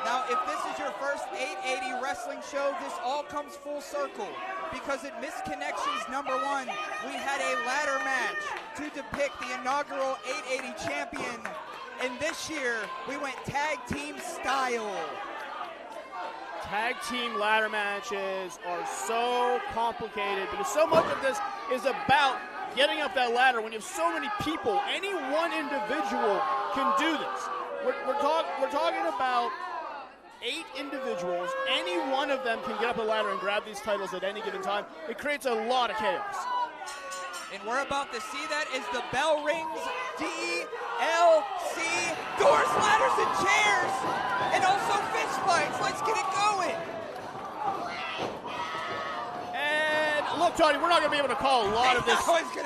Now, if this is your first 880 wrestling show, this all comes full circle. Because at Misconnections #1, we had a ladder match to depict the inaugural 880 champion. And this year, we went tag team style. Tag team ladder matches are so complicated because so much of this is about getting up that ladder. When you have so many people, any one individual can do this. We're talking about 8 individuals. Any one of them can get up a ladder and grab these titles at any given time. It creates a lot of chaos. And we're about to see that as the bell rings. DLC, doors, ladders, and chairs, and also fist fights. Let's get it going. And look, Tony, we're not going to be able to call a lot of this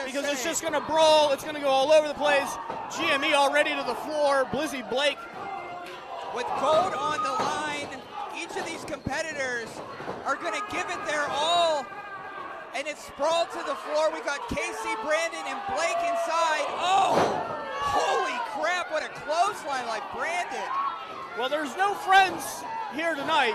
because it's just going to brawl. It's going to go all over the place. GME already to the floor. Blizzy Blake. With gold on the line, each of these competitors are going to give it their all. And it's sprawled to the floor. We got Casey, Brandon, and Blake inside. Oh, holy crap, what a clothesline like Brandon. Well, there's no friends here tonight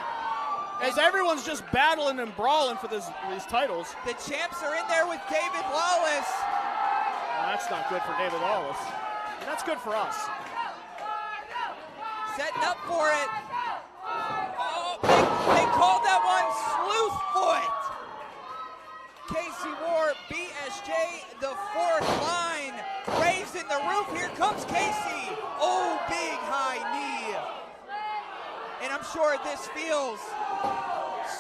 as everyone's just battling and brawling for these titles. The champs are in there with David Lawless. Well, that's not good for David Lawless. That's good for us. Setting up for it. Oh, they called that one Sleuth Foot. Casey Ward, BSJ, the fourth line, raising the roof. Here comes Casey. Oh, big high knee. And I'm sure this feels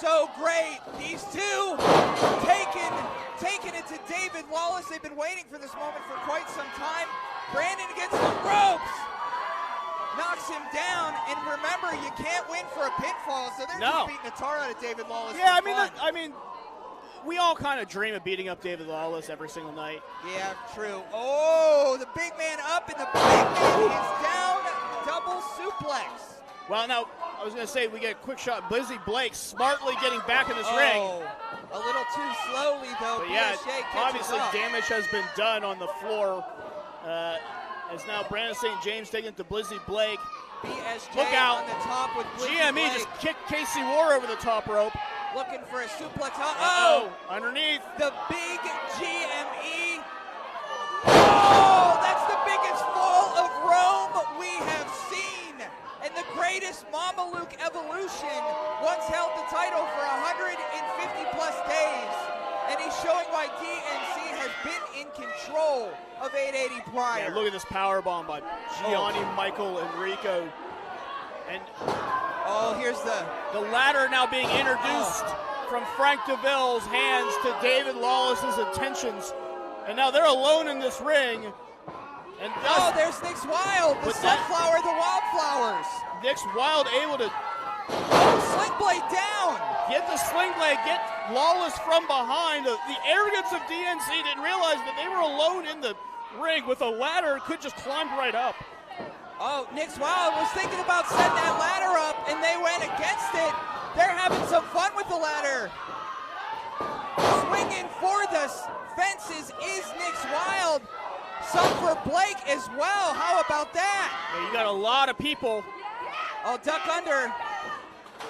so great. These two taking it to David Lawless. They've been waiting for this moment for quite some time. Brandon against the ropes. Knocks him down, and remember, you can't win for a pinfall, so they're just beating the tar out of David Lawless. Yeah, I mean, we all kind of dream of beating up David Lawless every single night. Yeah, true. Oh, the big man up, and the big man is down. Double suplex. Well, now, I was going to say, we get a quick shot. Blizzy Blake smartly getting back in this ring. A little too slowly, though. But yeah, obviously damage has been done on the floor. As now Brandon St. James taking it to Blizzy Blake. BSJ Look out. on the top with Blizzy GME Blake. just kicked Casey War over the top rope. Looking for a suplex. Uh-oh. Underneath. The big GME. Oh, that's the biggest fall of Rome we have seen. And the greatest Mama Luke evolution once held the title for 150 plus days. And he's showing why DNC has been in control of 880 prior. Yeah, look at this powerbomb by Giani, Michael, and Rico. And here's the ladder now being introduced from Frank DeVille's hands to David Lawless's attentions. And now they're alone in this ring. And there's Nick's Wild, the Sunflower, the Wildeflowers. Nick's Wild able to sling blade down. Get the sling blade, get Lawless from behind. The arrogance of DNC didn't realize that they were alone in the ring with a ladder, could just climb right up. Oh, Nick's Wild was thinking about setting that ladder up, and they went against it. They're having some fun with the ladder. Swinging for the fences is Nick's Wild. Some for Blake as well. How about that? Yeah, you got a lot of people. Oh, duck under.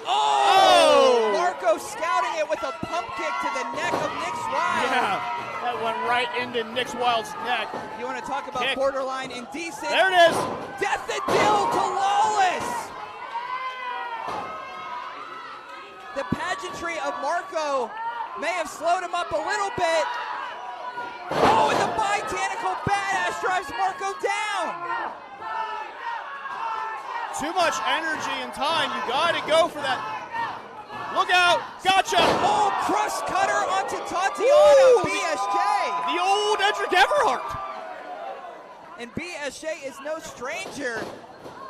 Oh! Marco scouting it with a pump kick to the neck of Nick's Wild. Yeah, that went right into Nick's Wild's neck. You want to talk about Kick. borderline indecent? There it is. Death and deal to Lawless. The pageantry of Marco may have slowed him up a little bit. Oh, and the Botanical Badass drives Marco down. Too much energy and time. You got to go for that. Look out. Gotcha. Oh, crust cutter onto Tatiana. BSJ. The old Edric Everhart. And BSJ is no stranger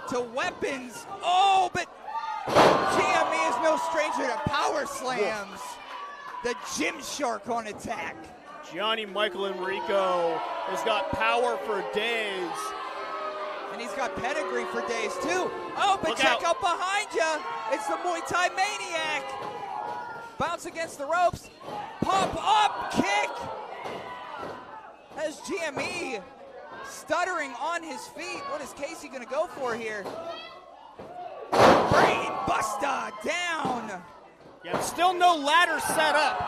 to weapons. Oh, but GME is no stranger to power slams. The Gymshark on attack. Giani, Michael, and Rico has got power for days. And he's got pedigree for days, too. Oh, but check out behind you. It's the Muay Thai Maniac. Bounce against the ropes. Pop up kick. Has GME stuttering on his feet. What is Casey going to go for here? Brain Buster down. Yeah, still no ladder set up.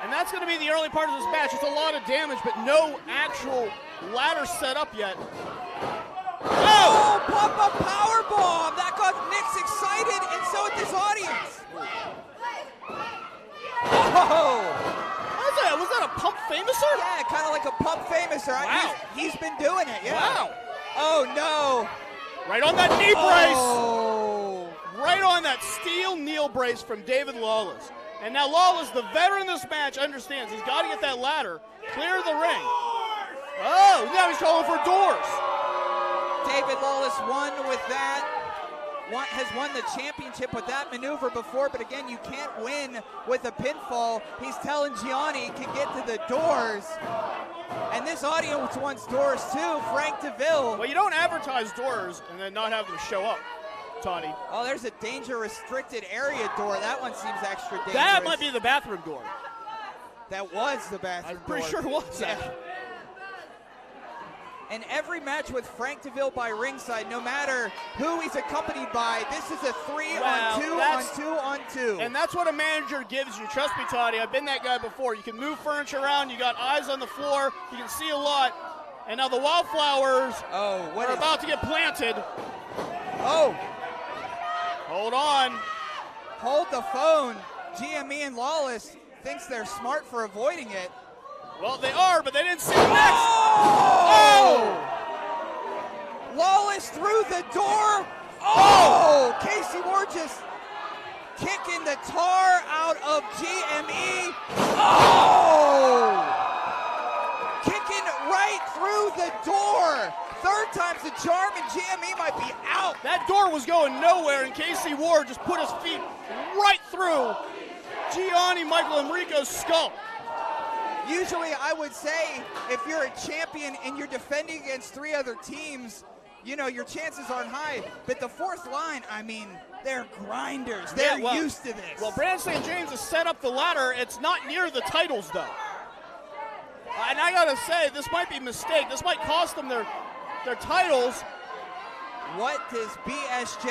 And that's going to be the early part of this match. It's a lot of damage, but no actual ladder set up yet. Oh, pump up power bomb. That got Nick's excited, and so did this audience. Oh. Was that a pump famouser? Yeah, kind of like a pump famouser. Wow. He's been doing it, yeah. Wow. Oh, no. Right on that knee brace. Oh. Right on that steel knee brace from David Lawless. And now Lawless, the veteran in this match, understands he's got to get that ladder, clear the ring. Oh, now he's calling for doors. David Lawless won with that. Has won the championship with that maneuver before, but again, you can't win with a pinfall. He's telling Giani can get to the doors. And this audience wants doors too, Frank DeVille. Well, you don't advertise doors and then not have them show up, Toddy. Oh, there's a danger restricted area door. That one seems extra dangerous. That might be the bathroom door. That was the bathroom door. I'm pretty sure it was. Yeah. And every match with Frank DeVille by ringside, no matter who he's accompanied by, this is a 3-on-2-on-2-on-2. And that's what a manager gives you. Trust me, Toddy, I've been that guy before. You can move furniture around, you got eyes on the floor, you can see a lot. And now the Wildeflowers are about to get planted. Oh. Hold on. Hold the phone. GME and Lawless thinks they're smart for avoiding it. Well, they are, but they didn't see next. Oh! Lawless through the door. Oh! Casey Ward just kicking the tar out of GME. Oh! Kicking right through the door. Third time's the charm, and GME might be out. That door was going nowhere, and Casey Ward just put his feet right through Giani, Michael, and Rico's skull. Usually I would say if you're a champion and you're defending against three other teams, you know, your chances aren't high. But the fourth line, I mean, they're grinders. They're used to this. Well, Brand St. James has set up the ladder. It's not near the titles, though. And I got to say, this might be a mistake. This might cost them their titles. What does BSJ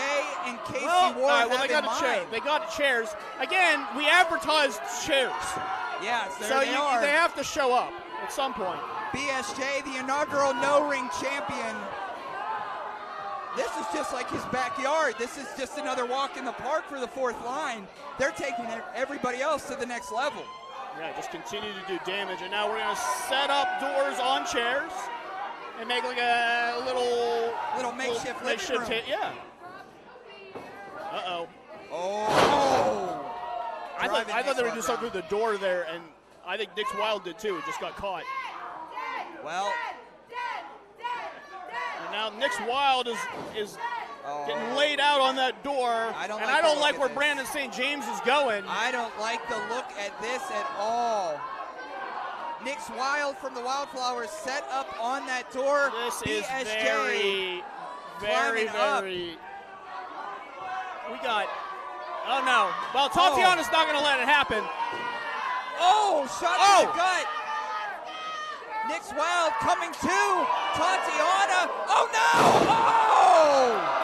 and Casey Ward well, have they got in mind? chair. They got chairs. Again, we advertised chairs. Yes, so they have to show up at some point. BSJ, the inaugural no-ring champion. This is just like his backyard. This is just another walk in the park for the fourth line. They're taking everybody else to the next level. Yeah, just continue to do damage. And now we're going to set up doors on chairs and make like a little makeshift living room. Yeah. Uh-oh. Oh. I thought they were just through the door there, and I think Nick's Wild did too. He just got caught. Well. And now Nick's Wild is getting laid out on that door. I don't like where Brandon St. James is going. I don't like the look at this at all. Nick's Wild from the Wildeflowers set up on that door. This BSJ. is very very, climbing up. very. We got. Oh no! Well, Tatiana's not going to let it happen. Oh, shot to the gut. Nick's Wild coming to Tatiana. Oh no! Oh!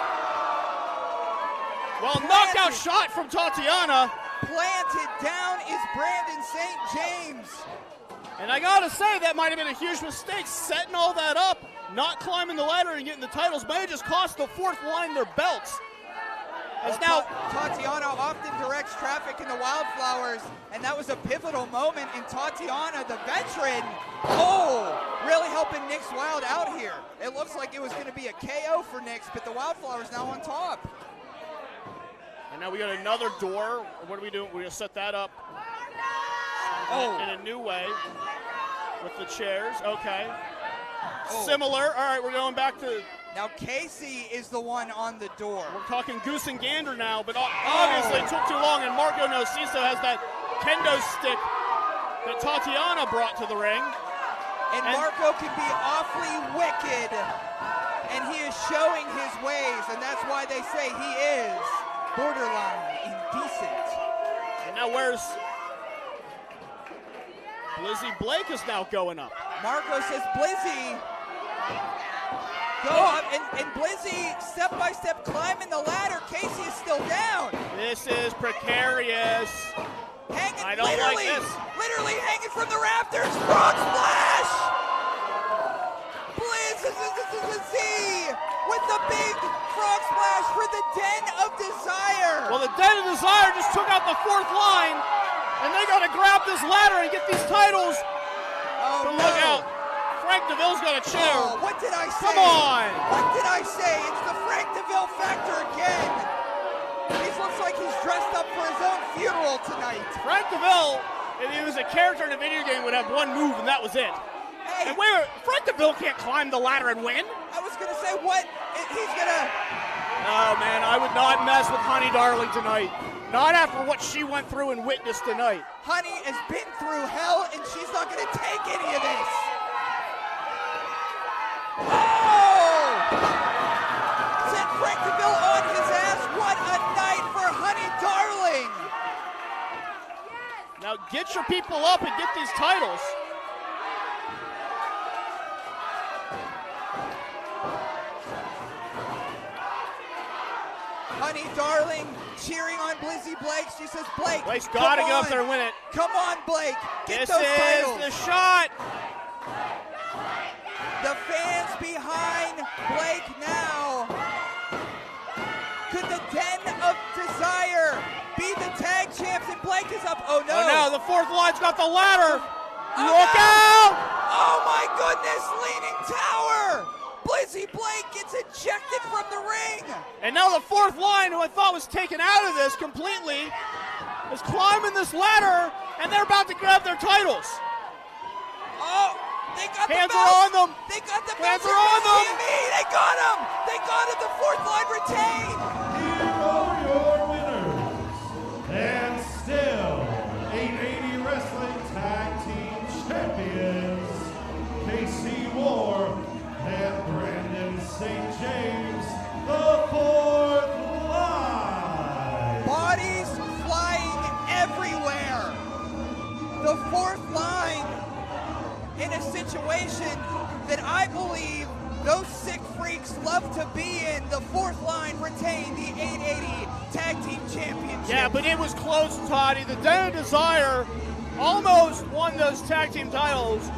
Well, knockout shot from Tatiana. Planted down is Brandon St. James. And I gotta say, that might have been a huge mistake, setting all that up, not climbing the ladder and getting the titles. May have just cost the fourth line their belts. As now Tatiana often directs traffic in the Wildeflowers, and that was a pivotal moment in Tatiana, the veteran. Oh, really helping Nick's Wild out here. It looks like it was going to be a KO for Nick's, but the Wildeflowers now on top. And now we got another door. What are we doing? We're going to set that up in a new way with the chairs. Okay. Similar. All right, we're going back to... Now Casey is the one on the door. We're talking goose and gander now, but obviously it took too long, and Marco Nociso has that kendo stick that Tatiana brought to the ring. And Marco can be awfully wicked, and he is showing his ways, and that's why they say he is borderline indecent. And now where's Blizzy Blake is now going up. Marco says Blizzy go up, and Blizzy step-by-step climbing the ladder. Casey is still down. This is precarious. Hanging, I don't like this. Literally hanging from the rafters. Frog splash! Blizzy with the big frog splash for the Den of Desire. Well, the Den of Desire just took out the fourth line, and they got to grab this ladder and get these titles. Oh, but look out. Frank DeVille's got a chair. Oh, what did I say? Come on. What did I say? It's the Frank DeVille factor again. He looks like he's dressed up for his own funeral tonight. Frank DeVille, if he was a character in a video game, would have one move, and that was it. Hey. And wait, Frank DeVille can't climb the ladder and win. I was going to say, what? He's going to... Oh, man, I would not mess with Honey Darling tonight. Not after what she went through and witnessed tonight. Honey has been through hell, and she's not going to take any of this. Oh! Sent Frank DeVille on his ass. What a night for Honey Darling. Now get your people up and get these titles. Honey Darling cheering on Blizzy Blake. She says, Blake, Blake's got to get up there and win it. Come on, Blake. Get this those is titles. the shot. The fans behind Blake now. Could the Den of Desire be the tag champs? And Blake is up. Oh, no. Oh, no. The fourth line's got the ladder. Oh, Look no. out. Oh, my goodness. Leaning tower. Blizzy Blake gets ejected from the ring. And now the fourth line, who I thought was taken out of this completely, is climbing this ladder, and they're about to grab their titles. Oh, they got Hands the are belts. on them. They got the Hands belts. are on them. They got him. They got him. The fourth line retained. Here are your winners, and still 880 Wrestling Tag Team Champions, KC Moore and Brandon St. James, the fourth line. Bodies flying everywhere. The fourth line in a situation that I believe those sick freaks love to be in. The fourth line retained the 880 Tag Team Championship. Yeah, but it was close, Toddy. The Den of Desire almost won those tag team titles.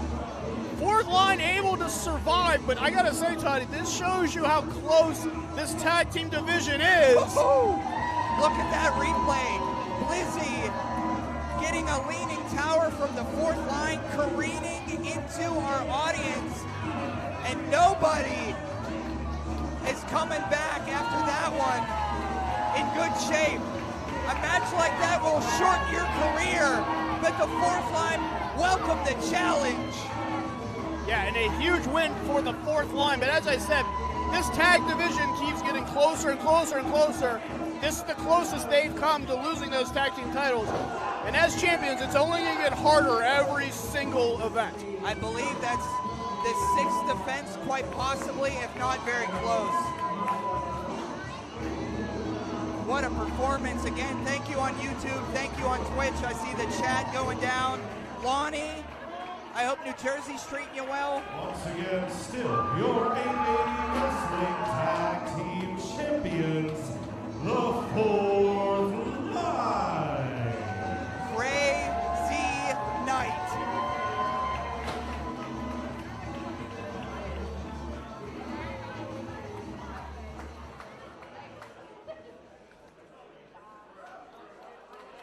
Fourth line able to survive, but I gotta say, Toddy, this shows you how close this tag team division is. Look at that replay. Blizzy getting a leaning tower from the fourth line, careening into our audience, and nobody is coming back after that one in good shape. A match like that will shorten your career, but the fourth line welcomed the challenge. Yeah, and a huge win for the fourth line. But as I said, this tag division keeps getting closer and closer and closer. This is the closest they've come to losing those tag team titles. And as champions, it's only going to get harder every single event. I believe that's the sixth defense, quite possibly, if not very close. What a performance. Again, thank you on YouTube. Thank you on Twitch. I see the chat going down. Lonnie, I hope New Jersey's treating you well. Once again, still your 880 Wrestling Tag Team Champions, the Fourth Line. Crazy night.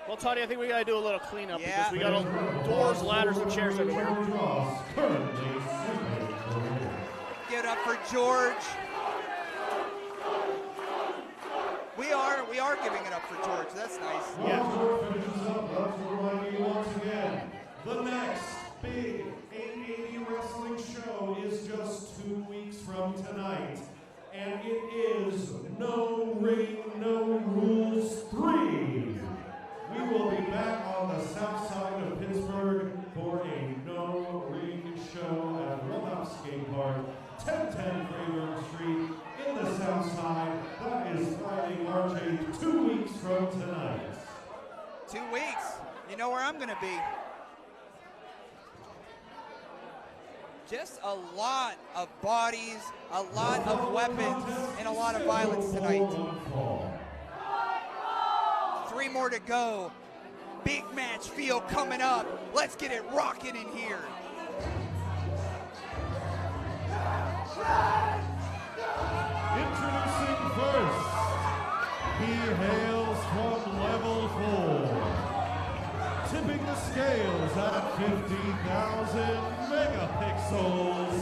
Well, Tony, I think we got to do a little cleanup because we got all doors, ladders, and chairs everywhere. Give it up for George. We are giving it up for George. That's nice. George finishes up. Let's remind you once again, the next big 880 wrestling show is just 2 weeks from tonight. And it is No Ring, No Rules 3. We will be back on the south side of Pittsburgh for a No Ring show at One Up Skate Park, 1010 Framework Street in the south side. That is Friday, March 8th, 2 weeks from tonight. 2 weeks. You know where I'm going to be. Just a lot of bodies, a lot of weapons, and a lot of violence tonight. 3 more to go. Big match feel coming up. Let's get it rocking in here. Introducing first, he hails from level 4. Tipping the scales at 50,000 megapixels.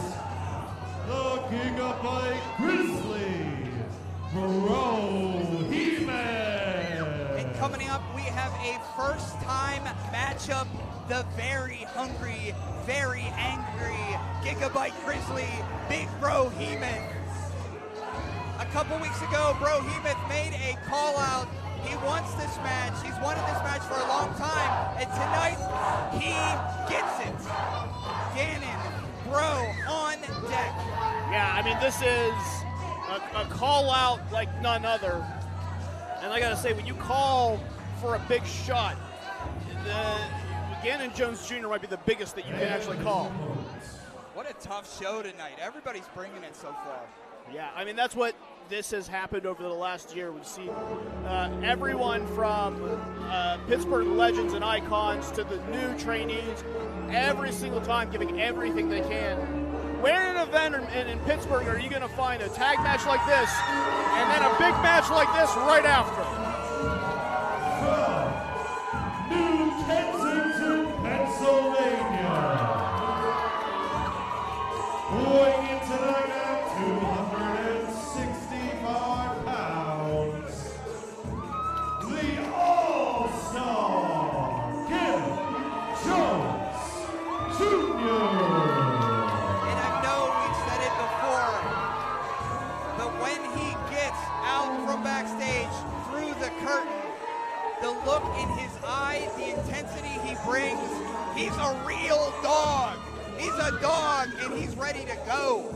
The Gigabyte Grizzly, Brohemoth. Coming up, we have a first-time matchup. The very hungry, very angry Gigabyte Grizzly, Big Brohemoth. A couple weeks ago, Brohemoth made a call-out. He wants this match. He's wanted this match for a long time. And tonight, he gets it. Ganon, Bro, on deck. Yeah, I mean, this is a call-out like none other. And I gotta say, when you call for a big shot, Ganon Jones Jr. might be the biggest that you can actually call. What a tough show tonight. Everybody's bringing it so far. Yeah, I mean, that's what this has happened over the last year. We've seen everyone from Pittsburgh legends and icons to the new trainees, every single time giving everything they can. Where in an event in Pittsburgh are you going to find a tag match like this and then a big match like this right after? From New Kensington, Pennsylvania, weighing in tonight at 265 pounds, the All-Star, Ganon Jones Jr. From backstage, through the curtain, the look in his eye, the intensity he brings, he's a real dog. He's a dog, and he's ready to go.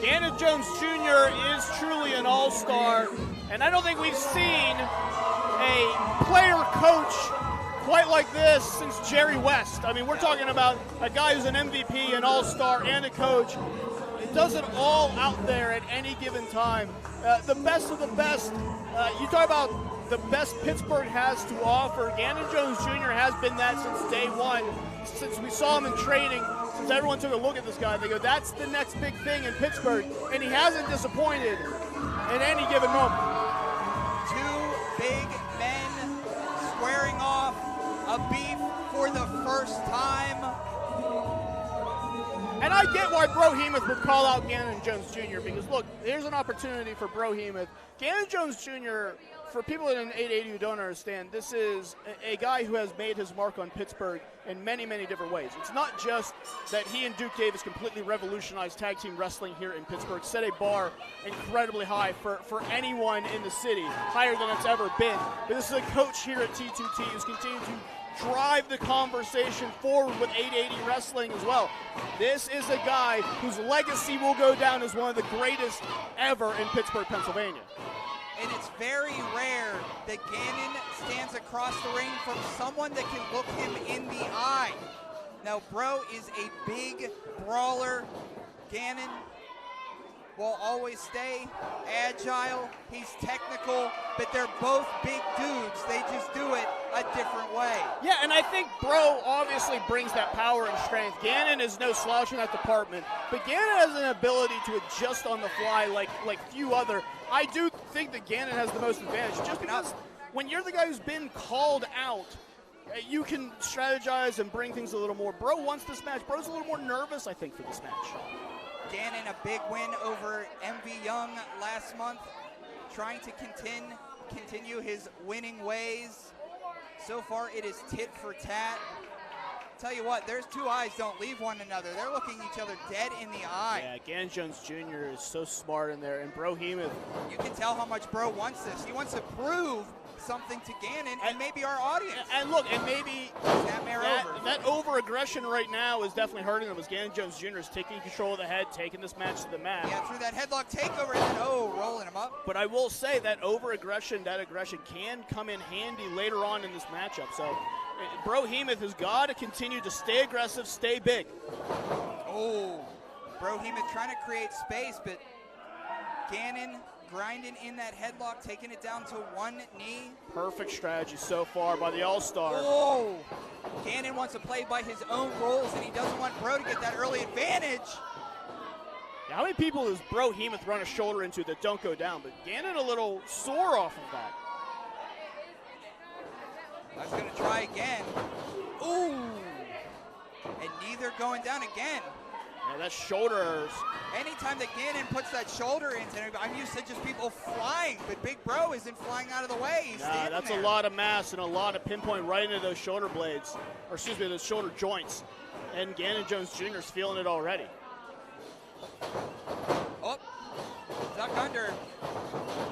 Ganon Jones Jr. is truly an all-star, and I don't think we've seen a player-coach quite like this since Jerry West. I mean, we're talking about a guy who's an MVP, an all-star, and a coach. It does it all out there at any given time. The best of the best. You talk about the best Pittsburgh has to offer. Ganon Jones Jr. has been that since day one. Since we saw him in training, since everyone took a look at this guy, they go, that's the next big thing in Pittsburgh. And he hasn't disappointed in any given moment. 2 big men squaring off a beef for the first time. And I get why Brohemoth would call out Ganon Jones Jr. because, look, here's an opportunity for Brohemoth. Ganon Jones Jr., for people in an 880 who don't understand, this is a guy who has made his mark on Pittsburgh in many, many different ways. It's not just that he and Duke Davis completely revolutionized tag team wrestling here in Pittsburgh, set a bar incredibly high for anyone in the city, higher than it's ever been. But this is a coach here at T2T who's continued to drive the conversation forward with 880 wrestling as well. This is a guy whose legacy will go down as one of the greatest ever in Pittsburgh, Pennsylvania. And it's very rare that Ganon stands across the ring from someone that can look him in the eye. Now, Bro is a big brawler. Ganon will always stay agile. He's technical, but they're both big dudes. They just do it a different way. Yeah, and I think Bro obviously brings that power and strength. Ganon is no slouch in that department, but Ganon has an ability to adjust on the fly like few other. I do think that Ganon has the most advantage, just because when you're the guy who's been called out, you can strategize and bring things a little more. Bro wants this match. Bro's a little more nervous, I think, for this match. Ganon, a big win over MV Young last month, trying to continue his winning ways. So far, it is tit for tat. Tell you what, there's two eyes don't leave one another. They're looking each other dead in the eye. Yeah, Ganon Jones Jr. is so smart in there, and Brohemoth. You can tell how much Bro wants this. He wants to prove something to Ganon and maybe our audience. And look, and maybe that over-aggression right now is definitely hurting him as Ganon Jones Jr. is taking control of the head, taking this match to the mat. Yeah, through that headlock takeover and then, rolling him up. But I will say that over-aggression, that aggression can come in handy later on in this matchup. So Brohemoth has got to continue to stay aggressive, stay big. Oh, Brohemoth trying to create space, but Ganon grinding in that headlock, taking it down to one knee. Perfect strategy so far by the All-Star. Oh, Ganon wants to play by his own rules, and he doesn't want Bro to get that early advantage. Yeah, how many people does Brohemoth run a shoulder into that don't go down? But Ganon a little sore off of that. I was going to try again. Ooh, and neither going down again. Yeah, that shoulder. Anytime that Ganon puts that shoulder into him, I'm used to just people flying, but Big Bro isn't flying out of the way. He's standing that's there. a lot of mass and a lot of pinpoint right into those shoulder blades, or excuse me, those shoulder joints. And Ganon Jones Jr. is feeling it already. Oh, duck under.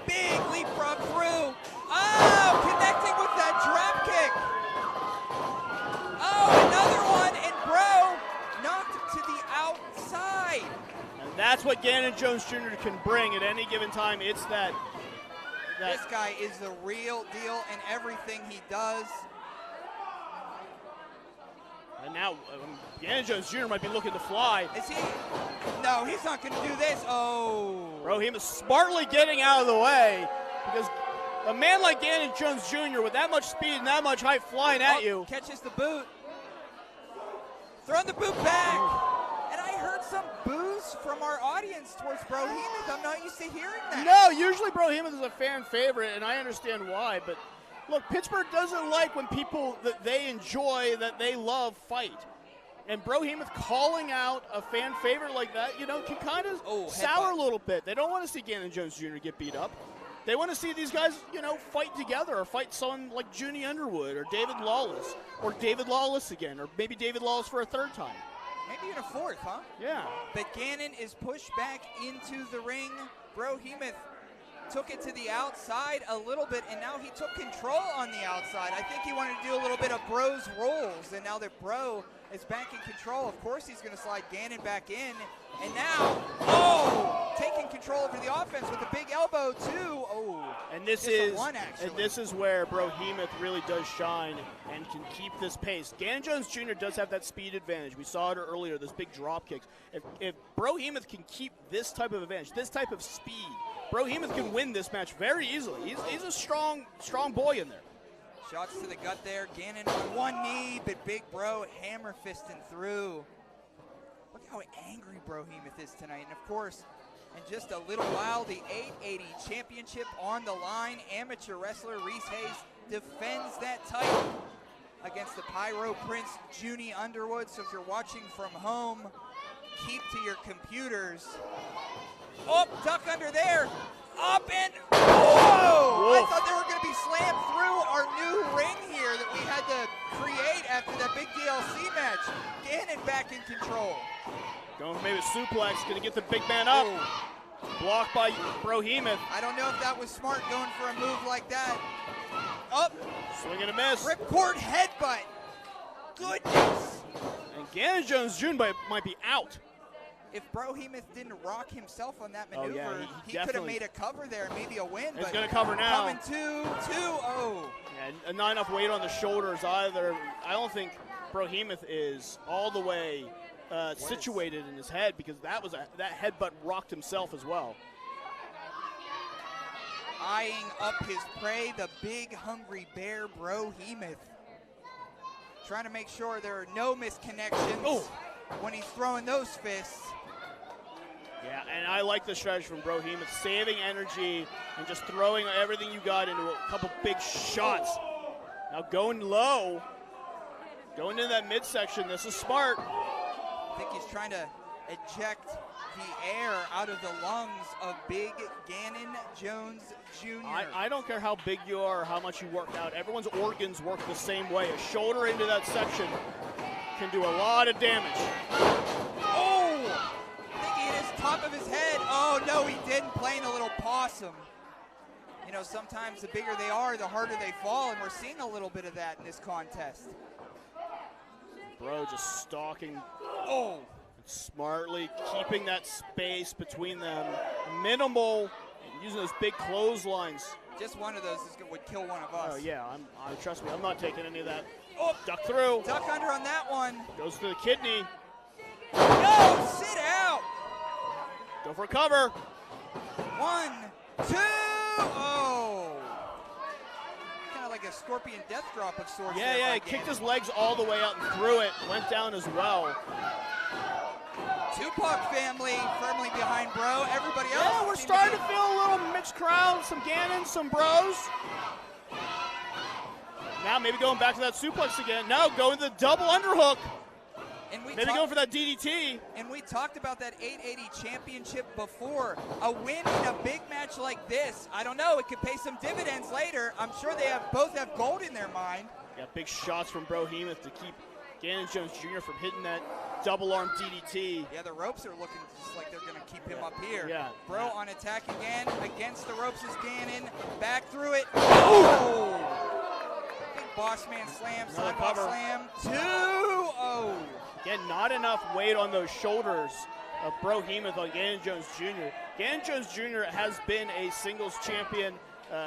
Big leapfrog through. Oh, connecting with that drop kick. Oh, another one, and Bro knocked to the outside. And that's what Ganon Jones Jr. can bring at any given time. It's that. This guy is the real deal in everything he does. And now Ganon Jones Jr. might be looking to fly. Is he? No, he's not going to do this. Oh. Brohemoth smartly getting out of the way, because a man like Ganon Jones Jr. with that much speed and that much height flying at you. Catches the boot. Throwing the boot back. And I heard some boos from our audience towards Brohemoth. I'm not used to hearing that. No, usually Brohemoth is a fan favorite, and I understand why. But look, Pittsburgh doesn't like when people that they enjoy, that they love, fight. And Brohemoth calling out a fan favorite like that, can kind of sour a little bit. They don't want to see Ganon Jones Jr. get beat up. They want to see these guys, fight together, or fight someone like Juni Underwood or David Lawless, or David Lawless again, or maybe David Lawless for a third time. Maybe in a fourth, huh? Yeah. But Ganon is pushed back into the ring. Brohemoth took it to the outside a little bit, and now he took control on the outside. I think he wanted to do a little bit of Bro's rolls, and now that Bro is back in control, of course he's going to slide Ganon back in. And now, taking control over the offense with a big elbow too. And this is where Brohemoth really does shine and can keep this pace. Ganon Jones Jr. does have that speed advantage. We saw it earlier, those big drop kicks. If Brohemoth can keep this type of advantage, this type of speed, Brohemoth can win this match very easily. He's a strong boy in there. Shots to the gut there. Ganon on one knee, but Big Bro hammer fisting through. Look how angry Brohemoth is tonight. And of course, in just a little while, the 880 championship on the line. Amateur wrestler Reese Hayes defends that title against the Pyro Prince, Juni Underwood. So if you're watching from home, keep to your computers. Oh, duck under there. Up and, whoa! I thought they were going to be slammed through our new ring here that we had to create after that big DLC match. Ganon back in control. Going for maybe a suplex, going to get the big man up. Blocked by Brohemoth. I don't know if that was smart going for a move like that. Up. Swing and a miss. Ripcord headbutt. Goodness. And Ganon Jones Jr. might be out. if Brohemoth didn't rock himself on that Oh, maneuver, yeah, he could have made a cover there, maybe a win. He's but going to cover now. Coming 2-2-0. Yeah, not enough weight on the shoulders either. I don't think Brohemoth is all the way situated in his head, because that headbutt rocked himself as well. Eyeing up his prey, the big hungry bear, Brohemoth. Trying to make sure there are no misconnections when he's throwing those fists. Yeah, and I like the strategy from Brohemoth, saving energy and just throwing everything you got into a couple big shots. Now going low, going into that midsection. This is smart. I think he's trying to eject the air out of the lungs of big Ganon Jones Jr. I don't care how big you are or how much you work out. Everyone's organs work the same way. A shoulder into that section can do a lot of damage. Oh! I think he hit his top of his head. Oh, no, he didn't. Playing a little possum. You know, sometimes the bigger they are, the harder they fall, and we're seeing a little bit of that in this contest. Bro just stalking. Oh! Smartly keeping that space between them minimal, and using those big clotheslines. Just one of those would kill one of us. Oh yeah, trust me, I'm not taking any of that. Oh, duck through. Duck under on that one. Goes to the kidney. No, sit out. Go for a cover. 1, 2. Oh. Kind of like a scorpion death drop of sorts. Yeah, he kicked his legs all the way out and threw it. Went down as well. Tupac family firmly behind Bro. Everybody else. Yeah, we're starting to feel a little mixed crowd. Some Ganon, some Bros. Now maybe going back to that suplex again. No, going to the double underhook. And maybe going for that DDT. And we talked about that 880 championship before. A win in a big match like this, I don't know, it could pay some dividends later. I'm sure they both have gold in their mind. Yeah, big shots from Brohemoth to keep Ganon Jones Jr. from hitting that double arm DDT. Yeah, the ropes are looking just like they're going to keep him up here. Yeah. Bro on attack again. Against the ropes is Ganon. Back through it. Oh! Big boss man slam, sidewalk slam. 2-0. Again, not enough weight on those shoulders of Brohemoth on Ganon Jones Jr. Ganon Jones Jr. has been a singles champion,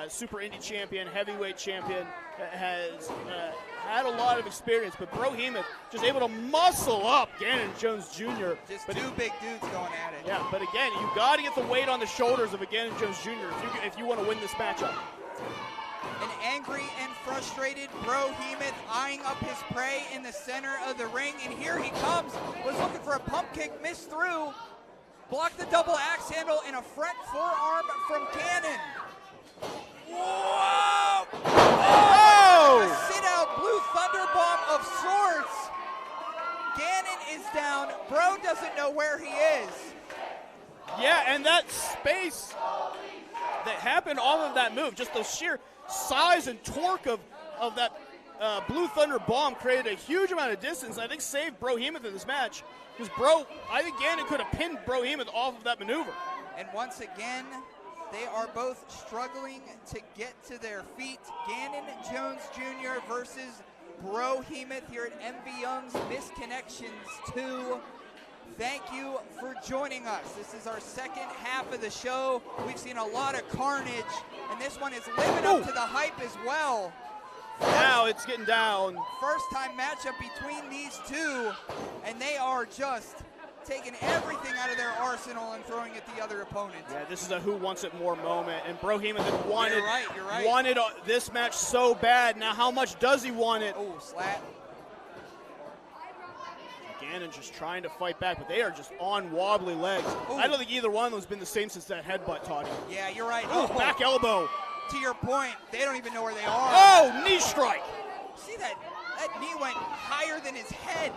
super indie champion, heavyweight champion, has had a lot of experience, but Brohemoth just able to muscle up Ganon Jones Jr. Just two big dudes going at it. Yeah, but again, you got to get the weight on the shoulders of a Ganon Jones Jr. if you want to win this matchup. An angry and frustrated Brohemoth eyeing up his prey in the center of the ring, and here he comes. Was looking for a pump kick, missed through. Blocked the double axe handle and a front forearm from Ganon. Whoa! Oh! A sit-out blue thunderbomb of sorts. Ganon is down. Bro doesn't know where he is. Yeah, and that space that happened off of that move, just the sheer size and torque of that Blue Thunder bomb created a huge amount of distance. I think saved Brohemoth in this match, because I think Ganon could have pinned Brohemoth off of that maneuver. And once again, they are both struggling to get to their feet. Ganon Jones Jr. versus Brohemoth here at MV Young's Misconnections 2. Thank you for joining us. This is our second half of the show. We've seen a lot of carnage, and this one is living up to the hype as well. Now it's getting down. First time matchup between these two, and they are just taking everything out of their arsenal and throwing it at the other opponent. Yeah, this is a who wants it more moment, and Brohemoth had wanted, You're right. wanted this match so bad. Now how much does he want it? Oh, slat. Ganon's just trying to fight back, but they are just on wobbly legs. Ooh. I don't think either one of them has been the same since that headbutt, Toddy. Yeah, you're right. Oh, back elbow. To your point, they don't even know where they are. Oh, knee strike. See that? That knee went higher than his head.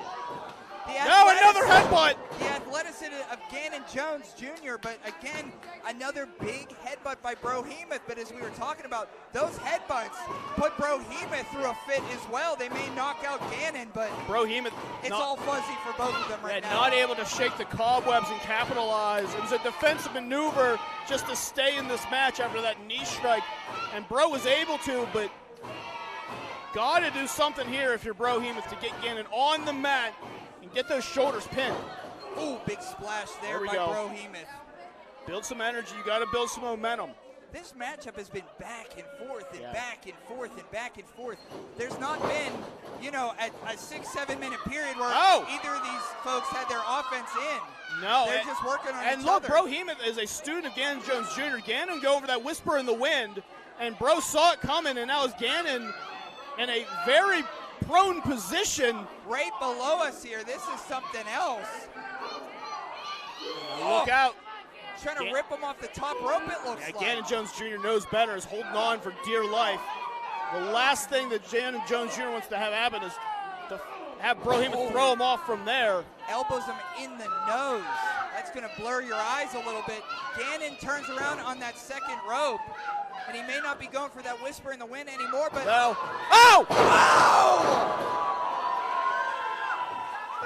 Now another headbutt. The athleticism of Ganon Jones Jr., but again, another big headbutt by Brohemoth. But as we were talking about, those headbutts put Brohemoth through a fit as well. They may knock out Ganon, but Brohemoth, it's all fuzzy for both of them right now. Not able to shake the cobwebs and capitalize. It was a defensive maneuver just to stay in this match after that knee strike. And Bro was able to, but got to do something here if you're Brohemoth to get Ganon on the mat and get those shoulders pinned. Ooh, big splash there we by go. Brohemoth. Build some energy. You got to build some momentum. This matchup has been back and forth and back and forth and back and forth. There's not been, you know, a 6-7 minute period where either of these folks had their offense in. No. They're just working on and each look, other. Brohemoth is a student of Ganon Jones Jr. Ganon go over that whisper in the wind, and Bro saw it coming, and now is Ganon in a very prone position. Right below us here. This is something else. Look out. Trying to rip him off the top rope, it looks like. Ganon Jones Jr. knows better, is holding on for dear life. The last thing that Ganon Jones Jr. wants to have happen is to have Brohemoth throw him off from there. Elbows him in the nose. That's going to blur your eyes a little bit. Ganon turns around on that second rope, and he may not be going for that whisper in the wind anymore, but... No. Oh!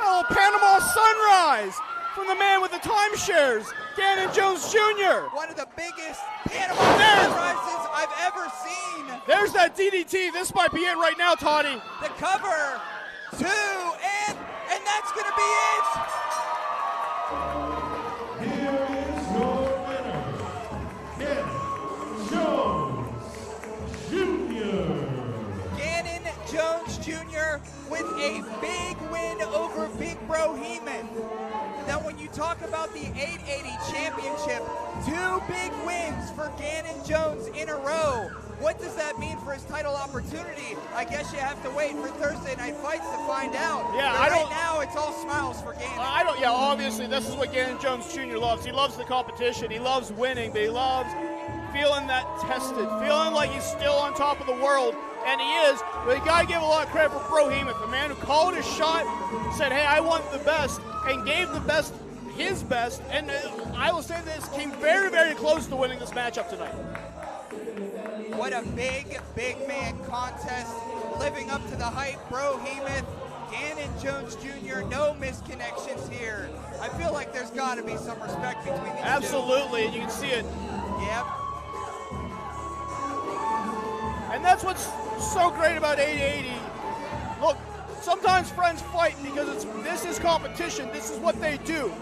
Oh, Panama Sunrise from the man with the timeshares, Ganon Jones Jr. One of the biggest Panama Sunrises I've ever seen. There's that DDT. This might be it right now, Toddy. The cover, 2, and that's going to be it. Here is your winner, Ganon Jones Jr. Ganon Jones Jr. with a big win over Big Brohemoth. Now, when you talk about the 880 championship, 2 big wins for Ganon Jones in a row. What does that mean for his title opportunity? I guess you have to wait for Thursday night fights to find out. Yeah, but right now it's all smiles for Ganon. Yeah, obviously this is what Ganon Jones Jr. loves. He loves the competition. He loves winning, but he loves feeling that tested, feeling like he's still on top of the world, and he is. But you got to give a lot of credit for Brohemoth, the man who called his shot, said, hey, I want the best, and gave the best his best, and I will say this, came very, very close to winning this matchup tonight. What a big, big man contest, living up to the hype. Brohemoth, Ganon Jones Jr., no misconnections here. I feel like there's got to be some respect between these Absolutely, two. and you can see it. Yep. And that's what's so great about 880. Look, sometimes friends fight because this is competition. This is what they do.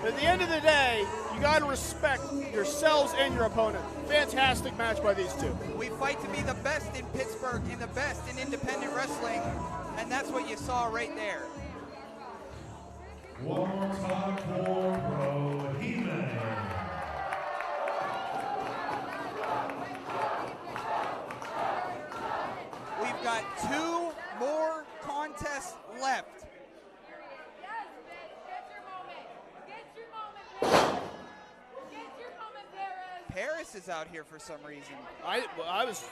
But at the end of the day, you got to respect yourselves and your opponent. Fantastic match by these two. We fight to be the best in Pittsburgh and the best in independent wrestling, and that's what you saw right there. One more time for Brohemoth. We've got 2 more contests left. Paris is out here for some reason. I was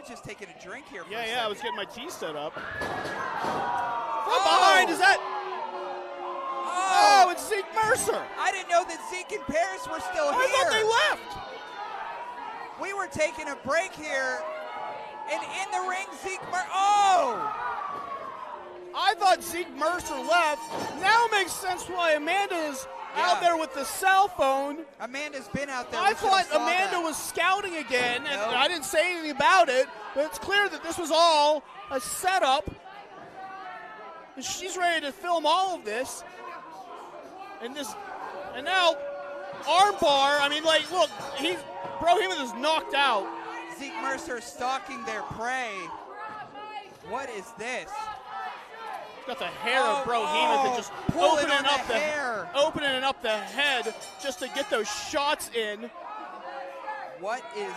just taking a drink here. For I was getting my tea set up. From Oh! behind, is that? Oh, it's Zeke Mercer. I didn't know that Zeke and Paris were still here. I thought they left. We were taking a break here, and in the ring, Zeke Mercer. Oh! I thought Zeke Mercer left. Now it makes sense why Amanda is out there with the cell phone. Amanda's been out there. I thought Amanda was scouting again, and I didn't say anything about it, but it's clear that this was all a setup. And she's ready to film all of this. And now, armbar, I mean, like, look, Brohemoth is knocked out. Zeke Mercer stalking their prey. What is this? Got the hair of Brohemoth and just opening up the head just to get those shots in. What is?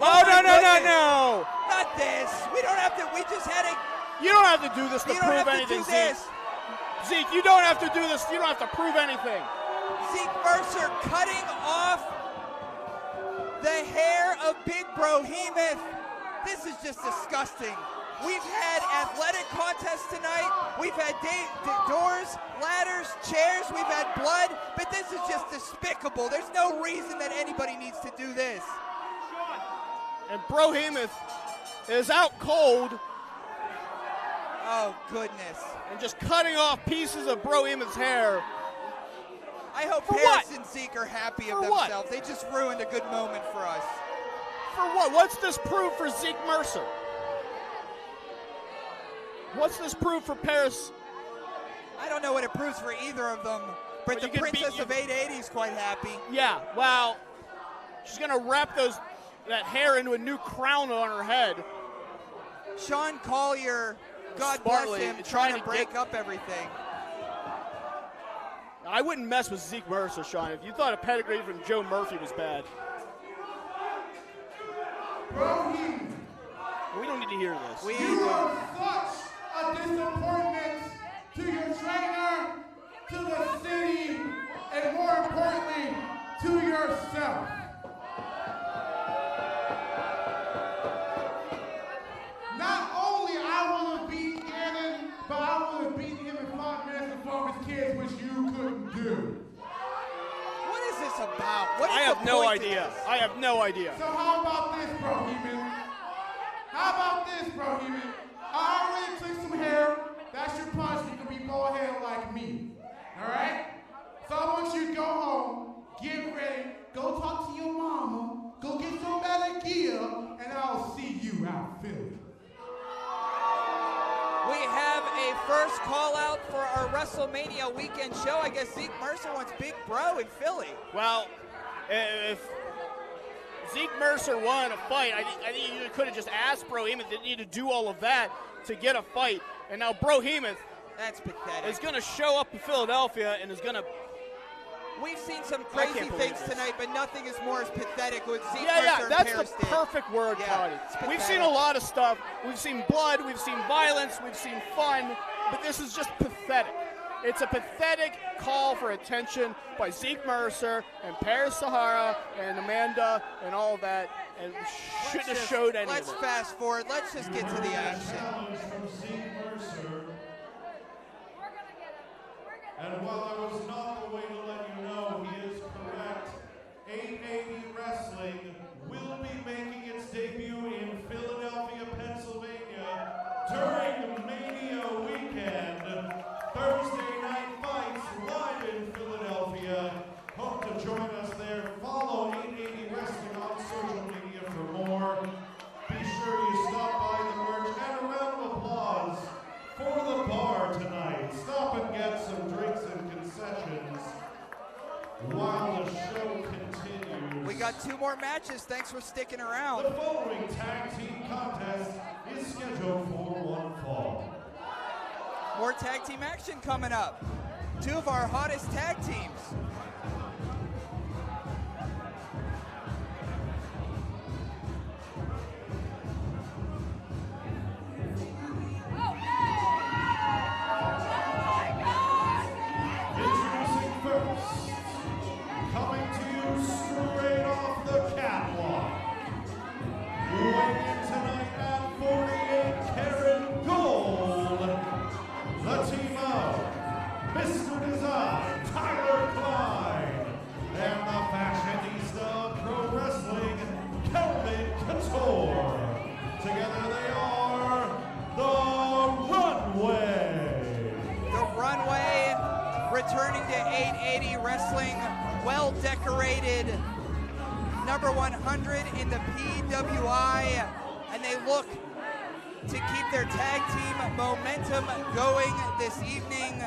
Oh, no! Not this. We don't have to. We just had a. You don't have to do this to prove anything, Zeke. This. Zeke, you don't have to do this. You don't have to prove anything. Zeke Mercer cutting off the hair of Big Brohemoth. This is just disgusting. We've had athletic contests tonight. We've had doors, ladders, chairs. We've had blood. But this is just despicable. There's no reason that anybody needs to do this. And Brohemoth is out cold. Oh, goodness. And just cutting off pieces of Brohemoth's hair. I hope Paris and Zeke are happy of themselves. They just ruined a good moment for us. For what? What's this prove for Zeke Mercer? What's this prove for Paris I don't know what it proves for either of them, but the Princess of 880 is quite happy. Yeah, well, she's going to wrap that hair into a new crown on her head. Sean Collier, God bless him, trying to break up everything. I wouldn't mess with Zeke Mercer, Sean. If you thought a pedigree from Joe Murphy was bad. We don't need to hear this. You are such a disappointment to your trainer, to the city, and more importantly, to yourself. Not only I would have beaten Ganon, but I would have beaten him in 5 minutes before his kids, which you couldn't do. What is this about? What is I have no idea. I have no idea. So how about this, Brohemoth? How about this, Brohemoth? I already took some hair. That's your punishment to be bald headed like me. Alright? So I want you to go home, get ready, go talk to your mama, go get some better gear, and I'll see you out Philly. We have a first call out for our WrestleMania weekend show. I guess Zeke Mercer wants Big Bro in Philly. Well, if Zeke Mercer won a fight, I think you could have just asked Brohemoth. Didn't need to do all of that to get a fight. And now Brohemoth is going to show up in Philadelphia and is going to... We've seen some crazy things tonight, but nothing is more as pathetic with Zeke Mercer Yeah, and that's Paris the perfect word, Cody. We've seen a lot of stuff. We've seen blood, we've seen violence, we've seen fun, but this is just pathetic. It's a pathetic call for attention by Zeke Mercer and Paris Sahara and Amanda and all that, and shouldn't have showed any of it. Let's fast forward. Let's just get to the action. And while I was not the way to let you know, he is correct. 880 Wrestling will be making its debut in Philadelphia, Pennsylvania during Mania weekend. Thursday night fights live in Philadelphia. Hope to join us there. Follow 880 Wrestling on social media for more. Be sure you stop by the merch and a round of applause for the bar tonight. Stop and get some drinks and concessions while the show continues. We got 2 more matches. Thanks for sticking around. The following tag team contest is scheduled for one fall. More tag team action coming up. 2 of our hottest tag teams. Introducing first, coming to you straight off the catwalk, weighing in tonight at 48 karat gold, the team of Mr. Design, Tyler Klein, and the fashionista of pro wrestling, Kelvin Couture. Together they are the Runway. The Runway returning to 880 Wrestling, well decorated, number 100 in the PWI, and they look to keep their tag team momentum going this evening.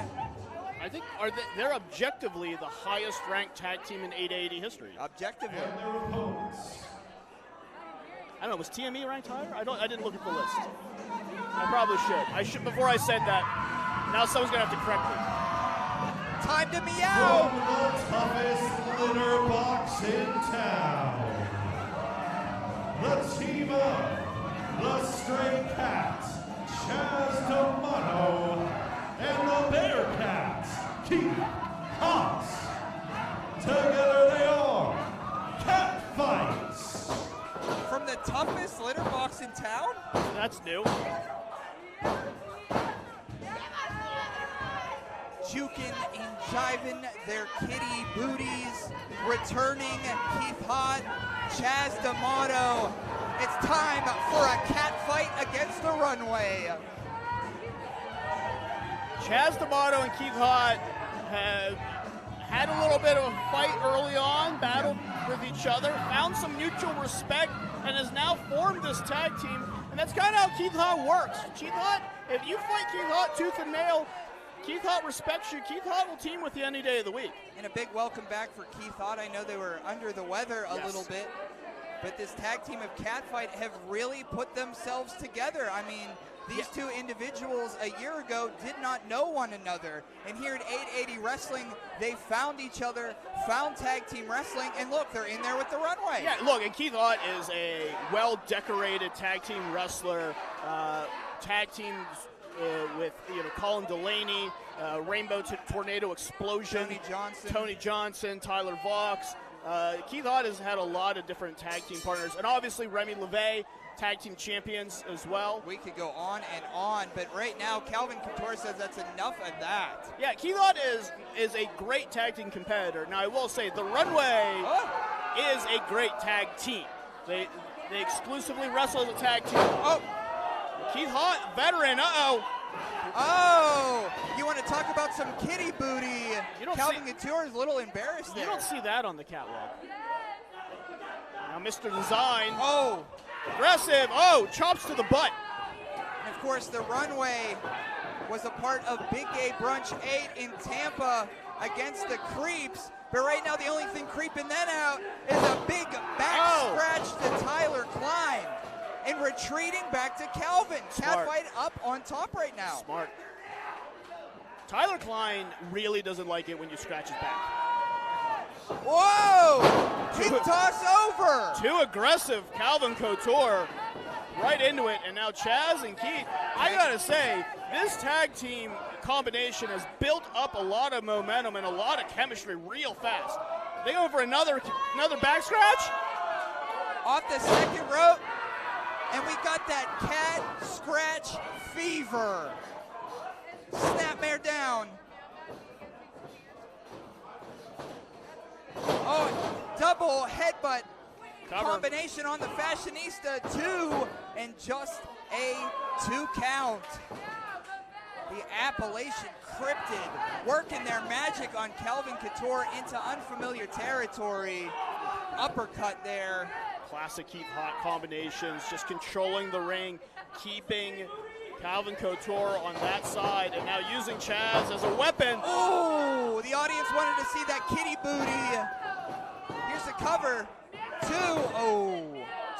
I think they're objectively the highest ranked tag team in 880 history. Objectively. And their opponents. I don't know, was TME ranked higher? I didn't look at the list. I probably should. I should before I said that. Now someone's gonna have to correct me. Time to meow. From the toughest litter box in town, the team of the Stray Cat, Chaz D'Amato, and the Bearcat, Keith Haas. Together they are Catfight. From the toughest litter box in town? That's new. Jukin' and jiving their kitty booties, returning Keith Hott, Chaz D'Amato. It's time for a cat fight against the Runway. Chaz D'Amato and Keith Hott have had a little bit of a fight early on, battled with each other, found some mutual respect, and has now formed this tag team. And that's kind of how Keith Hott works. Keith Hott, if you fight Keith Hott tooth and nail, Keith Hott respects you. Keith Hott will team with you any day of the week. And a big welcome back for Keith Hott. I know they were under the weather a little bit, but this tag team of Catfight have really put themselves together. I mean, these two individuals a year ago did not know one another. And here at 880 Wrestling, they found each other, found tag team wrestling, and look, they're in there with the Runway. Yeah, look, and Keith Hott is a well-decorated tag team wrestler. Tag teams with Colin Delaney, Rainbow Tornado Explosion, Tony Johnson, Tyler Vox. Keith Hott has had a lot of different tag team partners, and obviously Remy LeVay, tag team champions as well. We could go on and on, but right now Calvin Couture says that's enough of that. Yeah, Keith Hott is a great tag team competitor. Now I will say the Runway is a great tag team. They exclusively wrestle as a tag team. Oh, Keith Hott, veteran. Oh, you want to talk about some kitty booty? Calvin Couture is a little embarrassed there. You don't see that on the catwalk. Now Mr. Design. Oh. Aggressive. Oh, chops to the butt. And of course, the Runway was a part of Big Gay Brunch 8 in Tampa against the Creeps. But right now, the only thing creeping them out is a big back scratch to Tyler Klein. And retreating back to Calvin. Catfight up on top right now. Smart. Tyler Klein really doesn't like it when you scratch his back. Whoa! Big toss over! Too aggressive, Calvin Couture. Right into it, and now Chaz and Keith. I gotta say, this tag team combination has built up a lot of momentum and a lot of chemistry real fast. They go for another back scratch? Off the second rope, and we got that cat scratch fever. Snapmare down. Oh, double headbutt combination on the Fashionista, 2, and just a 2 count. The Appalachian Cryptid working their magic on Calvin Couture into unfamiliar territory. Uppercut there. Classic Keith Hott combinations, just controlling the ring, keeping Calvin Couture on that side, and now using Chaz as a weapon. Oh, the audience wanted to see that kitty booty. Here's the cover. 2. Oh,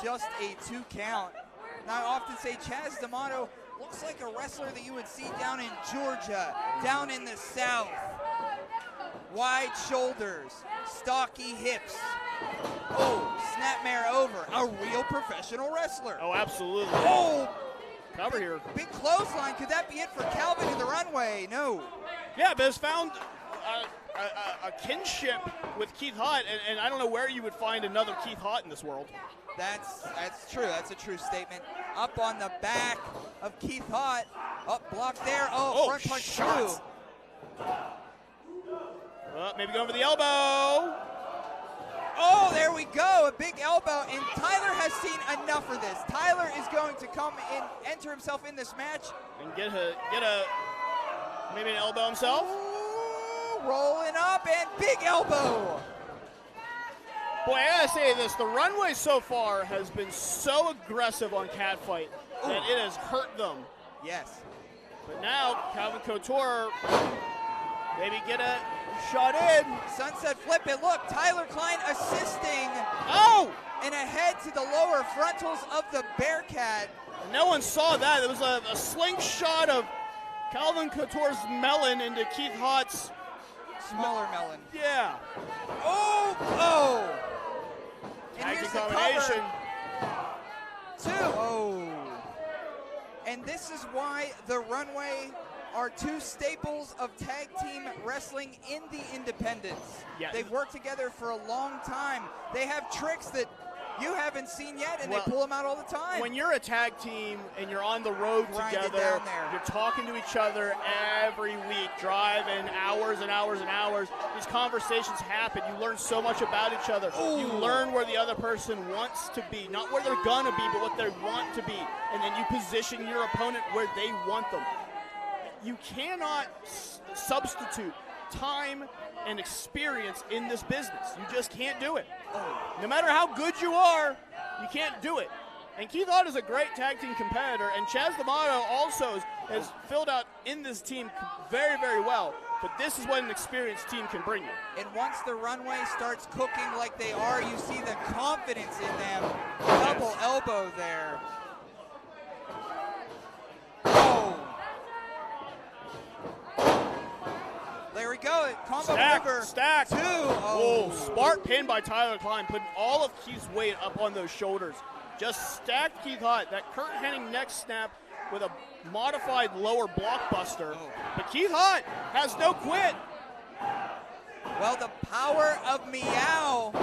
just a 2 count. Now I often say Chaz D'Amato looks like a wrestler that you would see down in Georgia, down in the South. Wide shoulders, stocky hips. Oh, snapmare over. A real professional wrestler. Oh, absolutely. Oh, cover here. Big clothesline. Could that be it for Calvin in the Runway? No. Yeah, but it's found a kinship with Keith Hott, and I don't know where you would find another Keith Hott in this world. That's true. That's a true statement. Up on the back of Keith Hott. Up, blocked there. Oh, front punch shots. Maybe going for the elbow. Oh, there we go. A big elbow, and Tyler has seen enough of this. Tyler is going to come and enter himself in this match. And get maybe an elbow himself. Ooh, rolling up, and big elbow. Boy, I gotta say this, the Runway so far has been so aggressive on Catfight that it has hurt them. Yes. But now, Calvin Couture, maybe get a shot in. Sunset flip it. Look, Tyler Klein assisting. Oh! And ahead to the lower frontals of the Bearcat. No one saw that. It was a slingshot of Calvin Couture's melon into Keith Hott's smaller melon. Yeah. Oh! And here's the combination. Cover. 2. Oh. And this is why the Runway are 2 staples of tag team wrestling in the independents. Yeah. They've worked together for a long time. They have tricks that you haven't seen yet, and they pull them out all the time. When you're a tag team and you're on the road together, you're talking to each other every week, driving hours and hours and hours. These conversations happen. You learn so much about each other. Ooh. You learn where the other person wants to be, not where they're gonna be, but what they want to be. And then you position your opponent where they want them. You cannot substitute time and experience in this business. You just can't do it. No matter how good you are, you can't do it. And Keith Hott is a great tag team competitor, and Chaz D'Amato also has filled out in this team very, very well. But this is what an experienced team can bring you. And once the Runway starts cooking like they are, you see the confidence in them. Double elbow there. Oh. There we go. Combo river. Stack. 2. Oh, smart pin by Tyler Klein, putting all of Keith's weight up on those shoulders. Just stacked Keith Hott. That Kurt Hennig neck snap with a modified lower blockbuster. But Keith Hott has no quit. Well, the power of Meow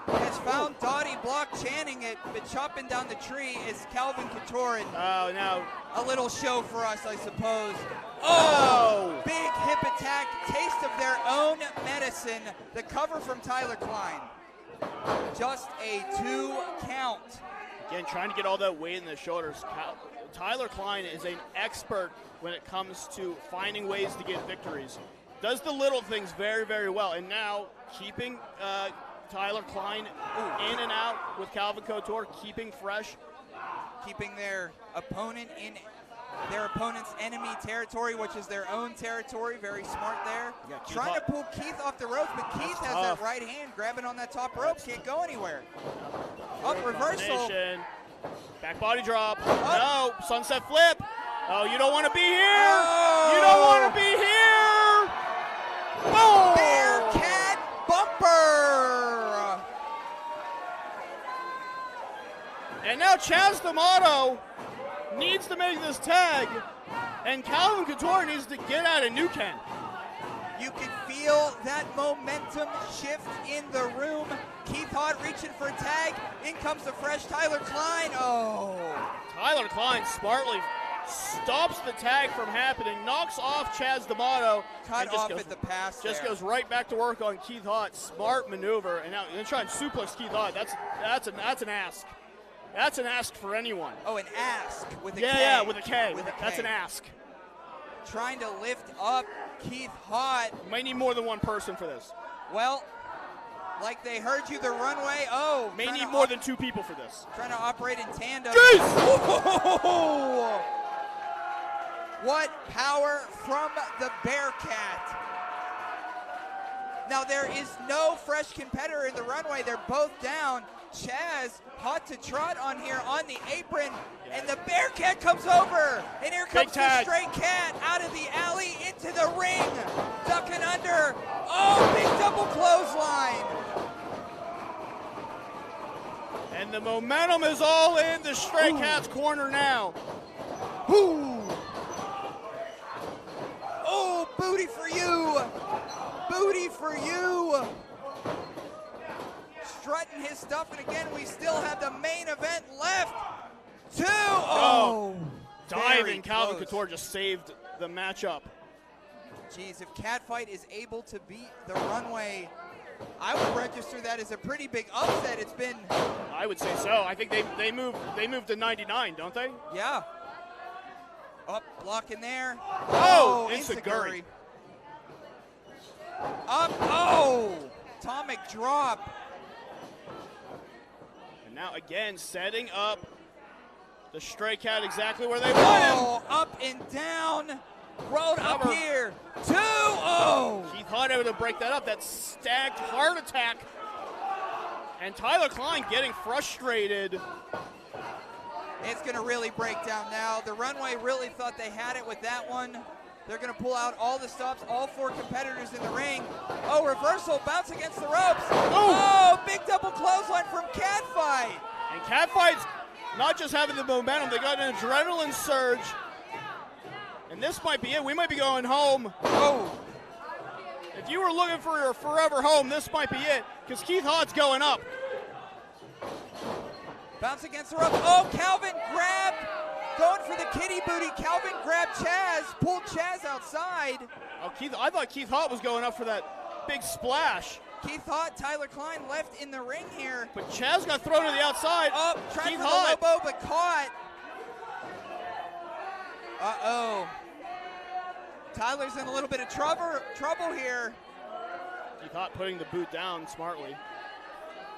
has found Dottie Block chanting it, but chopping down the tree is Calvin Katorin. Oh, now a little show for us, I suppose. Oh! Big hip attack, taste of their own medicine. The cover from Tyler Klein. Just a 2 count. Again, trying to get all that weight in the shoulders. Tyler Klein is an expert when it comes to finding ways to get victories. Does the little things very, very well. And now keeping Tyler Klein in and out with Calvin Couture, keeping fresh. Keeping their opponent in their opponent's enemy territory, which is their own territory. Very smart there. Yeah, trying to pull Keith off the ropes, but Keith has that right hand grabbing on that top rope. Can't go anywhere. Up reversal. Back body drop. No, sunset flip. Oh, you don't want to be here. You don't want to be here. Boom. Bearcat bumper. And now Chaz D'Amato needs to make this tag, and Calvin Couture needs to get out of New Ken. You can feel that momentum shift in the room. Keith Hott reaching for a tag. In comes the fresh Tyler Klein. Oh. Tyler Klein smartly stops the tag from happening, knocks off Chaz D'Amato. Cut off at the pass. Just goes right back to work on Keith Hott. Smart maneuver. And now they're trying to suplex Keith Hott. That's an ask. That's an ask for anyone. Oh, an ask with a K. Yeah, with a K. With a That's K. an ask. Trying to lift up Keith Hott. Might need more than one person for this. Well, like they heard you, the Runway. Oh, may need more than 2 people for this. Trying to operate in tandem. Jeez! What power from the Bearcat. Now there is no fresh competitor in the Runway. They're both down. Chaz, hot to trot on here on the apron, and the Bearcat comes over, and here comes the Stray Cat out of the alley into the ring, ducking under. Oh, big double clothesline. And the momentum is all in the Stray Cat's corner now. Ooh. Oh, booty for you. Booty for you. Strutting his stuff, and again, we still have the main event left. 2. Oh, diving. Calvin Couture just saved the matchup. Jeez, if Catfight is able to beat the Runway, I would register that as a pretty big upset. It's been. I would say so. I think they moved to 99, don't they? Yeah. Up, blocking there. Oh, Enziguri. Up, oh, atomic drop. And now again, setting up the Stray Cat exactly where they want him. Oh, up and down. Rolled up here. 2. Oh. Keith Hott able to break that up. That stacked heart attack. And Tyler Klein getting frustrated. It's going to really break down now. The Runway really thought they had it with that one. They're going to pull out all the stops, all 4 competitors in the ring. Oh, reversal, bounce against the ropes. Oh, big double clothesline from Catfight. And Catfight's not just having the momentum, they got an adrenaline surge. And this might be it. We might be going home. Oh. If you were looking for your forever home, this might be it, because Keith Hott's going up. Bounce against the rope. Oh, Calvin grabbed. Going for the kitty booty. Calvin grabbed Chaz, pulled Chaz outside. Oh, I thought Keith Hott was going up for that big splash. Keith Hott, Tyler Klein left in the ring here. But Chaz got thrown to the outside. Oh, tried Keith for Hott. the Lobo, but caught. Uh-oh. Tyler's in a little bit of trouble here. Keith Hott putting the boot down smartly.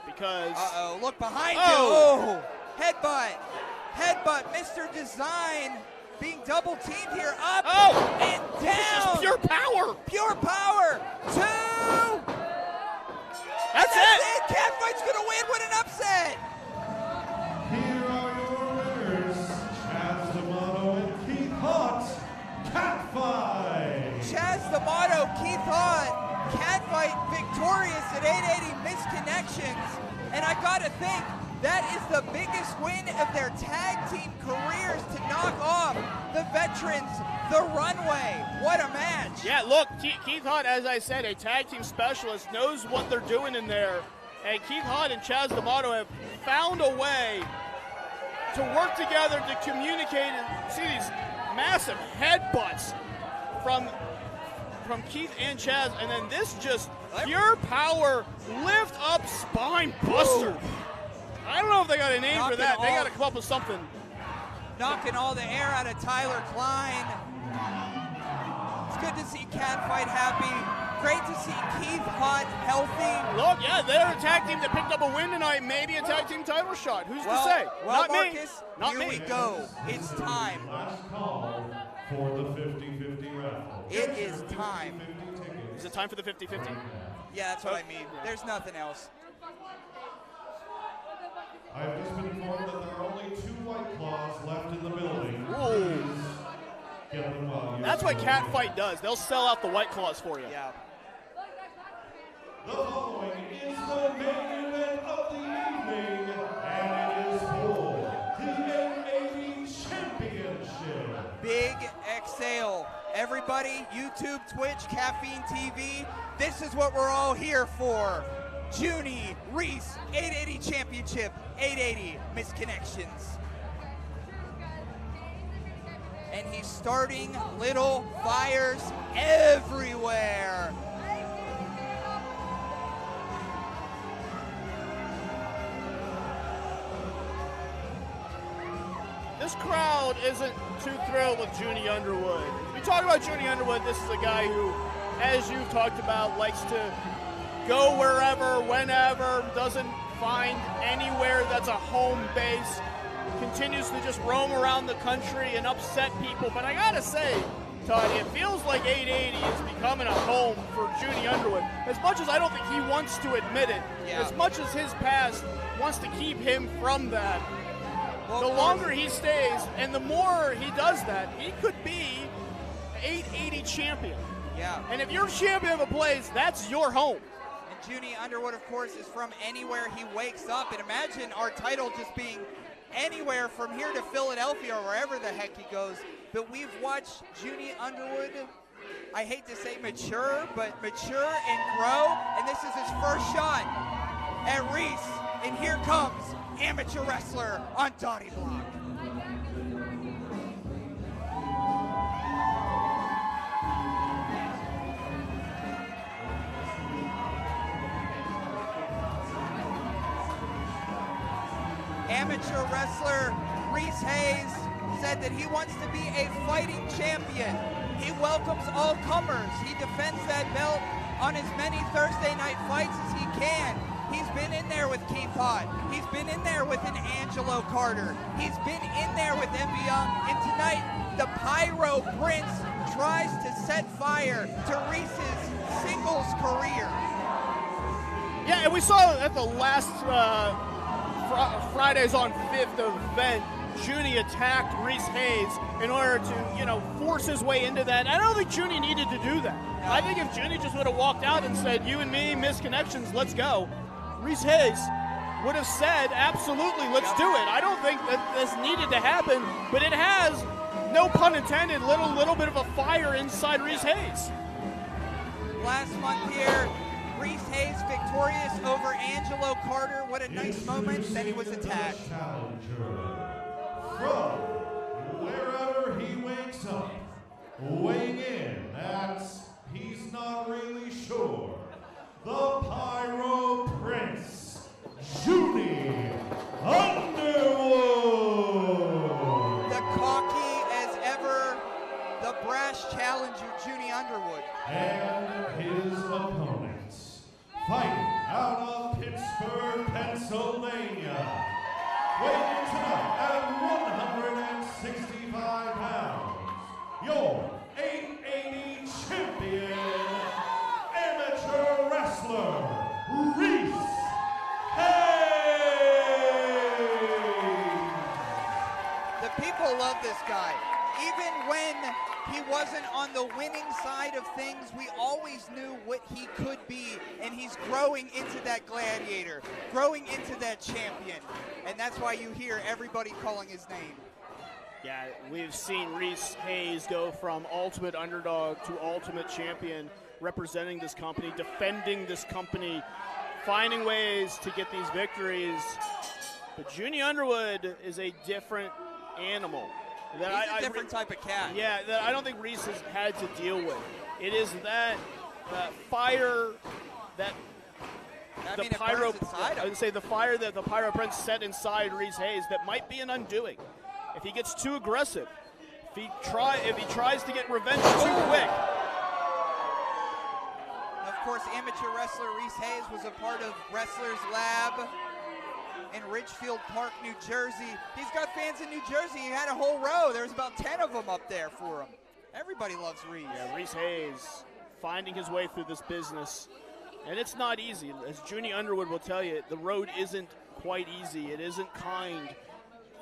Because... Uh-oh, look behind you. Oh. Headbutt. Headbutt. Mr. Design being double teamed here. Up and down. This is pure power. Pure power. 2. That's it. Catfight's going to win with an upset. Here are your winners, Chaz D'Amato and Keith Hott, Catfight. Chaz D'Amato, Keith Hott, Catfight victorious at 880 Misconnections. And I gotta think, that is the biggest win of their tag team careers to knock off the veterans, the Runway. What a match. Yeah, look, Keith Hott, as I said, a tag team specialist, knows what they're doing in there. And Keith Hott and Chaz D'Amato have found a way to work together to communicate and see these massive headbutts from Keith and Chaz, and then this just pure power lift up spine buster. I don't know if they got a name for that. They got to come up with something. Knocking all the air out of Tyler Klein. It's good to see Catfight happy. Great to see Keith Hott healthy. Look, yeah, they're a tag team that picked up a win tonight. Maybe a tag team title shot. Who's to say? Well, Not Marcus, me. Not here me. we go. It's time. Last call for the 50-50 raffle. It is time. Is it time for the 50-50? Yeah, that's what I mean. There's nothing else. I've just been informed that there are only 2 White Claws left in the building. Ooh. Get them while you That's what can. Catfight does. They'll sell out the White Claws for you. Yeah. The following is the main event of the evening, and it is for the M80 Championship. Big exhale. Everybody, YouTube, Twitch, Caffeine TV, this is what we're all here for. Juni, Reese, 880 Championship, 880 Misconnections. And he's starting little fires everywhere. This crowd isn't too thrilled with Juni Underwood. We talk about Juni Underwood. This is a guy who, as you've talked about, likes to go wherever, whenever, doesn't find anywhere that's a home base, continues to just roam around the country and upset people. But I gotta say, Todd, it feels like 880 is becoming a home for Juni Underwood. As much as I don't think he wants to admit it, as much as his past wants to keep him from that, the longer he stays and the more he does that, he could be 880 champion. Yeah. And if you're champion of a place, that's your home. Juni Underwood, of course, is from anywhere he wakes up. And imagine our title just being anywhere from here to Philadelphia or wherever the heck he goes. But we've watched Juni Underwood, I hate to say mature, but mature and grow. And this is his first shot at Reese. And here comes amateur wrestler on DareableDog. Amateur wrestler Reese Hayes said that he wants to be a fighting champion. He welcomes all comers. He defends that belt on as many Thursday night fights as he can. He's been in there with Keith Hott. He's been in there with an Angelo Carter. He's been in there with Envy Young. And tonight, the Pyro Prince tries to set fire to Reese's singles career. Yeah, and we saw at the last Fridays on 5th event, Juni attacked Reese Hayes in order to, force his way into that. I don't think Juni needed to do that. I think if Juni just would have walked out and said, you and me, Misconnections, let's go, Reese Hayes would have said, absolutely, let's do it. I don't think that this needed to happen, but it has, no pun intended, little bit of a fire inside Reese Hayes. Last month here, Reese Hayes victorious over Angelo Carter. What a nice moment. Then he was attacked. From wherever he wakes up, weighing in at he's not really sure, the Pyro Prince, Juni Underwood. The cocky as ever, the brash challenger, Juni Underwood. And his opponent, fighting out of Pittsburgh, Pennsylvania, weighing in tonight at 165 pounds, your 880 champion, amateur wrestler, Reese Hayes. The people love this guy. Even when he wasn't on the winning side of things, we always knew what he could be, and he's growing into that gladiator, growing into that champion, and that's why you hear everybody calling his name. Yeah, we've seen Reese Hayes go from ultimate underdog to ultimate champion, representing this company, defending this company, finding ways to get these victories. But Juni Underwood is a different animal. He's a different type of cat. Yeah, that I don't think Reese has had to deal with. It is that fire that the pyro. I would say the fire that the Pyro Prince set inside Reese Hayes that might be an undoing. If he gets too aggressive, if he tries to get revenge too quick. Of course, amateur wrestler Reese Hayes was a part of Wrestlers Lab in Ridgefield Park, New Jersey. He's got fans in New Jersey. He had a whole row. There's about 10 of them up there for him. Everybody loves Reese. Yeah, Reese Hayes finding his way through this business. And it's not easy. As Juni Underwood will tell you, the road isn't quite easy. It isn't kind.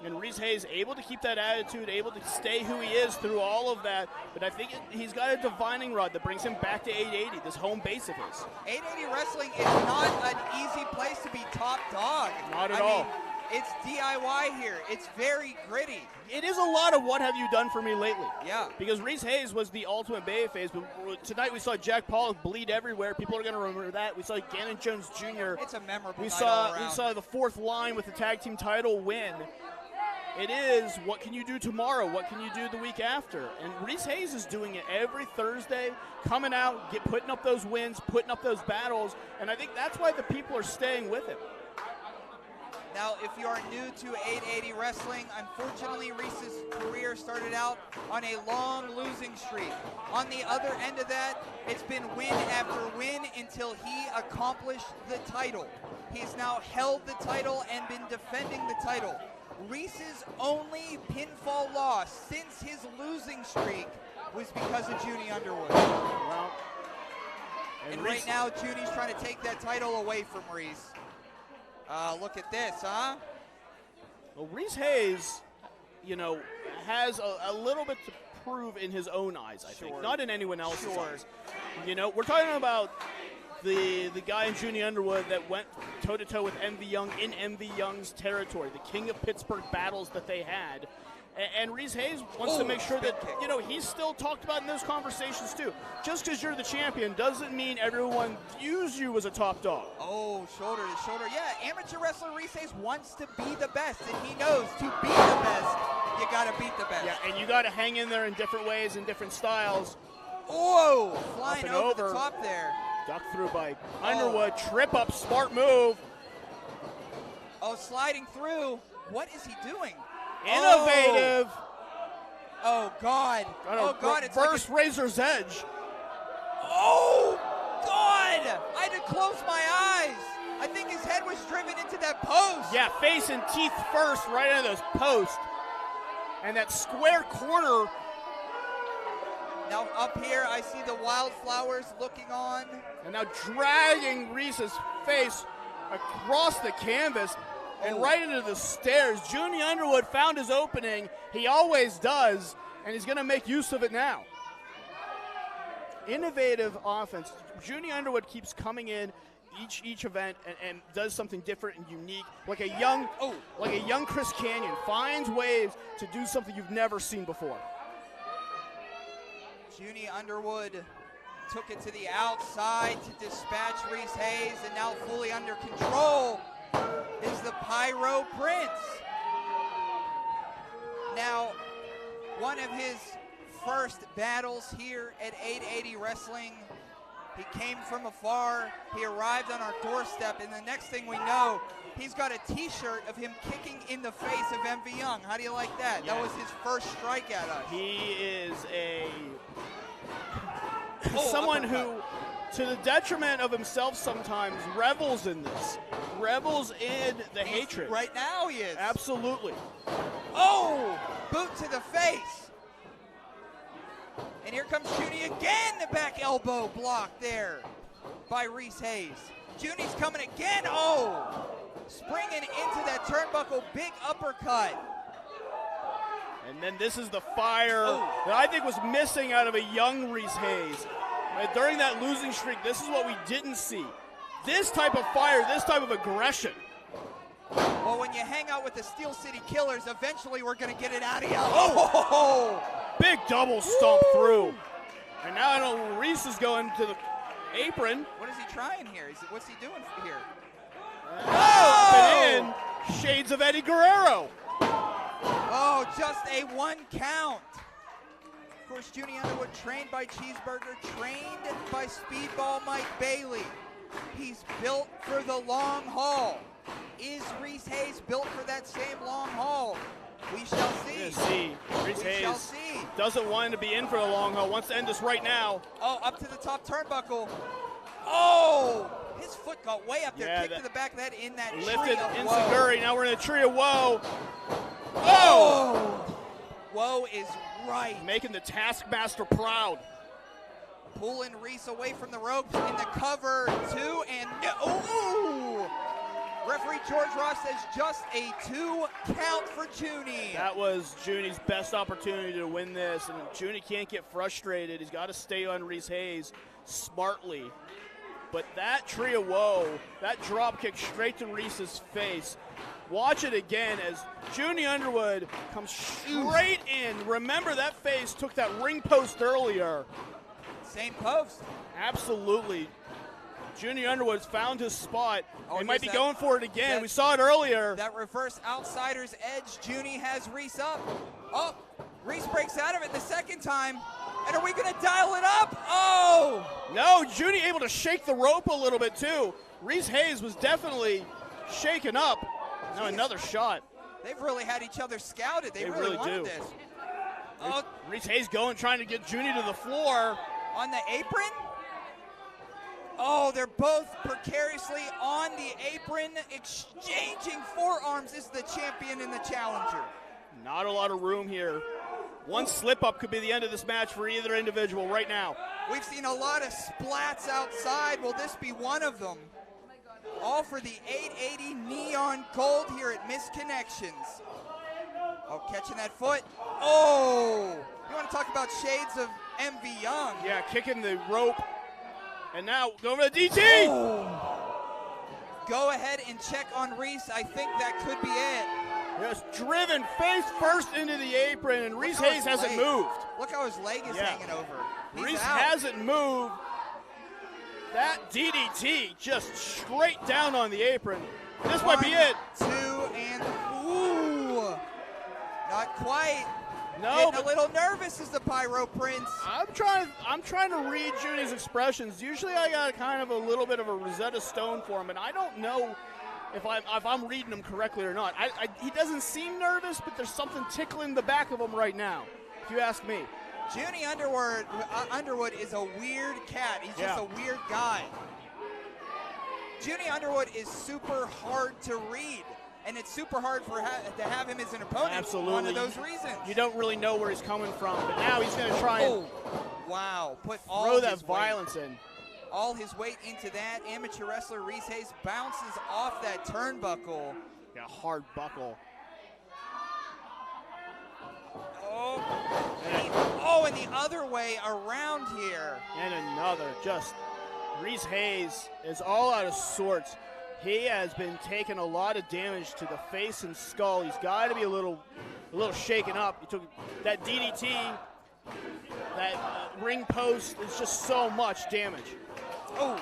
And Reese Hayes able to keep that attitude, able to stay who he is through all of that. But I think he's got a divining rod that brings him back to 880, this home base of his. 880 wrestling is not an easy place to be top dog. Not at all. Mean, it's DIY here. It's very gritty. It is a lot of what have you done for me lately. Yeah. Because Reese Hayes was the ultimate babyface, but tonight we saw Jack Pollock bleed everywhere. People are going to remember that. We saw Ganon Jones Jr. It's a memorable we night saw all around. We saw the fourth line with the tag team title win. It is, what can you do tomorrow? What can you do the week after? And Reese Hayes is doing it every Thursday, coming out, putting up those wins, putting up those battles, and I think that's why the people are staying with him. Now, if you are new to 880 wrestling, unfortunately, Reese's career started out on a long losing streak. On the other end of that, it's been win after win until he accomplished the title. He's now held the title and been defending the title. Reese's only pinfall loss since his losing streak was because of Juni Underwood. Well, and right now, Juni's trying to take that title away from Reese. Look at this, huh? Well, Reese Hayes, you know, has a little bit to prove in his own eyes, I think. Not in anyone else's eyes. You know, we're talking about the guy in Juni Underwood that went toe-to-toe with MV Young in MV Young's territory, the king of Pittsburgh battles that they had. And Reese Hayes wants to make sure that, you know, he's still talked about in those conversations too. Just because you're the champion doesn't mean everyone views you as a top dog. Oh, shoulder to shoulder. Yeah, amateur wrestler Reese Hayes wants to be the best, and he knows to be the best, you got to beat the best. Yeah, and you got to hang in there in different ways and different styles. Whoa, flying over the top there. Ducked through by Underwood, trip up, smart move. Oh, sliding through. What is he doing? Innovative. Oh, God. Oh, God. It's reverse Razor's Edge. Oh, God. I had to close my eyes. I think his head was driven into that post. Yeah, face and teeth first, right into those posts. And that square corner. Now up here, I see the Wildeflowers looking on. And now dragging Reese's face across the canvas and right into the stairs. Juni Underwood found his opening. He always does, and he's going to make use of it now. Innovative offense. Juni Underwood keeps coming in each event and does something different and unique, like a young Chris Canyon. Finds ways to do something you've never seen before. Juni Underwood took it to the outside to dispatch Reese Hayes, and now fully under control is the Pyro Prince. Now, one of his first battles here at 880 Wrestling, he came from afar, he arrived on our doorstep, and the next thing we know, he's got a t-shirt of him kicking in the face of MV Young. How do you like that? Yeah. That was his first strike at us. He is someone who, to the detriment of himself sometimes, revels in this. revels in the hatred. Right now he is. Absolutely. Oh, boot to the face. And here comes Juni again. The back elbow blocked there by Reese Hayes. Juni's coming again. Oh, springing into that turnbuckle. Big uppercut. And then this is the fire that I think was missing out of a young Reese Hayes. During that losing streak, this is what we didn't see. This type of fire, this type of aggression. Well, when you hang out with the Steel City Killers, eventually we're going to get it out of you. Oh! Big double stomp through. And now I know Reese is going to the apron. What is he trying here? What's he doing here? Up and in. Shades of Eddie Guerrero. Oh, just a 1 count. Of course, Juni Underwood, trained by Cheeseburger, trained by Speedball Mike Bailey. He's built for the long haul. Is Reese Hayes built for that same long haul? We shall see. Reese Hayes doesn't want to be in for the long haul. Wants to end this right now. Oh, up to the top turnbuckle. Oh, his foot got way up there. Yeah, Kick to the back of the head in that lifted tree of Enziguri. Now we're in a tree of woe. Oh! Woe is right. Making the Taskmaster proud. Pulling Reese away from the ropes in the cover, 2 and no. Ooh! Referee George Ross says just a 2 count for Juni. That was Juni's best opportunity to win this, and Juni can't get frustrated. He's got to stay on Reese Hayes smartly. But that tree of woe, that drop kick straight to Reese's face. Watch it again as Juni Underwood comes straight in. Remember, that face took that ring post earlier. Same post. Absolutely. Juni Underwood's found his spot. Oh, he might be going for it again. We saw it earlier. That reverse outsider's edge. Juni has Reese up. Oh, Reese breaks out of it the second time. And are we going to dial it up? Oh! No, Juni able to shake the rope a little bit too. Reese Hayes was definitely shaken up. Now another shot. They've really had each other scouted. They really wanted do. this. Oh, Reese Hayes trying to get Juni to the floor. On the apron? Oh, they're both precariously on the apron, exchanging forearms. This is the champion and the challenger. Not a lot of room here. One slip-up could be the end of this match for either individual right now. We've seen a lot of splats outside. Will this be one of them? All for the 880 neon gold here at Misconnections. Oh, catching that foot. Oh! You want to talk about shades of MV Young? Yeah, kicking the rope. And now going for the DT! Oh. Go ahead and check on Reese. I think that could be it. Yes, driven face first into the apron, and Reese Hayes hasn't moved. Look how his leg is hanging over. Reese hasn't moved. That DDT just straight down on the apron. This might be it. 2 and ooh, not quite. No, getting a little nervous is the Pyro Prince. I'm trying to read Juni's expressions. Usually I got kind of a little bit of a Rosetta Stone for him, and I don't know if I'm reading him correctly or not. He doesn't seem nervous, but there's something tickling the back of him right now, if you ask me. Juni Underwood is a weird cat. He's just a weird guy. Juni Underwood is super hard to read, and it's super hard to have him as an opponent. Absolutely. One of those reasons. You don't really know where he's coming from, but now he's going to try and wow, throw that violence in. All his weight into that. Amateur wrestler Reese Hayes bounces off that turnbuckle. Yeah, hard buckle. And the other way around here. And another. Reese Hayes is all out of sorts. He has been taking a lot of damage to the face and skull. He's got to be a little shaken up. He took that DDT, that ring post. It's just so much damage. Oh.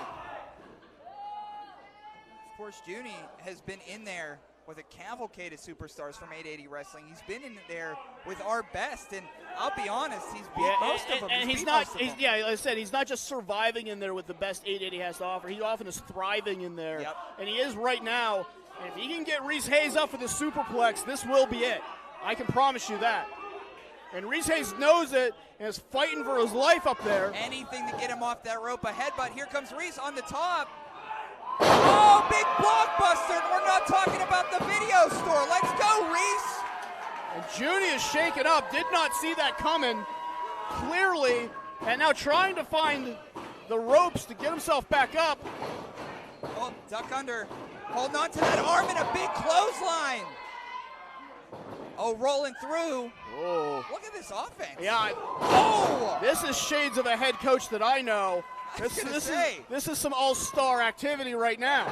Of course, Juni has been in there with a cavalcade of superstars from 880 Wrestling. He's been in there with our best, and I'll be honest, he's beat most of them. And like I said, he's not just surviving in there with the best 880 has to offer. He often is thriving in there, and he is right now. And if he can get Reese Hayes up for the superplex, this will be it. I can promise you that. And Reese Hayes knows it and is fighting for his life up there. Anything to get him off that rope. A headbutt. Here comes Reese on the top. Oh, big blockbuster, and we're not talking about the video store. Let's go, Reese. And Juni is shaken up, did not see that coming, clearly, and now trying to find the ropes to get himself back up. Oh, duck under. Holding on to that arm in a big clothesline. Oh, rolling through. Oh. Look at this offense. Yeah. Oh! This is shades of a head coach that I know. This is some all-star activity right now.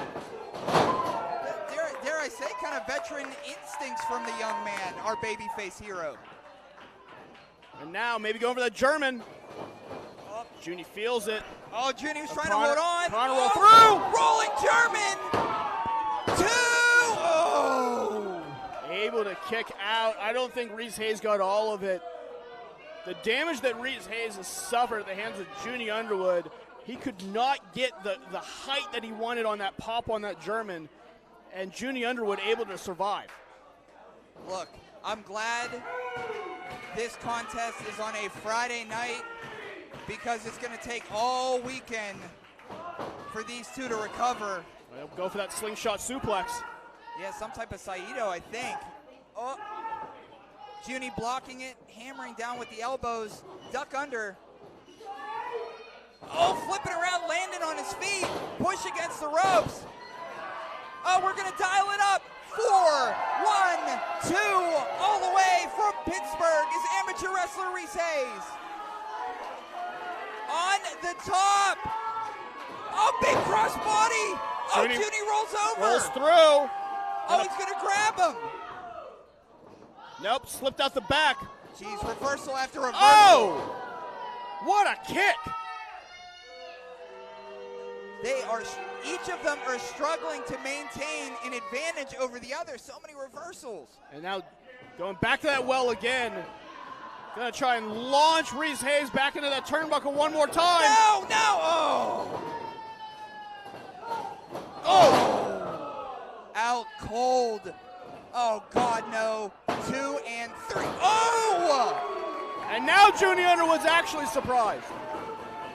Dare I say, kind of veteran instincts from the young man, our babyface hero. And now maybe going for that German. Oh, Juni feels it. Oh, Juni was trying to hold on. Trying to roll through. Rolling German. 2. Oh. Able to kick out. I don't think Reese Hayes got all of it. The damage that Reese Hayes has suffered at the hands of Juni Underwood, he could not get the height that he wanted on that pop on that German, and Juni Underwood able to survive. Look, I'm glad this contest is on a Friday night because it's going to take all weekend for these two to recover. They'll go for that slingshot suplex. Yeah, some type of Saito, I think. Oh, Juni blocking it, hammering down with the elbows, duck under. Oh, flipping around, landing on his feet, push against the ropes. Oh, we're gonna dial it up. 4, 1, 2, all the way from Pittsburgh is amateur wrestler Reese Hayes. On the top. Oh, big crossbody. Oh, Juni rolls over. Rolls through. Oh, he's gonna grab him. Nope, slipped out the back. Jeez, reversal after reversal. Oh! What a kick! They are, each of them are struggling to maintain an advantage over the other. So many reversals. And now going back to that well again. Gonna try and launch Reese Hayes back into that turnbuckle one more time. No, no, oh! Oh! Out cold. Oh, God, no. 2 and 3. Oh! And now Juni Underwood's actually surprised.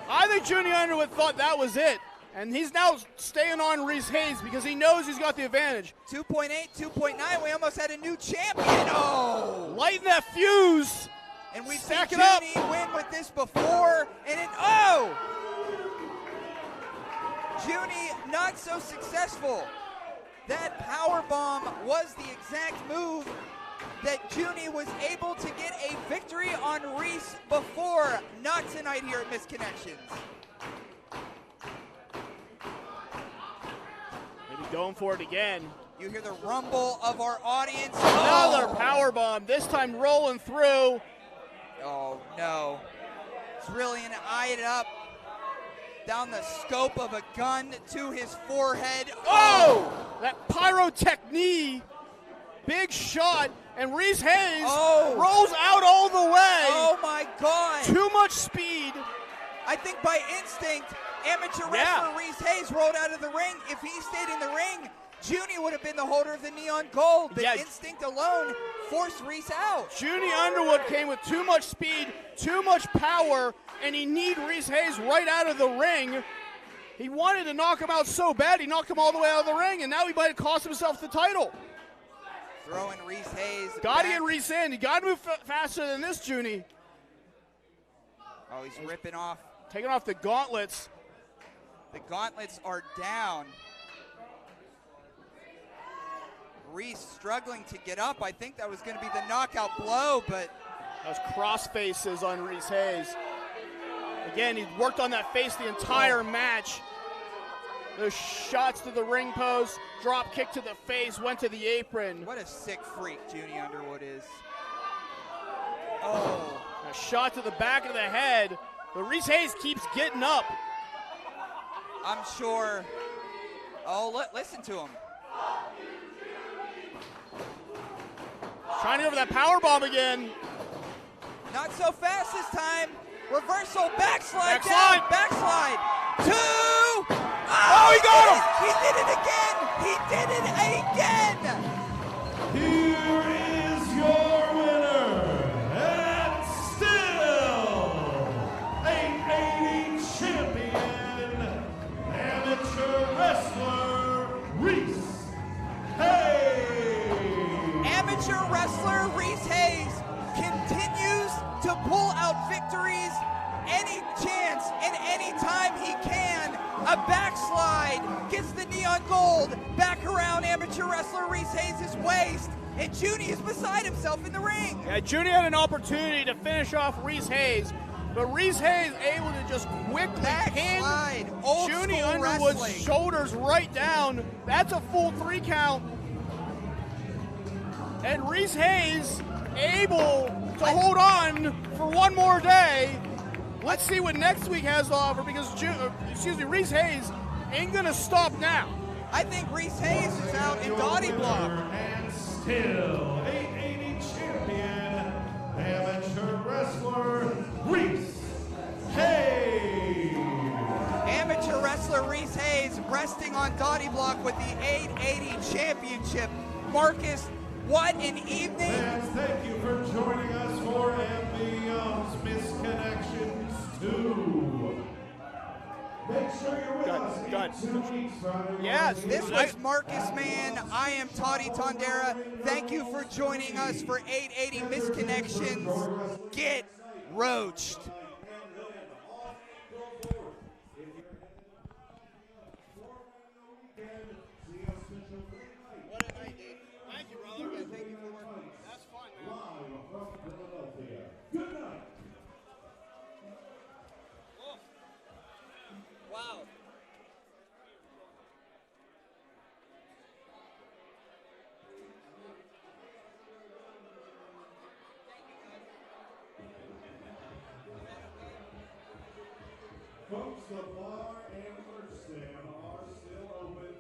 I think Juni Underwood thought that was it. And he's now staying on Reese Hayes because he knows he's got the advantage. 2.8, 2.9. We almost had a new champion. Oh! Lighten that fuse. And we've seen Juni win with this before. And it, oh! Juni not so successful. That power bomb was the exact move that Juni was able to get a victory on Reese before. Not tonight here at Misconnections. Maybe going for it again. You hear the rumble of our audience. Another power bomb, this time rolling through. Oh, no. It's really an eye it up. Down the scope of a gun to his forehead. Oh! That pyrotechnique. Big shot. And Reese Hayes rolls out all the way. Oh, my God. Too much speed. I think by instinct, amateur wrestler Reese Hayes rolled out of the ring. If he stayed in the ring, Juni would have been the holder of the neon gold. But instinct alone forced Reese out. Juni Underwood came with too much speed, too much power, and he needed Reese Hayes right out of the ring. He wanted to knock him out so bad, he knocked him all the way out of the ring, and now he might have cost himself the title. Throwing Reese Hayes. Got to get Reese in. You got to move faster than this, Juni. Oh, he's ripping off. Taking off the gauntlets. The gauntlets are down. Reese struggling to get up. I think that was going to be the knockout blow, but those cross faces on Reese Hayes. Again, he worked on that face the entire match. Those shots to the ring post, drop kick to the face, went to the apron. What a sick freak Juni Underwood is. Oh. A shot to the back of the head, but Reese Hayes keeps getting up. I'm sure. Oh, listen to him. Trying to go for that power bomb again. Not so fast this time. Reversal, backslide. Down, backslide. 2. Oh, he got him. He did it again. He did it again. Here is your winner, and still 880 champion, amateur wrestler amateur wrestler Reese Hayes continues to pull out victories any chance and any time he can. A backslide, gets the neon gold back around amateur wrestler Reese Hayes' waist, and Juni is beside himself in the ring. Yeah, Juni had an opportunity to finish off Reese Hayes, but Reese Hayes able to just quickly pin Juni Underwood's wrestling. shoulders right down. That's a full 3 count. And Reese Hayes able to hold on for one more day. Let's see what next week has to offer, because Reese Hayes ain't gonna stop now. I think Reese Hayes is out in Dottie Block. And still 880 champion, amateur wrestler Reese Hayes. Amateur wrestler Reese Hayes resting on Dottie Block with the 880 championship. Marcus, what an evening. Fans, thank you for joining us for MV Young's Misconnections 2. Make sure you're with us in 2 weeks, brother. Yes, this was Marcus Man. I am Toddy Tondera. Thank you for joining us for 880 Misconnections. Get roached. Thank you, brother. Thank you for working. That's fun, man. Live from Philadelphia. Good night. Wow. Folks, the bar and merch stand are still open